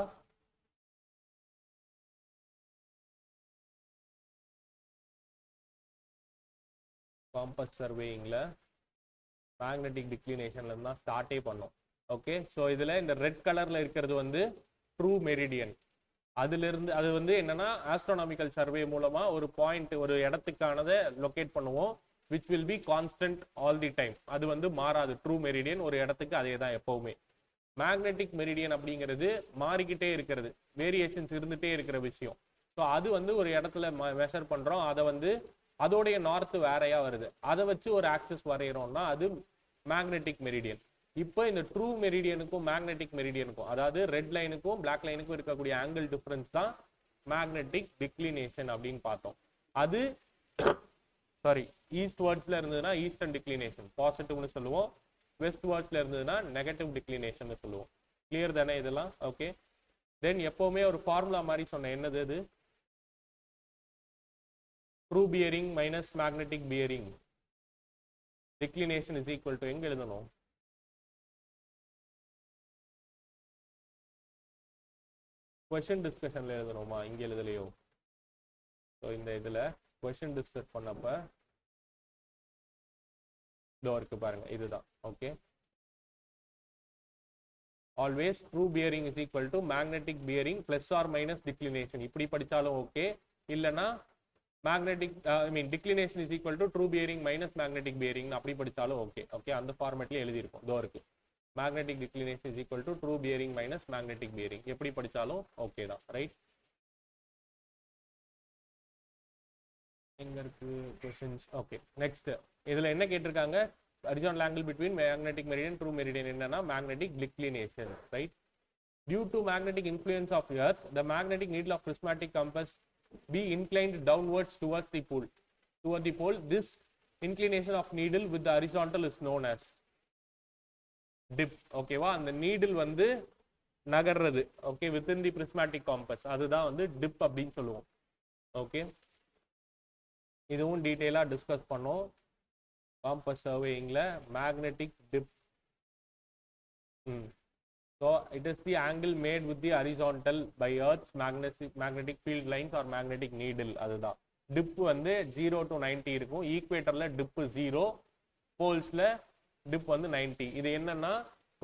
காம்பஸ் சர்வேயிங்ல மேக்னெட்டிக் டிக்ளினேஷன்ல இருந்தா ஸ்டார்ட்டே பண்ணோம். ஓகே, ஸோ இதுல இந்த ரெட் கலர்ல இருக்கிறது வந்து ட்ரூ மெரிடியன். அதுல இருந்து அது வந்து என்னன்னா ஆஸ்ட்ரானமிக்கல் சர்வே மூலமா ஒரு பாயிண்ட், ஒரு இடத்துக்கானதை லொகேட் பண்ணுவோம், which will be constant all the time. அது வந்து மாறாது. ட்ரூ மெரிடியன் ஒரு இடத்துக்கு அதே தான் எப்பவுமே. மேக்னெட்டிக் மெரிடியன் அப்படிங்கிறது மாறிக்கிட்டே இருக்கிறது, வேரியேஷன்ஸ் இருந்துட்டே இருக்கிற விஷயம். ஸோ அது வந்து ஒரு இடத்துல மெஷர் பண்றோம், அதை வந்து அதோடைய நார்த் வேறையா வருது, அதை வச்சு ஒரு ஆக்சிஸ் வரைகிறோம்னா அது மேக்னெட்டிக் மெரிடியன். இப்போ இந்த ட்ரூ மெரிடியனுக்கும் மேக்னெட்டிக் மெரிடியனுக்கும், அதாவது ரெட் லைனுக்கும் பிளாக் லைனுக்கும் இருக்கக்கூடிய ஆங்கிள் டிஃபரன்ஸ் தான் மேக்னெட்டிக் டிக்ளினேஷன் அப்படின்னு பார்த்தோம். அது சாரி ஈஸ்ட் வேர்ட்ஸ்ல இருந்ததுன்னா ஈஸ்டர்ன் டிக்ளினேஷன் பாசிட்டிவ்னு சொல்லுவோம், வெஸ்ட் வேர்ட்ஸ்ல இருந்ததுன்னா நெகட்டிவ் டிக்ளினேஷன் சொல்லுவோம். கிளியர் தானே இதெல்லாம்? ஓகே, தென் எப்பவுமே ஒரு ஃபார்முலா மாதிரி சொன்னேன், என்னது அது? True bearing minus magnetic bearing declination is equal to எங்க எழுதணும்? கொஸ்டின் டிஸ்கஷன்ல எழுதணுமா, இங்க எழுதலையோ? ஸோ இந்த இதுல கொஸ்டின் டிஸ்கஸ் பண்ணப்ப இதோ இருக்கு பாருங்க, இதுதான். Okay, always true bearing is equal to magnetic bearing plus or minus declination. இப்படி படிச்சாலும் ஓகே, இல்லைன்னா magnetic declination is equal to true bearing minus magnetic bearing அப்படி படிச்சாலும் ஓகே. ஓகே, அந்த ஃபார்மேட்ல எழுதியிருக்கும், இதோ இருக்கு. Magnetic declination is equal to true bearing minus magnetic bearing, எப்படி படிச்சாலும் ஓகே தான். ரைட்? எங்க இருக்கு क्वेश्चंस? ஓகே, நெக்ஸ்ட் இதுல என்ன கேட்டிருக்காங்க? Horizontal angle between magnetic meridian true meridian என்னன்னா magnetic declination. Right? Due to magnetic influence of earth the magnetic needle of prismatic compass be inclined downwards towards the pole. This inclination of needle with the horizontal is known as dip. ஓகேவா? அந்த needle வந்து நகர்றது, okay, within the prismatic compass, அதுதான் வந்து tip அப்படின்னு சொல்லுவோம். Okay, இதுவும் டீடைலா discuss பண்ணோம் காம்பஸ் சர்வேயிங்ல. Magnetic dip, so it is the angle made with the horizontal by earth's magnetic field lines or magnetic needle. அதுதான் டிப் வந்து 0 to 90 இருக்கும். ஈக்குவேட்டர்ல டிப் 0, போல்ஸ்ல டிப் வந்து 90. இது என்னன்னா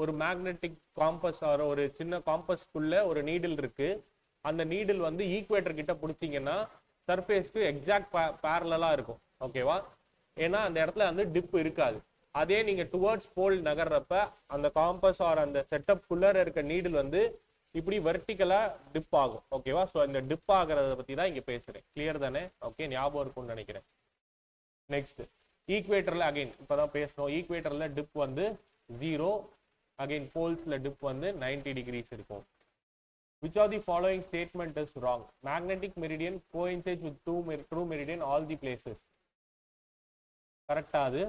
ஒரு மேக்னெட்டிக் காம்பஸ் ஆர் ஒரு சின்ன காம்பஸ்க்குள்ள ஒரு நீடில் இருக்கு. அந்த நீடில் வந்து ஈக்குவேட்டர் கிட்ட பிடிச்சிங்கன்னா சர்ஃபேஸ்க்கு எக்ஸாக்ட் பேரலா இருக்கும். ஓகேவா? ஏன்னா அந்த இடத்துல வந்து டிப் இருக்காது. அதே நீங்க டுவர்ட்ஸ் போல் நகர்றப்ப அந்த காம்பஸ் ஆர் அந்த செட்டப் குள்ளர இருக்க நீடில் வந்து இப்படி வெர்டிகலா டிப் ஆகும். ஓகேவா? ஸோ இந்த டிப் ஆகிறத பத்தி தான் இங்க பேசுறேன். கிளியர் தானே? ஓகே, ஞாபகம் இருக்கும்னு நினைக்கிறேன். நெக்ஸ்ட் ஈக்குவேட்டர்ல அகைன் இப்பதான் பேசணும். ஈக்குவேட்டர்ல டிப் வந்து 0, அகைன் போல்ஸ்ல டிப் வந்து 90 டிகிரிஸ் இருக்கும். Which of the following statement is wrong? Magnetic meridian coincides with true meridian all the places. Correct அது?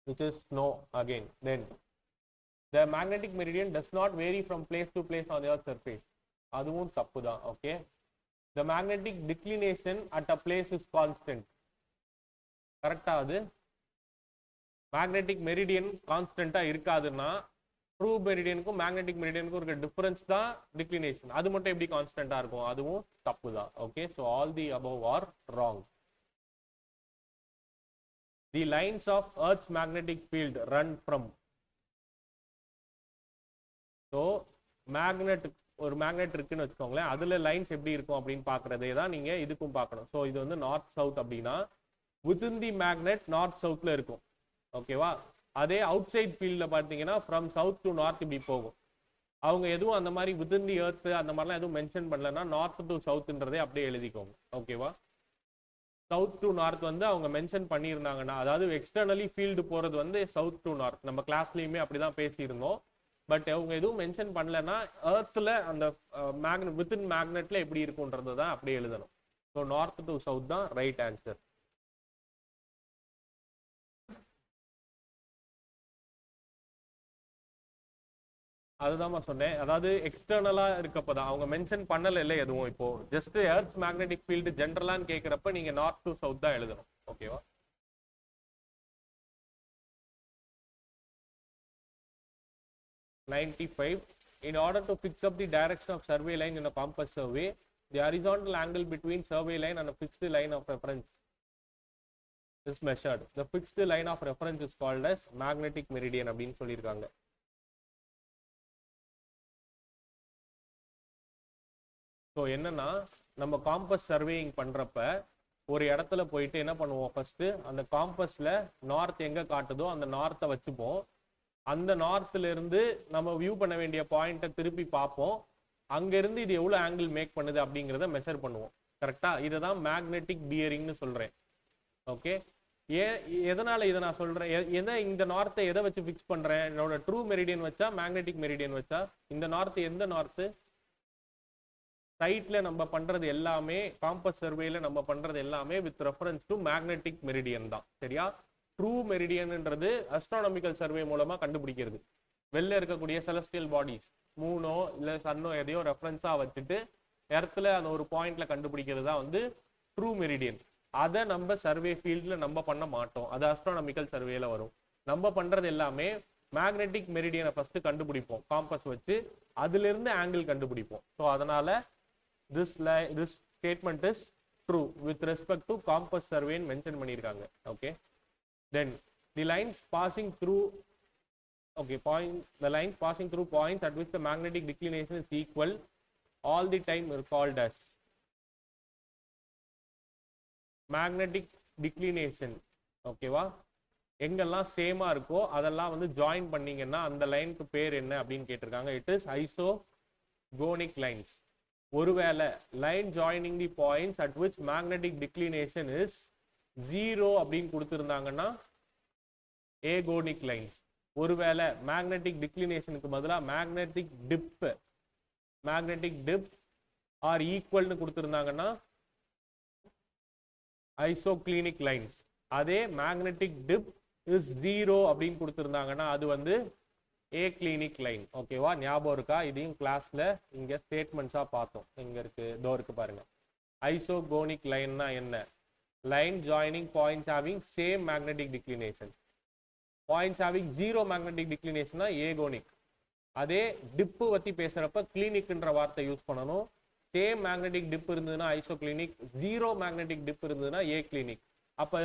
Which is no again. Then the magnetic meridian does not vary from place to place on the earth's surface. அதுவும் தப்பு தான். Okay, the magnetic declination at a place is constant. கரெக்டா அது? Magnetic meridian கான்ஸ்டன்டா இருக்காதுன்னா true மெரிடியனுக்கும் magnetic மெரிடியனுக்கும் இருக்க difference தான் declination. அது மட்டும் எப்படி கான்ஸ்டன்டா இருக்கும்? அதுவும் தப்பு தான். Okay, so all the above are wrong. The lines of earth's magnetic field run from. So magnet, ஒரு மேக்னெட் இருக்குன்னு வச்சுக்கோங்களேன், அதுல லைன்ஸ் எப்படி இருக்கும் அப்படின்னு பாக்குறதே தான் நீங்க இதுக்கும் பார்க்கணும். ஸோ இது வந்து நார்த் சவுத் அப்படின்னா வித்தின் தி மேக்னெட் நார்த் சவுத்ல இருக்கும். ஓகேவா? அதே அவுட் சைட் ஃபீல்ட்ல பார்த்தீங்கன்னா ஃப்ரம் சவுத் டு நார்த் இப்படி போகும். அவங்க எதுவும் அந்த மாதிரி வித்தின் தி எர்த் அந்த மாதிரிலாம் எதுவும் மென்ஷன் பண்ணலன்னா நார்த் டு சவுத்ன்றதே அப்படியே எழுதிக்கோங்க. ஓகேவா? சவுத் டு நார்த் வந்து அவங்க மென்ஷன் பண்ணியிருந்தாங்கன்னா, அதாவது எக்ஸ்டர்னலி ஃபீல்டு போறது வந்து சவுத் டு நார்த், நம்ம கிளாஸ்லயுமே அப்படிதான் பேசியிருந்தோம். பட் அவங்க எதுவும் மென்ஷன் பண்ணலன்னா எர்த்ல அந்த மேக்னெட் வித்தின் மேக்னெட்ல எப்படி இருக்கும்ன்றது தான் அப்படியே எழுதணும். ஸோ நார்த் டு சவுத் தான் ரைட் ஆன்சர். அதுதான் சொன்னேன். அதாவது எக்ஸ்டர்னலா இருக்கப்பதான் அவங்க மென்ஷன் பண்ணல இல்லை எதுவும். இப்போ ஜஸ்ட் எர்த் மேக்னெட்டிக் ஃபீல்டு ஜென்ரலான்னு கேட்கிறப்ப நீங்க நார்த் டு சவுத் தான் எழுதணும். ஓகேவா? (95) In order to fix up the direction of survey line in a compass survey, the horizontal angle between survey line and a fixed line of reference is measured. The fixed line of reference is called as magnetic meridian அப்படின்னு சொல்லியிருக்காங்க. So என்னன்னா, நம்ம compass surveying பண்றப்ப ஒரு இடத்துல போயிட்டு என்ன பண்ணுவோம், ஃபர்ஸ்ட் அந்த காம்பஸ்ல நார்த் எங்க காட்டுதோ அந்த நார்த்தை வச்சுப்போம். அந்த நார்த்ல இருந்து நம்ம வியூ பண்ண வேண்டிய பாயிண்ட்டை திருப்பி பார்ப்போம். அங்க இருந்து இது எவ்வளவு ஆங்கிள் மேக் பண்ணுது அப்படிங்கிறத மெஷர் பண்ணுவோம். கரெக்டா? இதுதான் மேக்னெட்டிக் பியரிங்னு சொல்றேன். ஓகே, எதனால இதை நான் சொல்றேன், எதை இந்த நார்த்தை எதை வச்சு ஃபிக்ஸ் பண்றேன்? என்னோட ட்ரூ மெரிடியன் வச்சா மேக்னெட்டிக் மெரிடியன் வச்சா? இந்த நார்த் எந்த நார்த்து? சைட்ல நம்ம பண்றது எல்லாமே, காம்பஸ் சர்வேல நம்ம பண்றது எல்லாமே with reference to magnetic meridian தான். சரியா? ட்ரூ மெரிடியன்ன்றது அஸ்ட்ரானமிக்கல் சர்வே மூலமா கண்டுபிடிக்கிறது. வெளில இருக்கக்கூடிய செலஸ்டியல் பாடிஸ், மூனோ இல்ல சன்னோ எதையோ ரெஃபரன்ஸா வச்சுட்டு எர்த்ல அந்த ஒரு பாயிண்ட்ல கண்டுபிடிக்கிறது தான் வந்து ட்ரூ மெரிடியன். அதை நம்ம சர்வே ஃபீல்ட்ல நம்ம பண்ண மாட்டோம். அது அஸ்ட்ரானமிக்கல் சர்வேல வரும். நம்ம பண்றது எல்லாமே மேக்னெட்டிக் மெரிடியனை ஃபர்ஸ்ட் கண்டுபிடிப்போம் காம்பஸ் வச்சு, அதுல இருந்து ஆங்கிள் கண்டுபிடிப்போம். ஸோ அதனால this statement is true with respect to compass survey mention பண்ணிருக்காங்க. okay, then the lines passing through the lines passing through points at which the magnetic declination is equal all the time are called as magnetic declination. ஓகேவா? எங்கெல்லாம் சேமா இருக்கோ அதெல்லாம் வந்து join பண்ணீங்கன்னா அந்த லைனுக்கு பேர் என்ன அப்படின்னு கேட்டிருக்காங்க. It is isogonic lines. ஒருவேளை line joining the points at which magnetic declination is 0 அப்படின்னு கொடுத்திருந்தாங்கன்னா ஏகோனிக் லைன்ஸ். ஒருவேளை மேக்னெட்டிக் டிக்ளினேஷனுக்கு பதிலாக மேக்னெட்டிக் டிப் ஆர் ஈக்குவல்னு கொடுத்திருந்தாங்கன்னா ஐசோக்ளினிக் லைன்ஸ். அதே மேக்னெட்டிக் டிப் இஸ் 0 அப்படின்னு கொடுத்திருந்தாங்கன்னா அது வந்து ஏ கிளினிக் லைன். ஓகேவா? ஞாபகம் இருக்கா? இதையும் கிளாஸ்ல இங்க ஸ்டேட்மெண்ட்ஸா பார்த்தோம். இங்க இருக்கு, இதோ இருக்கு பாருங்க. ஐசோகோனிக் லைன்னா என்ன? Line joining points having same magnetic declination. Points having 0 magnetic டிக்ளினேஷன்னா ஏகோனிக். அதே டிப்பு பத்தி பேசுறப்ப கிளினிக்ன்ற வார்த்தை யூஸ் பண்ணணும். சேம் மேக்னெட்டிக் டிப் இருந்ததுன்னா ஐசோக்ளினிக், 0 மேக்னெட்டிக் டிப் இருந்ததுன்னா ஏ கிளினிக். அப்ப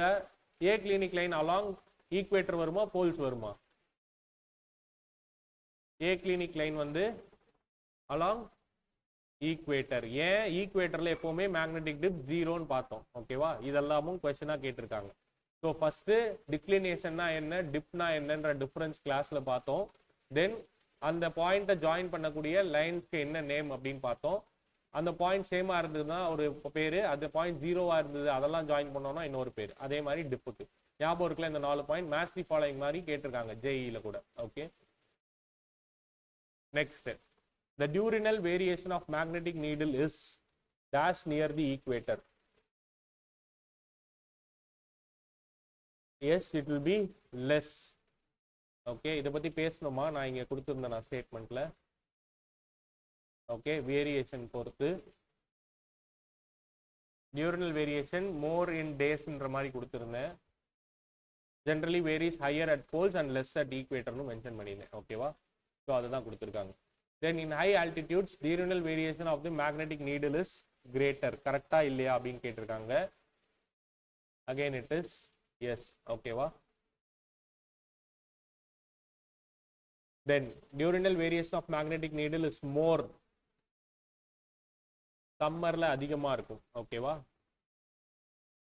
ஏ கிளினிக் லைன் அலாங் ஈக்குவேட்டர் வருமா போல்ஸ் வருமா? ஏ கிளினிக் லைன் வந்து அலாங் ஈக்குவேட்டர். ஏன் ஈக்குவேட்டர்ல எப்பவுமே மேக்னெட்டிக் டிப் ஜீரோன்னு பார்த்தோம். ஓகேவா? இதெல்லாமும் கொஸ்டினா கேட்டிருக்காங்க. ஸோ ஃபர்ஸ்ட் டிக்ளினேஷன்னா என்ன, டிப்னா என்னன்ற டிஃபரன்ஸ் கிளாஸ்ல பார்த்தோம். தென் அந்த பாயிண்ட்டை ஜாயின் பண்ணக்கூடிய லைன்ஸ்க்கு என்ன நேம் அப்படின்னு பார்த்தோம். அந்த பாயிண்ட் சேமா இருந்ததுன்னா ஒரு பேரு, அந்த பாயிண்ட் ஜீரோவா இருந்தது அதெல்லாம் ஜாயின் பண்ணோம்னா இன்னொரு பேர். அதே மாதிரி டிப்புக்கு ஞாபகம் இருக்குல்ல, இந்த 4 பாயிண்ட் மேட்ச் தி ஃபாலோயிங் மாதிரி கேட்டிருக்காங்க ஜேஇல கூட. Okay, next the diurnal variation of magnetic needle is dash near the equator. Yes, it will be less. Okay, இதை பத்தி பேசணுமா? நான் இங்க கொடுத்துருந்தேன் நான் ஸ்டேட்மெண்ட்ல. ஓகே, வேரியேஷன் பொறுத்து diurnal variation more in daysன்ற மாதிரி கொடுத்துருந்தேன். generally varies higher at poles and less at equator னு மென்ஷன் பண்ணியிருந்தேன். ஓகேவா? ஸோ அதுதான் கொடுத்துருக்காங்க. Then in high altitudes diurnal variation of the magnetic needle is greater. கரெக்டா இல்லையா அப்படின்னு கேட்டிருக்காங்க. again it is yes. ஓகேவா? then diurnal variation of magnetic needle is more. சம்மர்ல அதிகமா இருக்கும். ஓகேவா?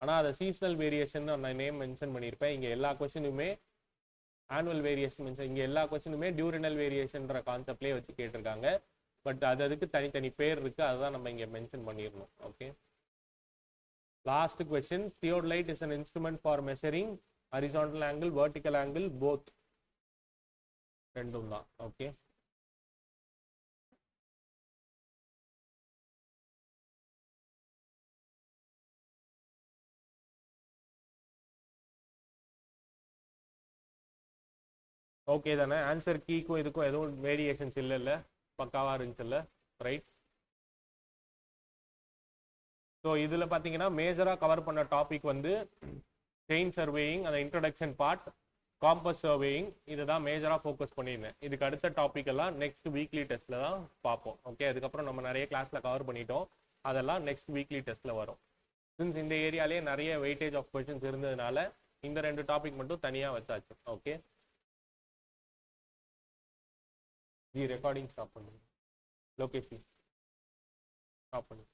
ஆனா அது சீசனல் வேரியேஷன் நான் நேம் மென்ஷன் பண்ணியிருப்பேன். இங்க எல்லா கொஸ்டினுமே ஆனுவல் வேரியேஷன் மென்ஷன், இங்க எல்லா கொஸ்டினுமே டியூரினல் வேரியேஷன்ற கான்செப்ட்லேயே வச்சு கேட்டிருக்காங்க. பட் அதுக்கு தனித்தனி பேர் இருக்கு, அதுதான் நம்ம இங்க மென்ஷன் பண்ணிடணும். Okay, last question. Theodolite is an instrument for measuring horizontal angle, vertical angle, both. ரெண்டும் தான். ஓகே, ஓகே தானே? ஆன்சர் கீக்கும் இதுக்கும் எதுவும் வேரியேஷன்ஸ் இல்லைல்ல, பக்காவா இருந்துச்சுல்ல? ரைட். ஸோ இதில் பார்த்தீங்கன்னா மேஜராக கவர் பண்ண டாபிக் வந்து செயின் சர்வேயிங், அந்த இன்ட்ரடக்ஷன் பார்ட், காம்பஸ் சர்வேயிங், இதை தான் மேஜராக ஃபோக்கஸ் பண்ணியிருந்தேன். இதுக்கு அடுத்த டாபிக் எல்லாம் நெக்ஸ்ட் வீக்லி டெஸ்ட்டில் தான் பார்ப்போம். ஓகே, அதுக்கப்புறம் நம்ம நிறைய கிளாஸில் கவர் பண்ணிட்டோம், அதெல்லாம் நெக்ஸ்ட் வீக்லி டெஸ்ட்டில் வரும். சின்ஸ் இந்த ஏரியாலேயே நிறைய வெயிட்டேஜ் ஆஃப் கொஸ்டின்ஸ் இருந்ததுனால இந்த 2 டாபிக் மட்டும் தனியாக வச்சாச்சு. ஓகே, जी रिकॉर्डिंग स्टॉप பண்ணுங்க. லோகேஷ் ஸ்டாப் பண்ணுங்க.